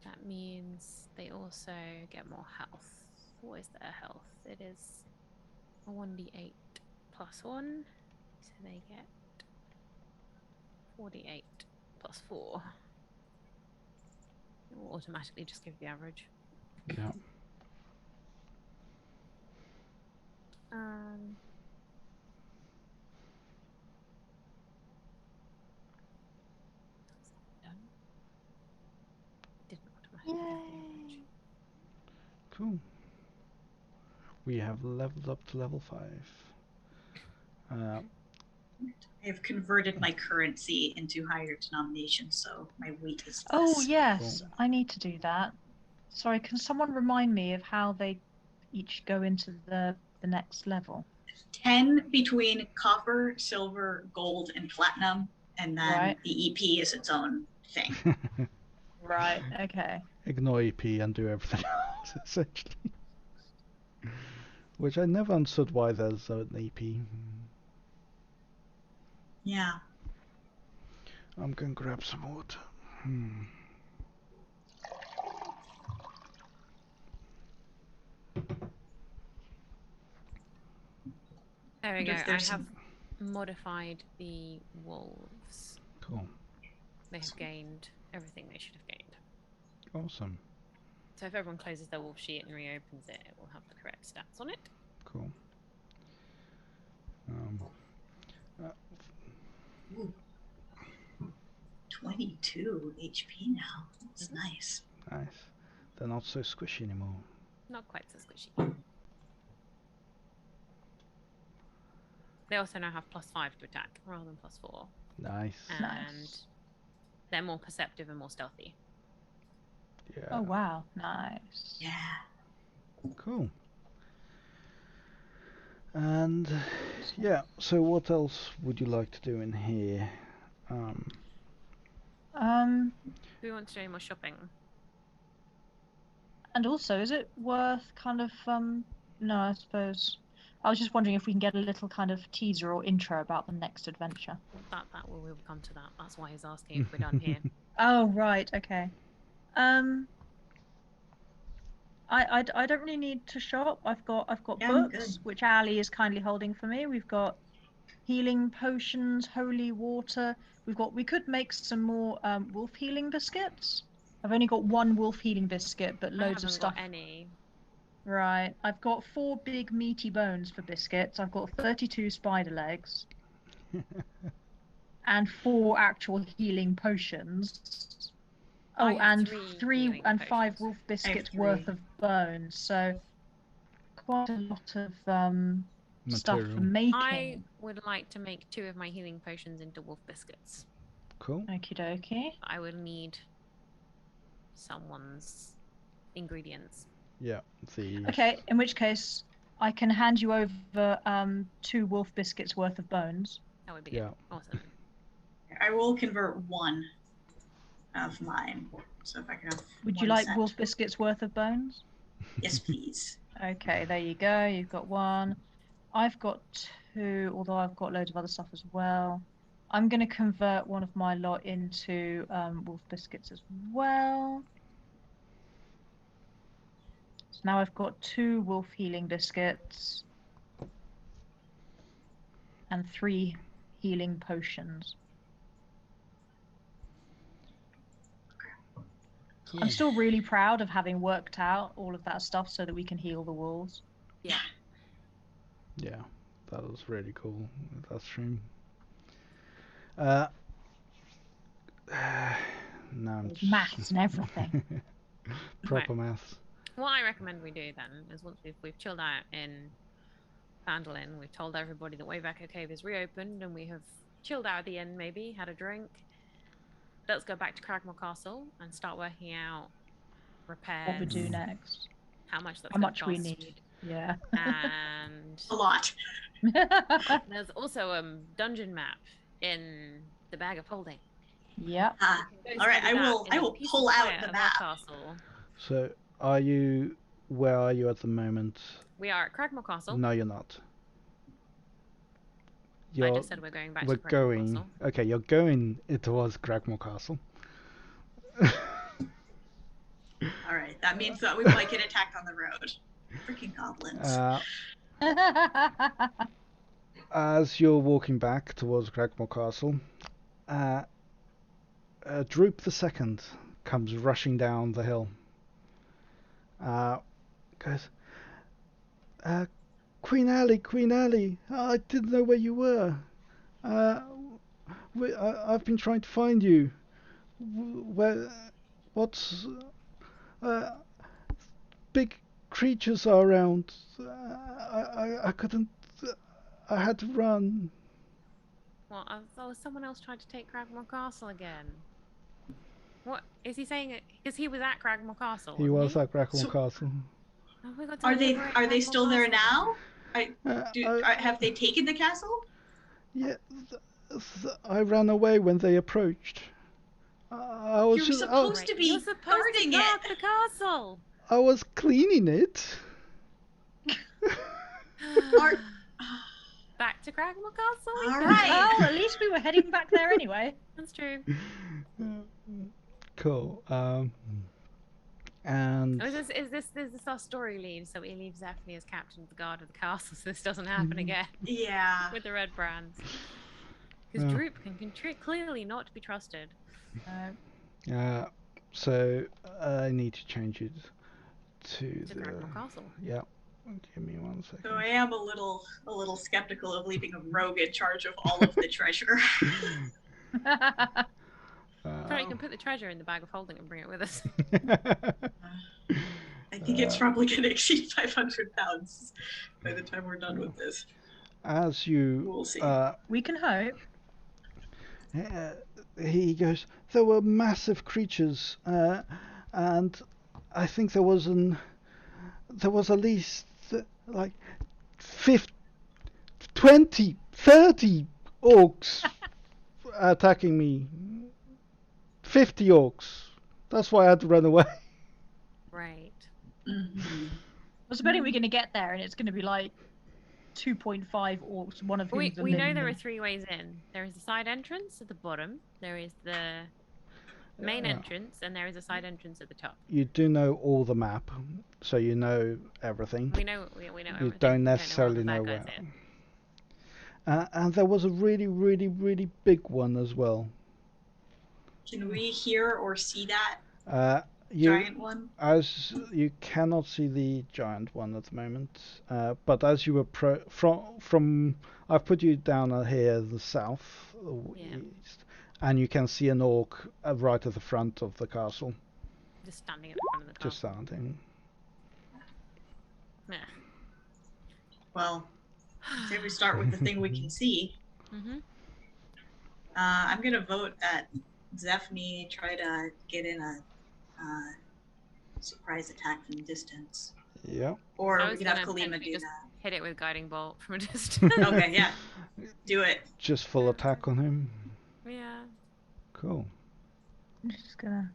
[SPEAKER 2] that means they also get more health. What is their health? It is a 1d8 +1. So they get 48 +4. It will automatically just give the average.
[SPEAKER 1] Yeah. Cool. We have leveled up to level 5.
[SPEAKER 4] I have converted my currency into higher denomination, so my weight is
[SPEAKER 3] Oh,
[SPEAKER 4] less.
[SPEAKER 3] yes,
[SPEAKER 1] Cool.
[SPEAKER 3] I need to do that. Sorry, can someone remind me of how they each go into the next level?
[SPEAKER 4] 10 between copper, silver, gold, and platinum, and then
[SPEAKER 3] Right.
[SPEAKER 4] the EP is its own thing.
[SPEAKER 3] Right, okay.
[SPEAKER 1] Ignore EP and do everything else, essentially. Which I never understood why there's an EP.
[SPEAKER 4] Yeah.
[SPEAKER 1] I'm gonna grab some water.
[SPEAKER 2] There we
[SPEAKER 4] And
[SPEAKER 2] go.
[SPEAKER 4] if
[SPEAKER 2] I
[SPEAKER 4] there's
[SPEAKER 2] have
[SPEAKER 4] some-
[SPEAKER 2] modified the wolves.
[SPEAKER 1] Cool.
[SPEAKER 2] They have gained everything they should have gained.
[SPEAKER 1] Awesome.
[SPEAKER 2] So if everyone closes their wolf sheet and reopens it, it will have the correct stats on it.
[SPEAKER 1] Cool.
[SPEAKER 4] Ooh. 22 HP now. That's nice.
[SPEAKER 1] Nice. They're not so squishy anymore.
[SPEAKER 2] Not quite so squishy. They also now have +5 to attack rather than +4.
[SPEAKER 1] Nice.
[SPEAKER 2] And
[SPEAKER 3] Nice.
[SPEAKER 2] they're more perceptive and more stealthy.
[SPEAKER 1] Yeah.
[SPEAKER 3] Oh, wow, nice.
[SPEAKER 4] Yeah.
[SPEAKER 1] Cool. And yeah, so what else would you like to do in here?
[SPEAKER 2] Do we want to do any more shopping?
[SPEAKER 3] And also, is it worth kind of, no, I suppose, I was just wondering if we can get a little kind of teaser or intro about the next adventure.
[SPEAKER 2] We'll come to that. That's why he's asking if we're done here.
[SPEAKER 3] Oh, right, okay. I don't really need to shop. I've got
[SPEAKER 4] Yeah, I'm
[SPEAKER 3] books,
[SPEAKER 4] good.
[SPEAKER 3] which Ali is kindly holding for me. We've got healing potions, holy water. We could make some more wolf healing biscuits. I've only got one wolf healing biscuit, but
[SPEAKER 2] I
[SPEAKER 3] loads
[SPEAKER 2] haven't
[SPEAKER 3] of stuff.
[SPEAKER 2] got any.
[SPEAKER 3] Right. I've got 4 big meaty bones for biscuits. I've got 32 spider legs. And 4 actual healing potions.
[SPEAKER 2] I
[SPEAKER 3] Oh,
[SPEAKER 2] have
[SPEAKER 3] and
[SPEAKER 2] 3
[SPEAKER 3] 3
[SPEAKER 2] healing
[SPEAKER 3] and 5
[SPEAKER 2] potions.
[SPEAKER 3] wolf biscuits
[SPEAKER 4] 3.
[SPEAKER 3] worth of bones. So quite a lot of stuff for
[SPEAKER 1] Material.
[SPEAKER 3] making.
[SPEAKER 2] I would like to make 2 of my healing potions into wolf biscuits.
[SPEAKER 1] Cool.
[SPEAKER 3] Okie dokie.
[SPEAKER 2] I will need someone's ingredients.
[SPEAKER 1] Yeah. The
[SPEAKER 3] Okay, in which case I can hand you over 2 wolf biscuits worth of bones.
[SPEAKER 2] That would be
[SPEAKER 1] Yeah.
[SPEAKER 2] good. Awesome.
[SPEAKER 4] I will convert one of mine. So if I can have
[SPEAKER 3] Would you
[SPEAKER 4] one
[SPEAKER 3] like
[SPEAKER 4] set.
[SPEAKER 3] wolf biscuits worth of bones?
[SPEAKER 4] Yes, please.
[SPEAKER 3] Okay, there you go. You've got 1. I've got 2, although I've got loads of other stuff as well. I'm going to convert one of my lot into wolf biscuits as well. So now I've got 2 wolf healing biscuits and 3 healing potions. I'm still really proud of having worked out all of that stuff so that we can heal the wolves.
[SPEAKER 2] Yeah.
[SPEAKER 1] Yeah, that was really cool. That stream. Now I'm
[SPEAKER 3] There's maths and everything.
[SPEAKER 1] proper maths.
[SPEAKER 2] What I recommend we do then is once we've chilled out in Phandelver, we've told everybody that Waybacker Cave is reopened and we have chilled out at the end, maybe had a drink. Let's go back to Cragmore Castle and start working out repairs.
[SPEAKER 3] What we do next.
[SPEAKER 2] How much that's
[SPEAKER 3] How
[SPEAKER 2] gonna
[SPEAKER 3] much we
[SPEAKER 2] cost.
[SPEAKER 3] need. Yeah.
[SPEAKER 2] And
[SPEAKER 4] A lot.
[SPEAKER 2] there's also a dungeon map in the bag of holding.
[SPEAKER 3] Yep.
[SPEAKER 4] Ah,
[SPEAKER 2] Go
[SPEAKER 4] all right,
[SPEAKER 2] study
[SPEAKER 4] I
[SPEAKER 2] that
[SPEAKER 4] will.
[SPEAKER 2] in
[SPEAKER 4] I
[SPEAKER 2] the
[SPEAKER 4] will
[SPEAKER 2] peaceful
[SPEAKER 4] pull out
[SPEAKER 2] quiet
[SPEAKER 4] the
[SPEAKER 2] of our
[SPEAKER 4] map.
[SPEAKER 2] castle.
[SPEAKER 1] So, where are you at the moment?
[SPEAKER 2] We are at Cragmore Castle.
[SPEAKER 1] No, you're not.
[SPEAKER 2] I just said we're going back
[SPEAKER 1] We're
[SPEAKER 2] to Cragmore
[SPEAKER 1] going.
[SPEAKER 2] Castle.
[SPEAKER 1] Okay, you're going towards Cragmore Castle.
[SPEAKER 4] All right, that means that we might get attacked on the road. Freaking goblins.
[SPEAKER 1] As you're walking back towards Cragmore Castle, Droop the Second comes rushing down the hill. Goes, Queen Ali, I didn't know where you were. I've been trying to find you. What's big creatures are around. I couldn't. I had to run.
[SPEAKER 2] What? Oh, someone else tried to take Cragmore Castle again. What is he saying? Because he was at Cragmore Castle.
[SPEAKER 1] He was
[SPEAKER 2] wasn't
[SPEAKER 1] at Cragmore
[SPEAKER 4] So-
[SPEAKER 1] Castle.
[SPEAKER 2] Oh, we got to
[SPEAKER 4] Are they
[SPEAKER 2] liberate
[SPEAKER 4] are they
[SPEAKER 2] Cragmore
[SPEAKER 4] still there
[SPEAKER 2] Castle.
[SPEAKER 4] now? Have they taken the castle?
[SPEAKER 1] Yeah, I ran away when they approached. I was
[SPEAKER 4] You're
[SPEAKER 1] just,
[SPEAKER 4] supposed to be
[SPEAKER 2] You're supposed
[SPEAKER 4] guarding
[SPEAKER 2] to guard
[SPEAKER 4] it.
[SPEAKER 2] the castle.
[SPEAKER 1] I was cleaning it.
[SPEAKER 4] Are-
[SPEAKER 2] Back to Cragmore Castle. we
[SPEAKER 4] All
[SPEAKER 2] go.
[SPEAKER 4] right.
[SPEAKER 3] Well, at least we were heading back there anyway.
[SPEAKER 2] That's true.
[SPEAKER 1] Cool. And
[SPEAKER 2] Oh, is this our story lead? So we leave Zephany as captain of the guard of the castle, so this doesn't happen again
[SPEAKER 4] Yeah.
[SPEAKER 2] with the red brands. Because
[SPEAKER 1] Yeah.
[SPEAKER 2] Droop can clearly not be trusted.
[SPEAKER 1] so I need to change it to
[SPEAKER 2] To
[SPEAKER 1] the.
[SPEAKER 2] Cragmore Castle.
[SPEAKER 1] Yeah. Give me 1 second.
[SPEAKER 4] So I am a little skeptical of leaving a rogue in charge of all of the treasure.
[SPEAKER 2] Sorry, you can put the treasure in the bag of holding and bring it with us.
[SPEAKER 4] I think it's probably going to exceed 500 pounds by the time we're done with this.
[SPEAKER 1] As you.
[SPEAKER 4] We'll see.
[SPEAKER 3] We can hope.
[SPEAKER 1] He goes, there were massive creatures, and I think there was at least like 20, 30 orcs attacking me. 50 orcs. That's why I had to run away.
[SPEAKER 2] Right.
[SPEAKER 4] Mhm.
[SPEAKER 3] I was betting we're going to get there and it's going to be like 2.5 orcs, one of whom
[SPEAKER 2] We know there are 3 ways in. There is a side entrance at the bottom. There is the main entrance, and there is a side entrance at the top.
[SPEAKER 1] You do know all the map, so you know everything.
[SPEAKER 2] We know everything.
[SPEAKER 1] You don't necessarily
[SPEAKER 2] We
[SPEAKER 1] know
[SPEAKER 2] don't know
[SPEAKER 1] where.
[SPEAKER 2] all the bad guys
[SPEAKER 1] And there was a really, really, really big one as well.
[SPEAKER 4] Can we hear or see that
[SPEAKER 1] You,
[SPEAKER 4] giant one?
[SPEAKER 1] as you cannot see the giant one at the moment, but as you approach from, I've put you down here, the south,
[SPEAKER 2] Yeah.
[SPEAKER 1] east, and you can see an orc right at the front of the castle,
[SPEAKER 2] in. Just standing at the front of the
[SPEAKER 1] just
[SPEAKER 2] castle.
[SPEAKER 1] standing.
[SPEAKER 2] Yeah.
[SPEAKER 4] Well, say we start with the thing we can see.
[SPEAKER 2] Mm-hmm.
[SPEAKER 4] I'm going to vote that Zephany try to get in a surprise attack from distance.
[SPEAKER 1] Yeah.
[SPEAKER 4] Or
[SPEAKER 2] I
[SPEAKER 4] we
[SPEAKER 2] was
[SPEAKER 4] could have
[SPEAKER 2] gonna
[SPEAKER 4] Kalima
[SPEAKER 2] potentially
[SPEAKER 4] do
[SPEAKER 2] just
[SPEAKER 4] that.
[SPEAKER 2] hit it with guiding bolt from a distance.
[SPEAKER 4] Okay, yeah. Do it.
[SPEAKER 1] Just full attack on him.
[SPEAKER 2] Yeah.
[SPEAKER 1] Cool.
[SPEAKER 3] I'm just going to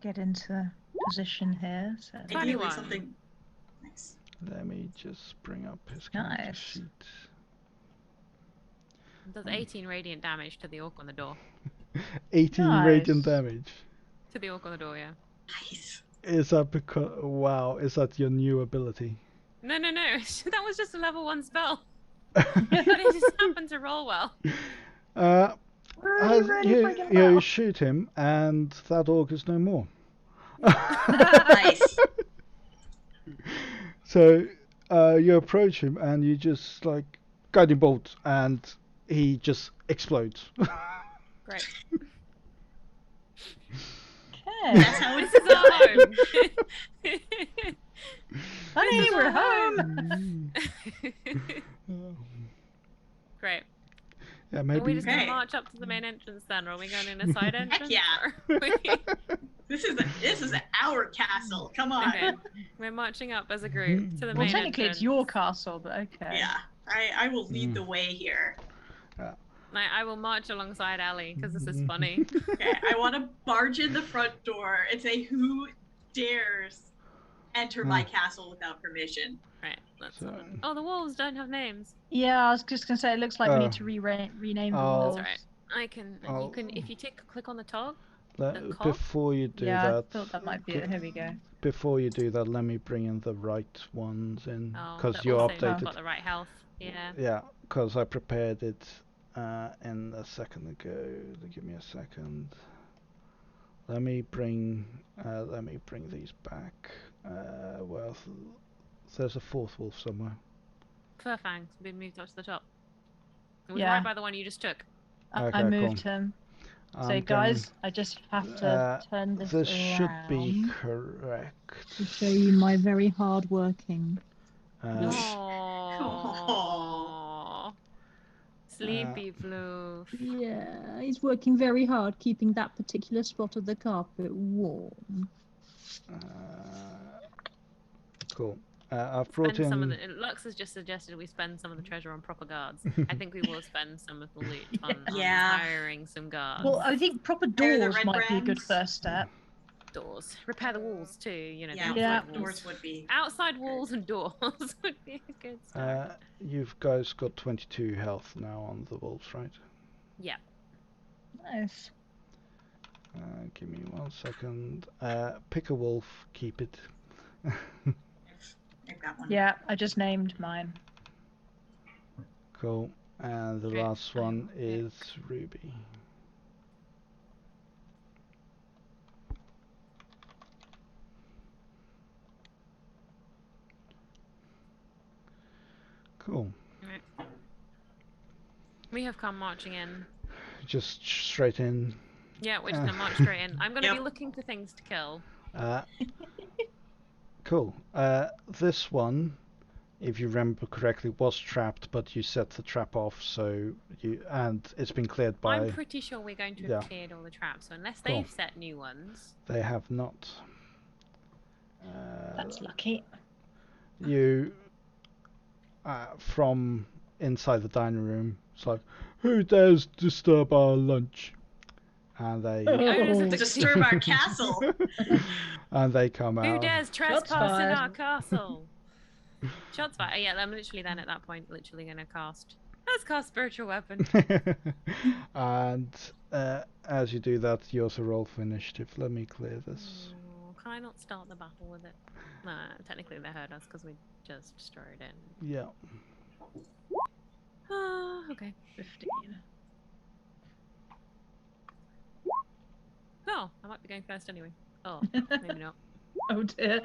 [SPEAKER 3] get into position here. So
[SPEAKER 4] Ideally
[SPEAKER 2] 21.
[SPEAKER 4] something nice.
[SPEAKER 1] Let me just bring up his character
[SPEAKER 3] Nice.
[SPEAKER 1] sheet.
[SPEAKER 2] Does 18 radiant damage to the orc on the door.
[SPEAKER 1] 18
[SPEAKER 3] Nice.
[SPEAKER 1] radiant damage.
[SPEAKER 2] To the orc on the door, yeah.
[SPEAKER 4] Nice.
[SPEAKER 1] Is that because? Wow, is that your new ability?
[SPEAKER 2] No. That was just a level 1 spell. But it just happened to roll well.
[SPEAKER 1] As
[SPEAKER 3] really
[SPEAKER 1] you,
[SPEAKER 3] freaking
[SPEAKER 1] you
[SPEAKER 3] well.
[SPEAKER 1] shoot him, and that orc is no more.
[SPEAKER 4] Nice.
[SPEAKER 1] So you approach him, and you just like guiding bolt, and he just explodes.
[SPEAKER 2] Great.
[SPEAKER 3] Okay.
[SPEAKER 4] That's how
[SPEAKER 2] This
[SPEAKER 4] it's
[SPEAKER 2] is our
[SPEAKER 4] done.
[SPEAKER 2] home.
[SPEAKER 3] Honey,
[SPEAKER 2] is
[SPEAKER 3] we're
[SPEAKER 2] our
[SPEAKER 3] home.
[SPEAKER 2] Great.
[SPEAKER 1] Yeah,
[SPEAKER 2] Are we
[SPEAKER 1] maybe.
[SPEAKER 2] just going to
[SPEAKER 4] Okay.
[SPEAKER 2] march up to the main entrance then, or are we going in a side entrance?
[SPEAKER 4] yeah.
[SPEAKER 2] or are we-
[SPEAKER 4] This is our castle. Come on.
[SPEAKER 2] Okay. We're marching up as a group to the
[SPEAKER 3] Well,
[SPEAKER 2] main
[SPEAKER 3] technically
[SPEAKER 2] entrance.
[SPEAKER 3] it's your castle, but okay.
[SPEAKER 4] Yeah. I will lead the way here.
[SPEAKER 2] I will march alongside Ali because this is funny.
[SPEAKER 4] Okay, I want to barge in the front door and say, "Who dares enter my castle without permission?"
[SPEAKER 2] Right. Let's.
[SPEAKER 1] So-
[SPEAKER 2] Oh, the wolves don't have names.
[SPEAKER 3] Yeah, I was just going to say, it looks like we
[SPEAKER 1] Oh.
[SPEAKER 3] need to rename the
[SPEAKER 1] Oh.
[SPEAKER 3] wolves.
[SPEAKER 2] That's alright. I can.
[SPEAKER 1] Oh.
[SPEAKER 2] You can. If you click on the tog.
[SPEAKER 1] Let-
[SPEAKER 2] The cock?
[SPEAKER 1] before you do
[SPEAKER 3] Yeah, I
[SPEAKER 1] that,
[SPEAKER 3] thought that might be it. Here we go.
[SPEAKER 1] before you do that, let me bring in the right ones in
[SPEAKER 2] Oh,
[SPEAKER 1] because
[SPEAKER 2] that
[SPEAKER 1] you
[SPEAKER 2] also
[SPEAKER 1] updated.
[SPEAKER 2] got the right health. Yeah.
[SPEAKER 1] Yeah, because I prepared it in a second ago. Give me a second. Let me bring these back. Well, there's a fourth wolf somewhere.
[SPEAKER 2] Furfang's been moved up to the top. It was
[SPEAKER 3] Yeah.
[SPEAKER 2] right by the one you just took.
[SPEAKER 3] I
[SPEAKER 1] Okay,
[SPEAKER 3] moved him. So guys, I just have to turn this
[SPEAKER 1] This
[SPEAKER 3] around
[SPEAKER 1] should be correct.
[SPEAKER 5] To show you my very hard working.
[SPEAKER 2] Aww. Sleepy Floof.
[SPEAKER 5] Yeah, he's working very hard keeping that particular spot of the carpet warm.
[SPEAKER 1] Cool. I've brought
[SPEAKER 2] Spend some of
[SPEAKER 1] in.
[SPEAKER 2] the, Lux has just suggested we spend some of the treasure on proper guards. I think we will spend some of the loot on
[SPEAKER 4] Yeah.
[SPEAKER 2] hiring some guards.
[SPEAKER 3] Well, I think proper
[SPEAKER 4] They're the
[SPEAKER 3] doors
[SPEAKER 4] red
[SPEAKER 3] might be a good
[SPEAKER 4] brands.
[SPEAKER 3] first step.
[SPEAKER 2] Doors. Repair the walls too, you know, the
[SPEAKER 4] Yeah,
[SPEAKER 2] outside walls.
[SPEAKER 4] doors would be.
[SPEAKER 2] Outside walls and doors would be a good start.
[SPEAKER 1] You've guys got 22 health now on the wolves, right?
[SPEAKER 2] Yeah.
[SPEAKER 3] Nice.
[SPEAKER 1] Give me 1 second. Pick a wolf, keep it.
[SPEAKER 4] I've got one.
[SPEAKER 3] Yeah, I just named mine.
[SPEAKER 1] Cool. And the
[SPEAKER 2] Okay.
[SPEAKER 1] last one is Ruby. Cool.
[SPEAKER 2] Right. We have come marching in.
[SPEAKER 1] Just straight in.
[SPEAKER 2] Yeah, we're just gonna march straight in. I'm gonna
[SPEAKER 4] Yep.
[SPEAKER 2] be looking for things to kill.
[SPEAKER 1] Cool. This one, if you remember correctly, was trapped, but you set the trap off, so it's been cleared by.
[SPEAKER 2] I'm pretty sure we're going to have cleared all the traps, so unless
[SPEAKER 1] Cool.
[SPEAKER 2] they've set new ones.
[SPEAKER 1] They have not.
[SPEAKER 3] That's lucky.
[SPEAKER 1] You, from inside the dining room, it's like, who dares disturb our lunch? And they
[SPEAKER 4] Disturb our castle.
[SPEAKER 1] and they come
[SPEAKER 2] Who
[SPEAKER 1] out.
[SPEAKER 2] dares trespass in
[SPEAKER 3] fired.
[SPEAKER 2] our castle? Shots fired. Yeah, I'm literally then at that point literally gonna cast. Let's cast spiritual weapon.
[SPEAKER 1] And as you do that, you also roll for initiative. Let me clear this.
[SPEAKER 2] Oh, can I not start the battle with it? No, technically they heard us because we just strode in.
[SPEAKER 1] Yeah.
[SPEAKER 2] Okay.
[SPEAKER 3] 15.
[SPEAKER 2] Oh, I might be going first anyway. Oh, maybe not.
[SPEAKER 3] Oh dear.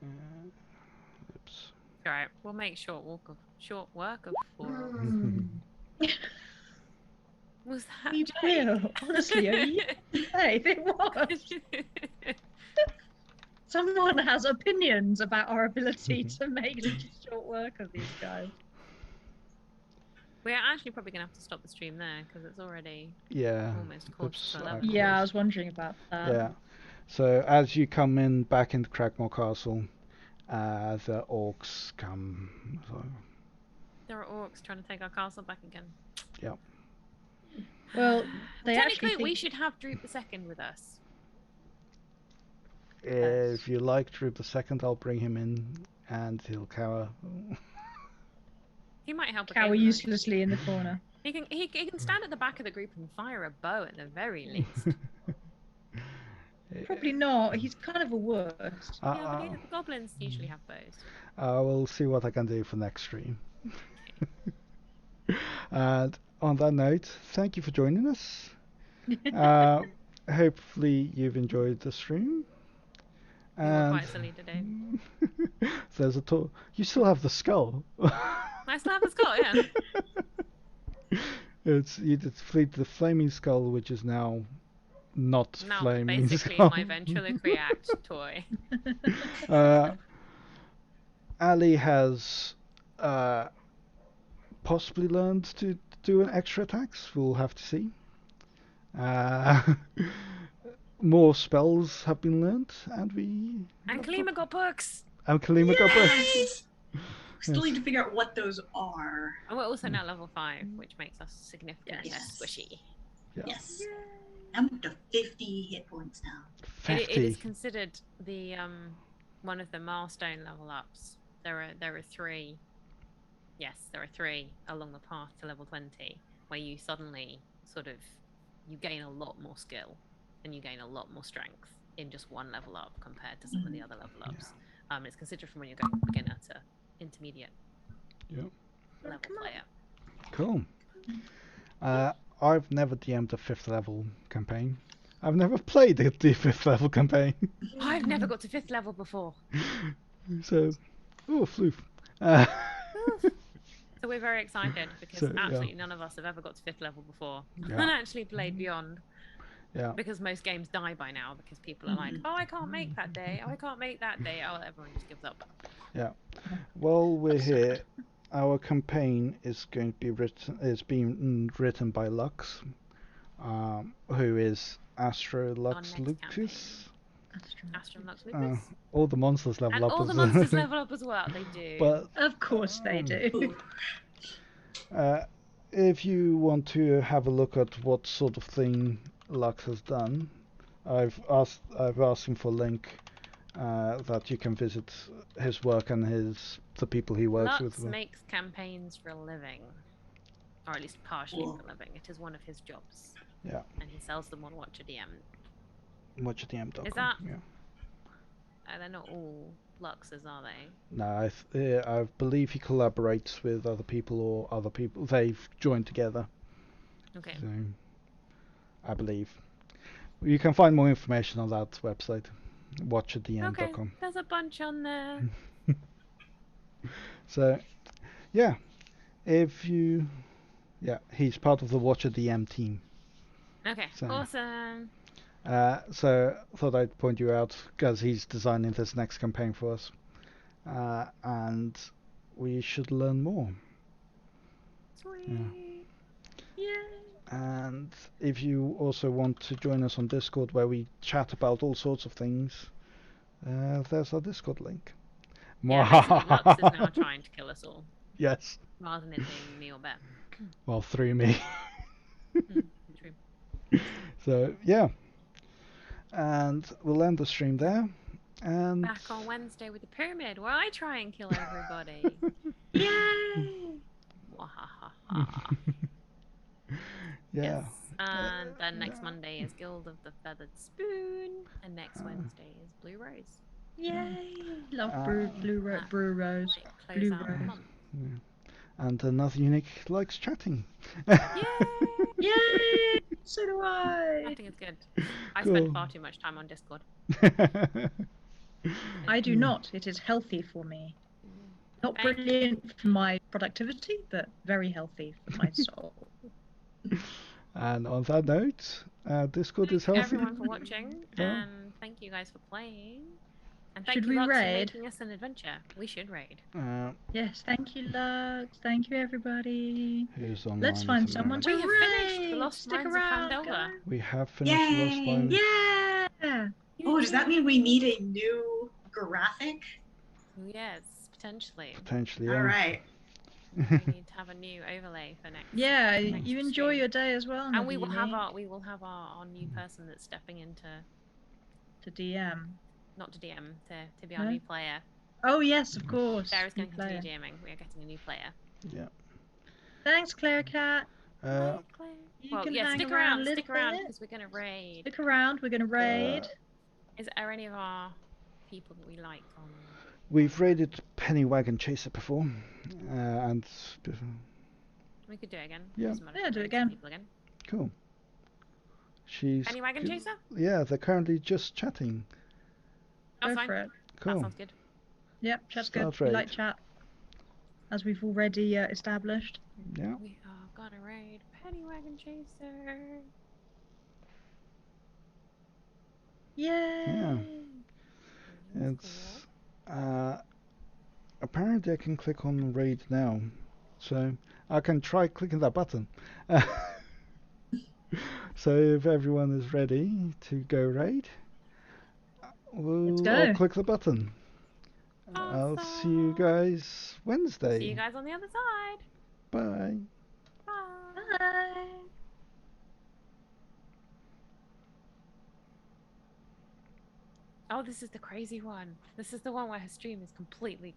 [SPEAKER 1] Oops.
[SPEAKER 2] Alright, we'll make short work of 4. Was that
[SPEAKER 3] You
[SPEAKER 2] Jake?
[SPEAKER 3] will. Honestly, are you? Hey, it was. Someone has opinions about our ability to make short work of these guys.
[SPEAKER 2] We're actually probably gonna have to stop the stream there because it's already
[SPEAKER 1] Yeah.
[SPEAKER 2] almost quarter
[SPEAKER 1] Oops,
[SPEAKER 2] to
[SPEAKER 1] I
[SPEAKER 2] 11.
[SPEAKER 3] Yeah, I was wondering about that.
[SPEAKER 1] Yeah. So as you come in back into Crackmore Castle, the orcs come. So,
[SPEAKER 2] There are orcs trying to take our castle back again.
[SPEAKER 1] yep.
[SPEAKER 3] Well, they
[SPEAKER 2] Technically,
[SPEAKER 3] actually
[SPEAKER 2] we
[SPEAKER 3] think...
[SPEAKER 2] should have Droop the Second with us.
[SPEAKER 1] If you like Droop the Second, I'll bring him in, and he'll cower.
[SPEAKER 2] He might help.
[SPEAKER 3] cower
[SPEAKER 2] occasionally.
[SPEAKER 3] uselessly in the corner.
[SPEAKER 2] He can stand at the back of the group and fire a bow at the very least.
[SPEAKER 3] Probably not. He's kind of a worst.
[SPEAKER 2] Yeah, but goblins usually have bows.
[SPEAKER 1] I will see what I can do for next stream. And on that note, thank you for joining us. Hopefully you've enjoyed the stream.
[SPEAKER 2] We were
[SPEAKER 1] And
[SPEAKER 2] quite silly today.
[SPEAKER 1] there's a you still have the skull.
[SPEAKER 2] I still have the skull, yeah.
[SPEAKER 1] It's the flaming skull, which is now not
[SPEAKER 2] Now
[SPEAKER 1] flaming
[SPEAKER 2] basically
[SPEAKER 1] skull.
[SPEAKER 2] my ventriloquy act toy.
[SPEAKER 1] Ali has possibly learned to do an extra attacks. We'll have to see. More spells have been learned, and
[SPEAKER 2] Kalima got books.
[SPEAKER 1] Kalima got books.
[SPEAKER 4] Yes! Still need to figure out what those are.
[SPEAKER 2] And we're also now level 5, which makes us significantly
[SPEAKER 4] Yes.
[SPEAKER 2] less squishy.
[SPEAKER 1] Yeah.
[SPEAKER 4] Yes. I'm up to 50 hit points now.
[SPEAKER 2] It
[SPEAKER 1] 50.
[SPEAKER 2] is considered the one of the milestone level ups. There are 3. Yes, there are 3 along the path to level 20, where you suddenly you gain a lot more skill and you gain a lot more strength in just one level up compared to some of the other level ups. It's considered from when you're going from beginner to intermediate
[SPEAKER 1] Yep.
[SPEAKER 2] level player.
[SPEAKER 1] Cool. I've never DM'd a 5th level campaign. I've never played the 5th level campaign.
[SPEAKER 2] I've never got to 5th level before.
[SPEAKER 1] So, oh, floof. Uh,
[SPEAKER 2] So we're very excited because
[SPEAKER 1] So, yeah.
[SPEAKER 2] absolutely none of us have ever got to 5th level before
[SPEAKER 1] Yeah.
[SPEAKER 2] and actually played beyond.
[SPEAKER 1] yeah.
[SPEAKER 2] Because most games die by now because people are like,
[SPEAKER 4] Mhm.
[SPEAKER 2] oh, I can't make that day. Oh, I can't make that day. Oh, everyone just gives up.
[SPEAKER 1] Yeah. While we're here, our campaign is going to be written. Is being written by Lux, who is Astro Lux
[SPEAKER 2] next
[SPEAKER 1] Lucas.
[SPEAKER 2] Astron Lux
[SPEAKER 1] Uh,
[SPEAKER 2] Lucas.
[SPEAKER 1] all the monsters level
[SPEAKER 2] And
[SPEAKER 1] up.
[SPEAKER 2] all
[SPEAKER 1] as
[SPEAKER 2] the monsters level up as well. They do.
[SPEAKER 1] But
[SPEAKER 3] Of course they do.
[SPEAKER 1] if you want to have a look at what sort of thing Lux has done, I've asked him for a link that you can visit his work and the people he works
[SPEAKER 2] Lux
[SPEAKER 1] with.
[SPEAKER 2] makes campaigns for a living. Or at least partially
[SPEAKER 4] Cool.
[SPEAKER 2] for a living. It is one of his jobs.
[SPEAKER 1] Yeah.
[SPEAKER 2] And he sells them on Watcher DM.
[SPEAKER 1] WatchDM.com.
[SPEAKER 2] Is that-
[SPEAKER 1] Yeah.
[SPEAKER 2] They're not all Luxes, are they?
[SPEAKER 1] No, I believe he collaborates with other people or other people. They've joined together.
[SPEAKER 2] Okay.
[SPEAKER 1] So, I believe. You can find more information on that website, watcherdm.com.
[SPEAKER 2] Okay, there's a bunch on there.
[SPEAKER 1] So, yeah, he's part of the Watcher DM team.
[SPEAKER 2] Okay,
[SPEAKER 1] So-
[SPEAKER 2] awesome.
[SPEAKER 1] So thought I'd point you out because he's designing this next campaign for us, and we should learn more.
[SPEAKER 2] Sweet.
[SPEAKER 3] Yay!
[SPEAKER 1] And if you also want to join us on Discord where we chat about all sorts of things, there's our Discord link.
[SPEAKER 2] Yeah, basically, Lux is now trying to kill us all,
[SPEAKER 1] Yes.
[SPEAKER 2] rather than it being me or Ben.
[SPEAKER 1] Well, through me.
[SPEAKER 2] True.
[SPEAKER 1] So yeah. And we'll end the stream there. And
[SPEAKER 2] Back on Wednesday with the pyramid, where I try and kill everybody.
[SPEAKER 3] Yay!
[SPEAKER 2] Wahahaha.
[SPEAKER 1] yeah.
[SPEAKER 2] Yes. And then next
[SPEAKER 1] yeah.
[SPEAKER 2] Monday is Guild of the Feathered Spoon, and next Wednesday is Blue Rose.
[SPEAKER 3] Yay! Love
[SPEAKER 1] Uh,
[SPEAKER 3] brew rose.
[SPEAKER 2] Might close
[SPEAKER 3] Blue
[SPEAKER 2] out the
[SPEAKER 3] Rose.
[SPEAKER 2] month.
[SPEAKER 1] And another unique likes chatting.
[SPEAKER 2] Yay!
[SPEAKER 3] Yay! So do I.
[SPEAKER 2] I think it's good. I
[SPEAKER 1] Cool.
[SPEAKER 2] spend far too much time on Discord.
[SPEAKER 3] I do not. It is healthy for me. Not
[SPEAKER 2] Thank
[SPEAKER 3] brilliant for my productivity, but very healthy for my soul.
[SPEAKER 1] And on that note, Discord is
[SPEAKER 2] Thank
[SPEAKER 1] healthy.
[SPEAKER 2] everyone for watching,
[SPEAKER 1] Yeah.
[SPEAKER 2] and thank you guys for playing. And thank
[SPEAKER 3] Should
[SPEAKER 2] you,
[SPEAKER 3] we
[SPEAKER 2] Lux, for
[SPEAKER 3] raid?
[SPEAKER 2] making us an adventure. We should raid.
[SPEAKER 3] Yes, thank you, Lux. Thank you, everybody.
[SPEAKER 1] Who's online?
[SPEAKER 3] Let's
[SPEAKER 1] at
[SPEAKER 3] find
[SPEAKER 1] the
[SPEAKER 3] someone
[SPEAKER 1] moment?
[SPEAKER 3] to
[SPEAKER 2] We have finished the
[SPEAKER 3] raid.
[SPEAKER 2] Lost
[SPEAKER 3] Stick
[SPEAKER 2] Mines of
[SPEAKER 3] around,
[SPEAKER 2] Phandelver.
[SPEAKER 3] guys.
[SPEAKER 1] We have finished the Lost
[SPEAKER 4] Yay!
[SPEAKER 1] Mines.
[SPEAKER 3] Yeah.
[SPEAKER 4] Oh, does that mean we need a new graphic?
[SPEAKER 2] Yes, potentially.
[SPEAKER 1] Potentially, yeah.
[SPEAKER 4] All right.
[SPEAKER 2] We need to have a new overlay for next.
[SPEAKER 3] Yeah,
[SPEAKER 2] next
[SPEAKER 3] you enjoy
[SPEAKER 2] stream.
[SPEAKER 3] your day as well.
[SPEAKER 2] And we will have
[SPEAKER 3] Navini,
[SPEAKER 2] our new person that's stepping into,
[SPEAKER 3] to DM.
[SPEAKER 2] not to DM, to be our
[SPEAKER 3] No?
[SPEAKER 2] new player.
[SPEAKER 3] Oh yes, of course.
[SPEAKER 2] Sarah's going
[SPEAKER 3] New
[SPEAKER 2] to continue
[SPEAKER 3] player.
[SPEAKER 2] DMing. We are getting a new player.
[SPEAKER 1] Yeah.
[SPEAKER 3] Thanks, Claire Cat.
[SPEAKER 1] Uh,
[SPEAKER 3] You
[SPEAKER 2] Well,
[SPEAKER 3] can
[SPEAKER 2] yeah,
[SPEAKER 3] hang
[SPEAKER 2] stick
[SPEAKER 3] around a
[SPEAKER 2] around,
[SPEAKER 3] little
[SPEAKER 2] stick around
[SPEAKER 3] bit.
[SPEAKER 2] because we're going to raid.
[SPEAKER 3] Stick around. We're gonna raid.
[SPEAKER 2] Are any of our people that we like on?
[SPEAKER 1] we've raided Penny Wagon Chaser before, and
[SPEAKER 2] We could do it again.
[SPEAKER 1] Yeah.
[SPEAKER 2] Doesn't matter if
[SPEAKER 3] Yeah,
[SPEAKER 2] we
[SPEAKER 3] do it
[SPEAKER 2] raid some
[SPEAKER 3] again.
[SPEAKER 2] people again.
[SPEAKER 1] cool. She's
[SPEAKER 2] Penny Wagon Chaser?
[SPEAKER 1] Yeah, they're currently just chatting.
[SPEAKER 2] That's
[SPEAKER 3] Go
[SPEAKER 2] fine.
[SPEAKER 3] for it.
[SPEAKER 2] That
[SPEAKER 1] Cool.
[SPEAKER 2] sounds good.
[SPEAKER 3] Yep, chat's
[SPEAKER 1] Start
[SPEAKER 3] good. We like
[SPEAKER 1] raid.
[SPEAKER 3] chat, as we've already established.
[SPEAKER 1] Yeah.
[SPEAKER 2] We are gonna raid Penny Wagon Chaser.
[SPEAKER 3] Yay!
[SPEAKER 1] It's apparently I can click on raid now, so I can try clicking that button. So if everyone is ready to go raid,
[SPEAKER 3] Let's
[SPEAKER 1] I'll
[SPEAKER 3] go.
[SPEAKER 1] click the button. I'll see you guys Wednesday.
[SPEAKER 2] See you guys on the other side.
[SPEAKER 1] Bye.
[SPEAKER 2] Bye.
[SPEAKER 3] Bye.
[SPEAKER 2] Oh, this is the crazy one. This is the one where her stream is completely